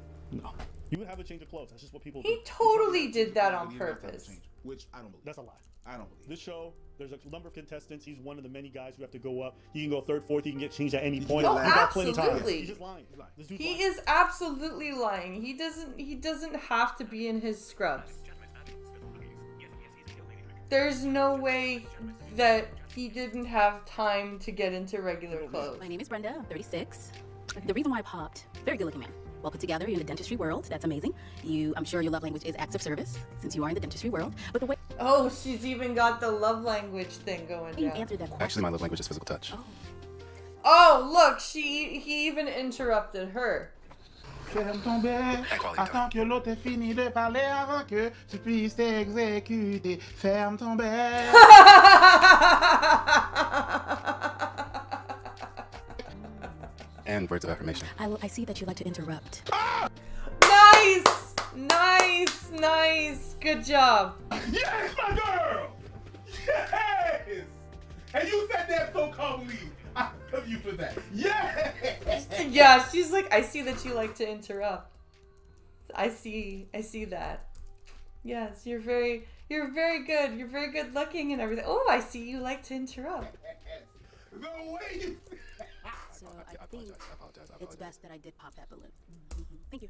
You would have a change of clothes. That's just what people He do. totally did that on purpose. Which I don't believe. That's a lie. I don't believe. This show, there's a number of contestants. He's one of the many guys who have to go up. He can go third, fourth. He can get changed at any point. Oh, He got plenty of time. absolutely. He's just lying. He's lying. This dude's He lying. is absolutely lying. He doesn't have to be in his scrubs. There's no way that he didn't have time to get into regular clothes. My name is Brenda. I'm 36. The reason why I popped, very good looking man. Well put together. You're in the dentistry world. That's amazing. I'm sure your love language is acts of service, since you are in the dentistry world. But the way Oh, she's even got the love language thing going you down. answered that question. Actually, my love language is physical touch. Oh, look, he even interrupted her. Ferme ton bec, attends que l'autre ait fini de parler avant que tu puisses t'exécuter. Ferme ton bec. And words of affirmation. I see that you like to interrupt. Nice. Good job. Yes, my girl! Yes! And you said that so calmly. I love you for that. Yes! Yeah, she's like, I see that you like to interrupt. I see that. Yes, you're very good. You're very good looking and everything. Oh, I see you like to interrupt. The way you... So I think it's best that I did pop that balloon. Thank you.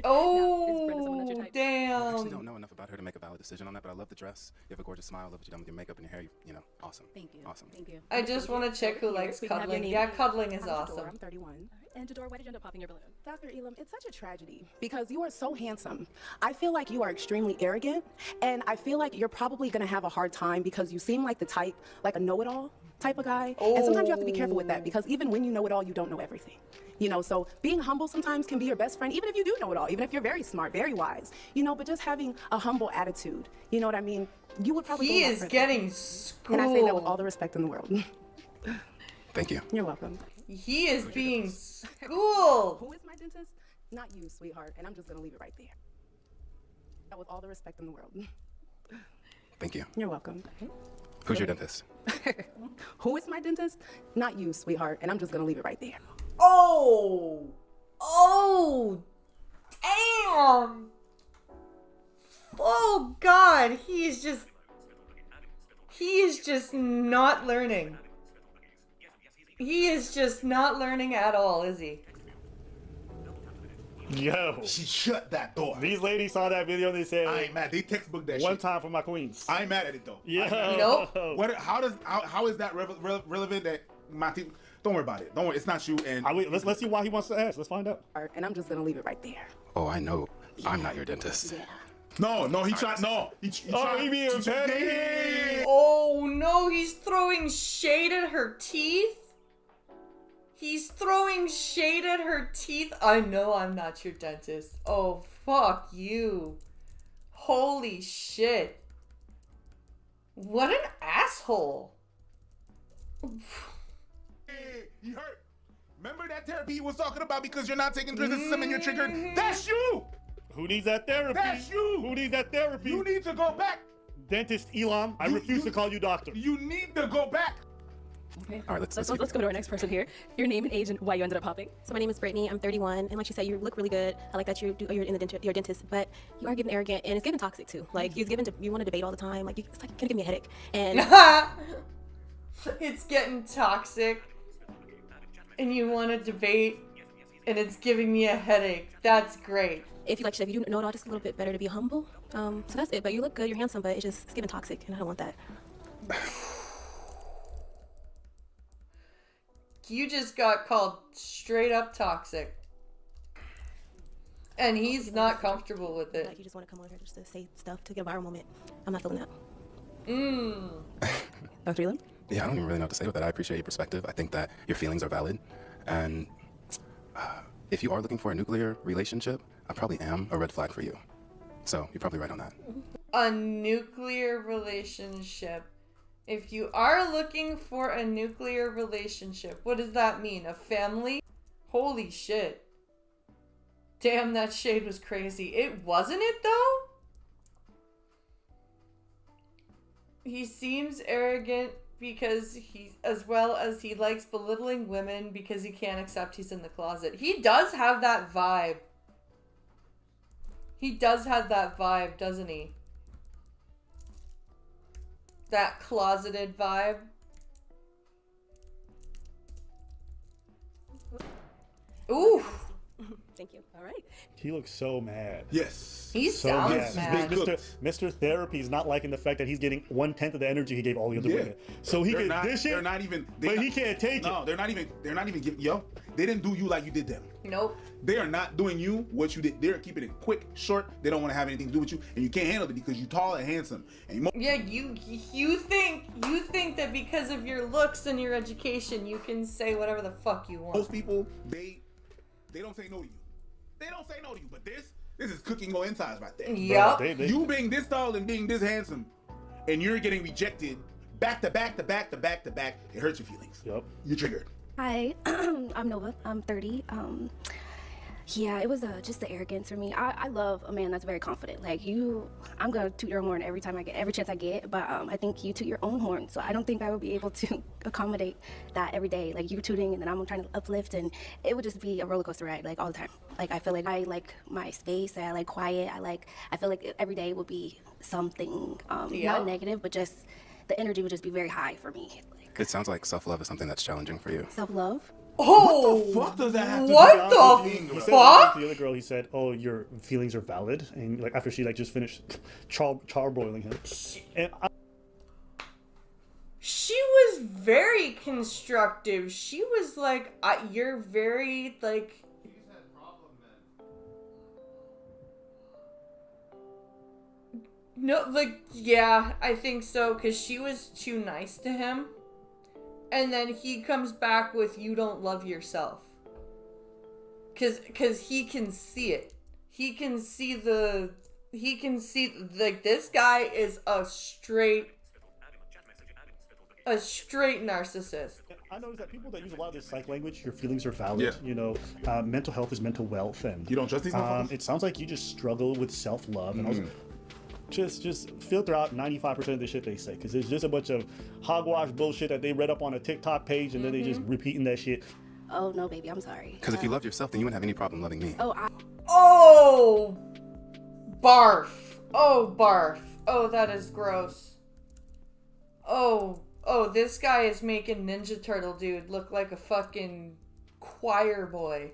Oh, I damn. actually don't know enough about her to make a valid decision on that, but I love the dress. You have a gorgeous smile. I love what you've done with your makeup and your hair. You know, awesome. Thank you. Awesome. Thank you. I just want a chick who likes cuddling. Yeah, cuddling is awesome. I'm 31. And Jador, why did you end up popping your balloon? Dr. Elam, it's such a tragedy because you are so handsome. I feel like you are extremely arrogant, and I feel like you're probably gonna have a hard time because you seem like the type, like a know-it-all type of guy. And sometimes you have to be careful with that because even when you know it all, you don't know everything. You know, so being humble sometimes can be your best friend, even if you do know it all, even if you're very smart, very wise, you know, but just having a humble attitude, you know what I mean? You would probably He go a lot is further. getting schooled. And I say that with all the respect in the world. Thank you. You're welcome. He is being schooled. Who is my dentist? Not you, sweetheart, and I'm just gonna leave it right there. With all the respect in the world. Thank you. You're welcome. Who's your dentist? Who is my dentist? Not you, sweetheart, and I'm just gonna leave it right there. Oh, damn. Oh God, he is just not learning. He is just not learning at all, is he? Yo. She shut that door. These ladies saw that video and they said, I ain't mad. They textbook that one shit. time for my queens. I ain't mad at it though. Yeah. Nope. What? How is that relevant? That my team. Don't worry about it. Don't worry. It's not you. And let's see why he wants to ask. Let's find out. And I'm just gonna leave it right there. Oh, I know. I'm not your dentist. No, he tried. No, he tried. He being petty. Oh no, he's throwing shade at her teeth. He's throwing shade at her teeth. I know I'm not your dentist. Oh, fuck you. Holy shit. What an asshole. He hurt. Remember that therapy he was talking about because you're not taking criticism and you're triggered? That's you! Who needs that therapy? That's you! Who needs that therapy? You need to go back. Dentist Elam, I refuse to call you doctor. You need to go back. Okay. All right, let's go to our next person here. Your name and age and why you ended up popping. So my name is Brittany. I'm 31, and like she said, you look really good. I like that you're in the you're a dentist, but you are getting arrogant, and it's getting toxic too. Like you want to debate all the time. Like it's like gonna give me a headache. And it's getting toxic, and you want to debate, and it's giving me a headache. That's great. If you do know it all just a little bit better to be humble. So that's it. But you look good. You're handsome, but it's getting toxic, and I don't want that. You just got called straight up toxic. And he's not comfortable with it. Like you just want to come on here just to say stuff to get a viral moment. I'm not feeling that. Dr. Elam? Yeah, I don't even really know what to say with that. I appreciate your perspective. I think that your feelings are valid. And if you are looking for a nuclear relationship, I probably am a red flag for you. So you're probably right on that. A nuclear relationship. If you are looking for a nuclear relationship, what does that mean? A family? Holy shit. Damn, that shade was crazy. It wasn't it though? He seems arrogant because as well as he likes belittling women because he can't accept he's in the closet. He does have that vibe. He does have that vibe, doesn't he? That closeted vibe. Ooh. Thank you. All right. He looks so mad. Yes. He sounds mad. Mr. Therapy's not liking the fact that he's getting 1/10 of the energy he gave all the other women. So he can dish it. They're not even. But he can't take it. No, they're not even giving. Yo, they didn't do you like you did them. Nope. They are not doing you what you did. They're keeping it quick, short. They don't want to have anything to do with you, and you can't handle it because you're tall and handsome. And yeah, you think that because of your looks and your education, you can say whatever the fuck you want. Most people, they don't say no to you. They don't say no to you, but this is cooking your insides right there. Yep. You being this tall and being this handsome, and you're getting rejected back to back to back to back to back, it hurts your feelings. Yep. You're triggered. Hi, I'm Nova. I'm 30. Yeah, it was just the arrogance for me. I love a man that's very confident. Like you, I'm gonna toot your horn every chance I get. But I think you toot your own horn, so I don't think I would be able to accommodate that every day. Like you tooting, and then I'm trying to uplift, and it would just be a roller coaster ride, like all the time. Like I feel like I like my space. I like quiet. I feel like every day would be something not negative, but just the energy would just be very high for me. Like, It sounds like self-love is something that's challenging for you. self-love. Oh, What the fuck does that have to what do the with fuck? To the other girl, he said, "Oh, your feelings are valid," and like after she like just finished charbroiling him, and She was very constructive. She was like, "You're very like." No, like, yeah, I think so, because she was too nice to him. And then he comes back with, "You don't love yourself." Because he can see it. He can see, like, this guy is a straight narcissist. I noticed that people that use a lot of this psych language, your feelings are valid. Yeah. You know, mental health is mental wealth, and You don't trust these motherfuckers? it sounds like you just struggle with self-love, and also just filter out 95% of the shit they say, because it's just a bunch of hogwash bullshit that they read up on a TikTok page, and then they just repeating that shit. Oh no, baby, I'm sorry. Because if you love yourself, then you wouldn't have any problem loving me. Oh, barf. Oh, barf. Oh, that is gross. Oh, this guy is making Ninja Turtle dude look like a fucking choir boy.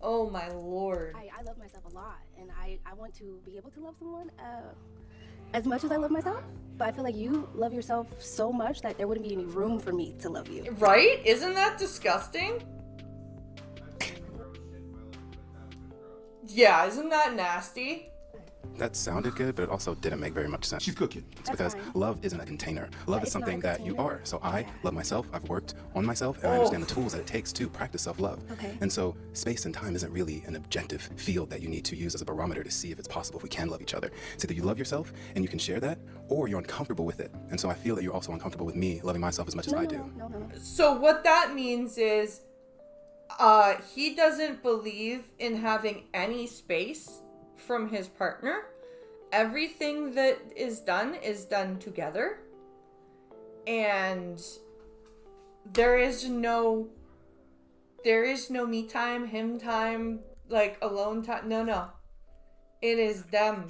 Oh my lord. I love myself a lot, and I want to be able to love someone as much as I love myself. But I feel like you love yourself so much that there wouldn't be any room for me to love you. Right? Isn't that disgusting? Yeah, isn't that nasty? That sounded good, but it also didn't make very much sense. She's cooking. It's because love isn't a container. Love is something that you are. So I love myself. I've worked on myself, and I understand the tools that it takes to practice self-love. Okay. And so space and time isn't really an objective field that you need to use as a barometer to see if it's possible if we can love each other. It's either you love yourself and you can share that, or you're uncomfortable with it. And so I feel that you're also uncomfortable with me loving myself as much as I do. So what that means is he doesn't believe in having any space from his partner. Everything that is done together. And there is no me time, him time, like alone time. No. It is them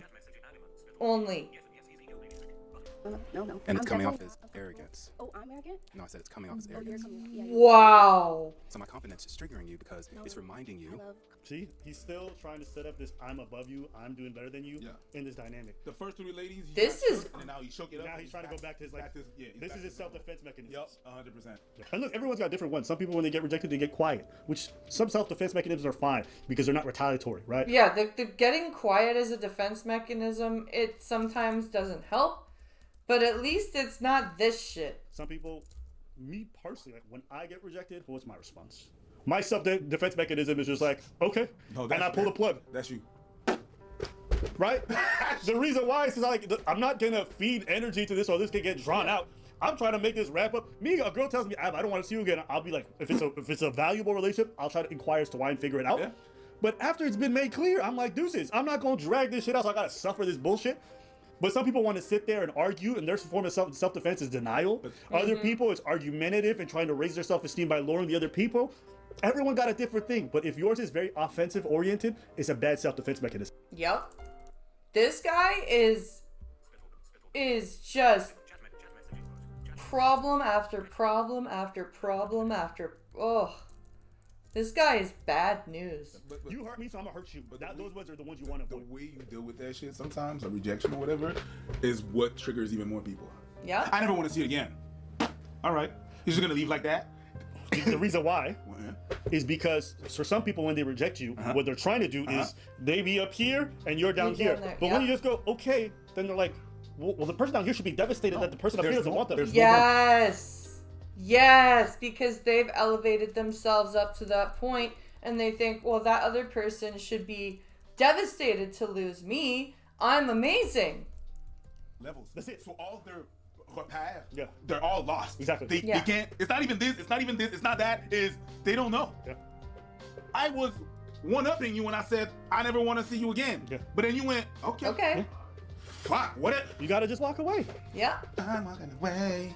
only. No. And it's coming off as arrogance. Oh, I'm arrogant? No, I said it's coming off as arrogance. Wow. So my confidence is triggering you because it's reminding you. See, he's still trying to set up this "I'm above you, I'm doing better than you" in this dynamic. The first three ladies, he This got is- shook, and now he shook it up. Now he's trying to go back to his like. This is his self-defense mechanism. Yup, 100%. And look, everyone's got different ones. Some people, when they get rejected, they get quiet, which some self-defense mechanisms are fine because they're not retaliatory, right? Yeah, the getting quiet as a defense mechanism, it sometimes doesn't help. But at least it's not this shit. Some people, me personally, like when I get rejected, what's my response? My self-defense mechanism is just like, okay, and I pull the plug. That's you. Right? The reason why is like, I'm not gonna feed energy to this or this can get drawn out. I'm trying to make this wrap up. Me, a girl tells me, I don't want to see you again. I'll be like, if it's a valuable relationship, I'll try to inquire as to why and figure it out. Yeah. But after it's been made clear, I'm like, deuces, I'm not gonna drag this shit out so I gotta suffer this bullshit. But some people want to sit there and argue, and their form of self-defense is denial. Other people, it's argumentative and trying to raise their self-esteem by lowering the other people. Everyone got a different thing, but if yours is very offensive-oriented, it's a bad self-defense mechanism. Yep. This guy is just problem after problem after problem after. Ugh. This guy is bad news. But You hurt me, so I'm gonna hurt you. But those ones are the ones you want to avoid. the way you deal with that shit sometimes, a rejection or whatever, is what triggers even more people. Yeah. I never want to see it again. All right. You're just going to leave like that? The reason why is because for some people, when they reject you, what they're trying to do is they be up here and you're down here. But when you just go, okay, then they're like, well, the person down here should be devastated that the person up here doesn't want them. Yes, because they've elevated themselves up to that point and they think, well, that other person should be devastated to lose me. I'm amazing. Levels. That's it. So all their path, yeah, they're all lost. Exactly. They can't. It's not even this. It's not even this. It's not that. Is they don't know. Yeah. I was one-upping you when I said I never want to see you again. Yeah. But then you went, okay. Okay. Fuck, what? You gotta just walk away. Yeah. I'm walking away.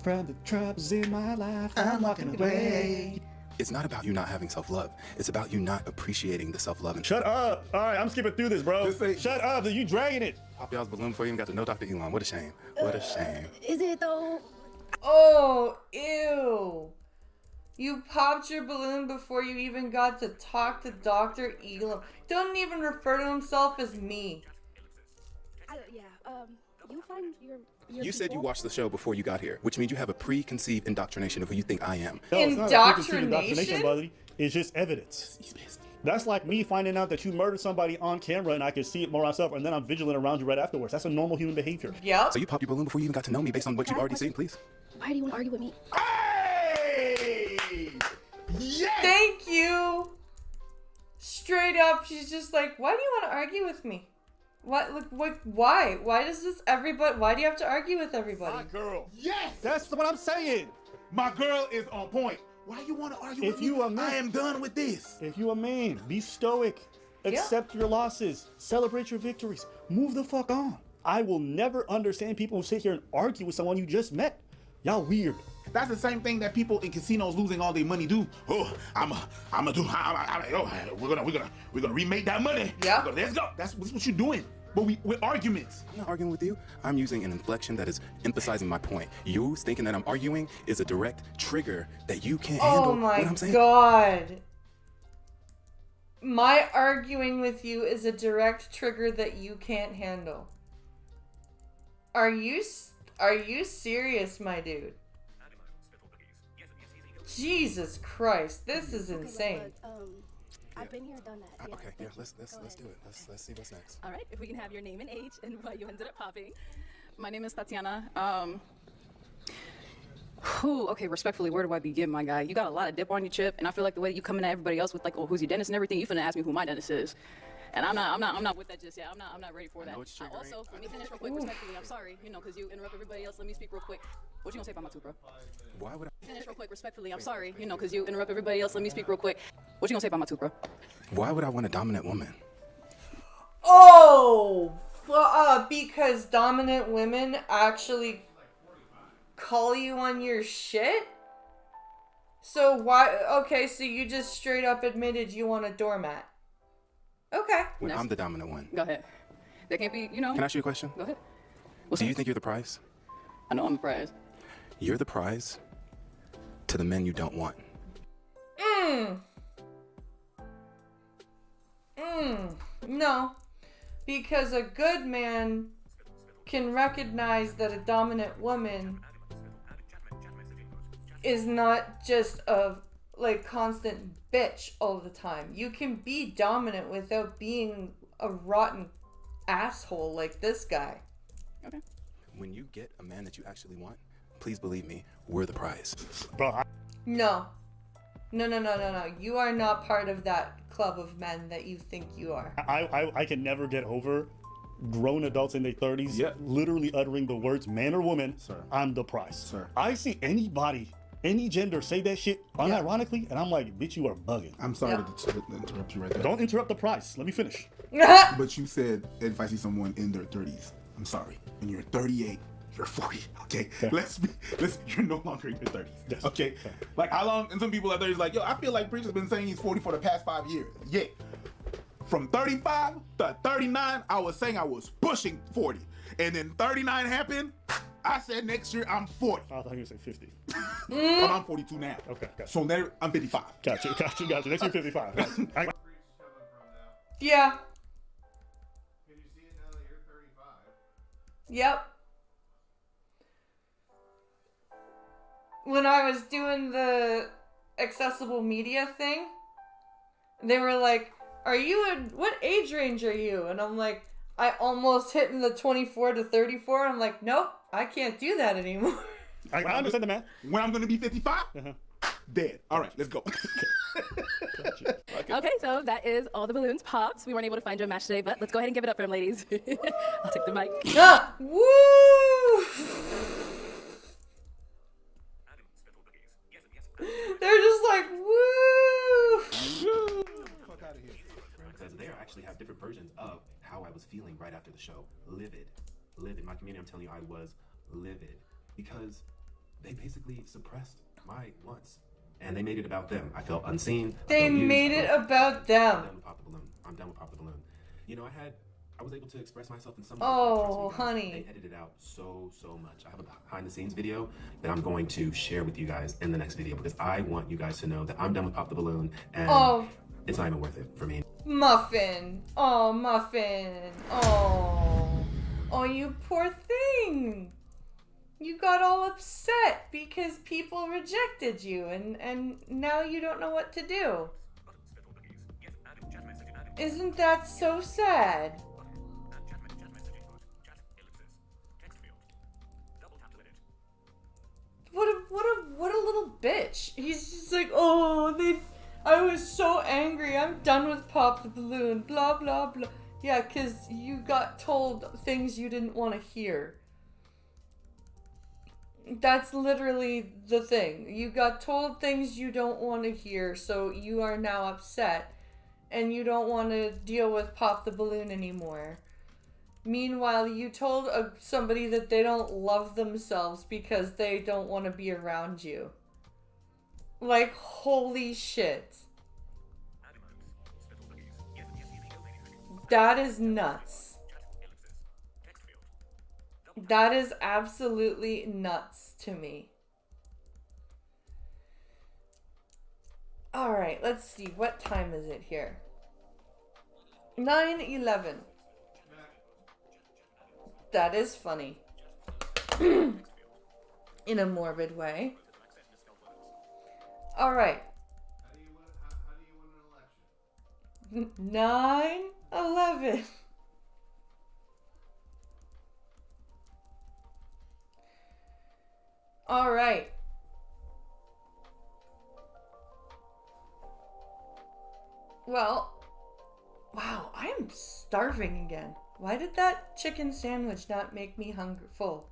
From the troubles in my life, I'm walking away. It's not about you not having self-love. It's about you not appreciating the self-love. Shut up. All right, I'm skipping through this, bro. Shut up. You dragging it. Pop y'all's balloon before you even got to know Dr. Elon. What a shame. What a shame. Is it though? Oh, ew. You popped your balloon before you even got to talk to Dr. Elon. Don't even refer to himself as me. You find your You said you watched the show before you got here, which means you have a preconceived indoctrination of who you think I am. No, it's not a preconceived indoctrination, buddy. It's just evidence. That's like me finding out that you murdered somebody on camera and I can see it more myself, and then I'm vigilant around you right afterwards. That's a normal human behavior. Yeah. So you popped your balloon before you even got to know me based on what you've already seen, please? Why do you want to argue with me? Hey! Yes! Thank you. Straight up, she's just like, why do you want to argue with me? What? Why? Why does this everybody? Why do you have to argue with everybody? My girl. Yes! That's what I'm saying. My girl is on point. Why you want to argue with me? I am done with this. If you a man, be stoic. Accept your losses. Celebrate your victories. Move the fuck on. I will never understand people who sit here and argue with someone you just met. Y'all weird. That's the same thing that people in casinos losing all their money do. Oh, we're gonna remake that money. Yeah. Let's go. That's what you're doing. But with arguments. I'm not arguing with you. I'm using an inflection that is emphasizing my point. You thinking that I'm arguing is a direct trigger that you can't handle. Oh my what I'm saying. God. My arguing with you is a direct trigger that you can't handle. Are you serious, my dude? Jesus Christ, this is insane. I've been here, done that. Yeah. Okay, yeah, let's do it. Let's see what's next. All right, if we can have your name and age and why you ended up popping. My name is Tatiana. Okay, respectfully, where do I begin, my guy? You got a lot of dip on your chip, and I feel like the way you coming at everybody else with like, oh, who's your dentist and everything, you finna ask me who my dentist is. And I'm not with that just yet. I'm not ready for that. Also, let me finish real quick, respectfully. I'm sorry, because you interrupt everybody else. Let me speak real quick. What you gonna say about my tooth, bro? Why would I finish real quick, respectfully? I'm sorry, because you interrupt everybody else. Let me speak real quick. What you gonna say about my tooth, bro? Why would I want a dominant woman? Oh, because dominant women actually call you on your shit? So why? Okay, so you just straight up admitted you want a doormat. Okay. When I'm the dominant one. Go ahead. That can't be, Can I ask you a question? Go ahead. Do you think you're the prize? I know I'm the prize. You're the prize to the men you don't want. No. Because a good man can recognize that a dominant woman is not just a constant bitch all the time. You can be dominant without being a rotten asshole like this guy. Okay. When you get a man that you actually want, please believe me, we're the prize. Bro, No. You are not part of that club of men that you think you are. I can never get over grown adults in their 30s literally uttering the words man or woman, I'm the prize. Sir. I see anybody, any gender say that shit unironically, and I'm like, bitch, you are bugging. I'm sorry to interrupt you right there. Don't interrupt the price. Let me finish. But you said if I see someone in their 30s, I'm sorry, and you're 38, you're 40, okay? You're no longer in your 30s, Yes. okay? Like how long, and some people are 30s like, yo, I feel like Preacher's been saying he's 40 for the past 5 years. Yeah. From 35 to 39, I was saying I was pushing 40. And then 39 happened, I said next year I'm 40. I thought you were going to say 50. But I'm 42 now. Okay. So now I'm 55. Gotcha. Next year 55. Yeah. Yep. When I was doing the accessible media thing, they were like, what age range are you? And I'm like, I almost hit in the 24 to 34. I'm like, nope, I can't do that anymore. I understand the math. When I'm going to be 55? Dead. All right, let's go. Okay, so that is all the balloons popped. We weren't able to find you a match today, but let's go ahead and give it up for him, ladies. I'll take the mic. Woo! They're just like, woo! because they actually have different versions of how I was feeling right after the show. Livid. Livid. My community, I'm telling you, I was livid because they basically suppressed my wants and they made it about them. I felt unseen. They made it about them. I'm done with Pop the Balloon. I'm done with Pop the Balloon. You know, I was able to express myself in some way. Oh, honey. They edited out so much. I have a behind the scenes video that I'm going to share with you guys in the next video because I want you guys to know that I'm done with Pop the Balloon and it's not even worth it for me. Muffin. Oh, Muffin. Oh. Oh, you poor thing. You got all upset because people rejected you and now you don't know what to do. Isn't that so sad? What a little bitch. He's just like, oh, I was so angry. I'm done with Pop the Balloon. Blah, blah, blah. Yeah, because you got told things you didn't want to hear. That's literally the thing. You got told things you don't want to hear, so you are now upset. And you don't want to deal with Pop the Balloon anymore. Meanwhile, you told somebody that they don't love themselves because they don't want to be around you. Like, holy shit. That is nuts. That is absolutely nuts to me. Alright, let's see. What time is it here? 9:11. That is funny. In a morbid way. Alright. 9:11. Alright. Well, wow, I am starving again. Why did that chicken sandwich not make me full?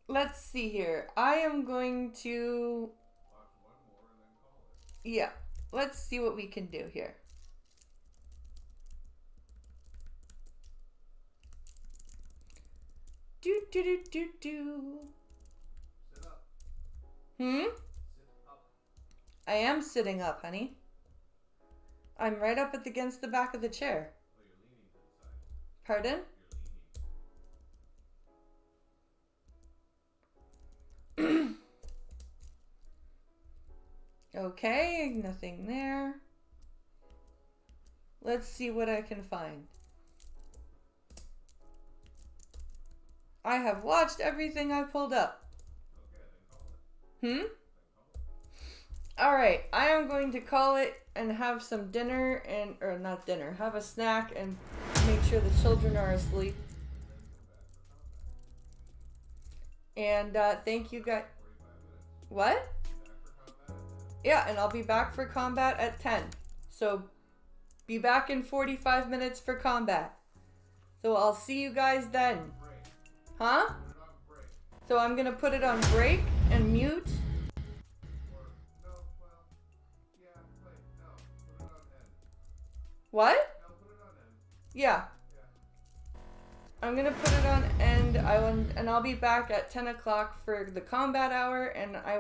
Let's see here. I am going to... Yeah, let's see what we can do here. Do. I am sitting up, honey. I'm right up against the back of the chair. Pardon? Okay, nothing there. Let's see what I can find. I have watched everything I pulled up. Alright, I am going to call it and have some dinner or not dinner, have a snack and make sure the children are asleep. And thank you guys. What? Yeah, and I'll be back for combat at 10. So be back in 45 minutes for combat. So I'll see you guys then. Huh? So I'm gonna put it on break and mute. What? Yeah. I'm gonna put it on end. I'll be back at 10 o'clock for the combat hour, and I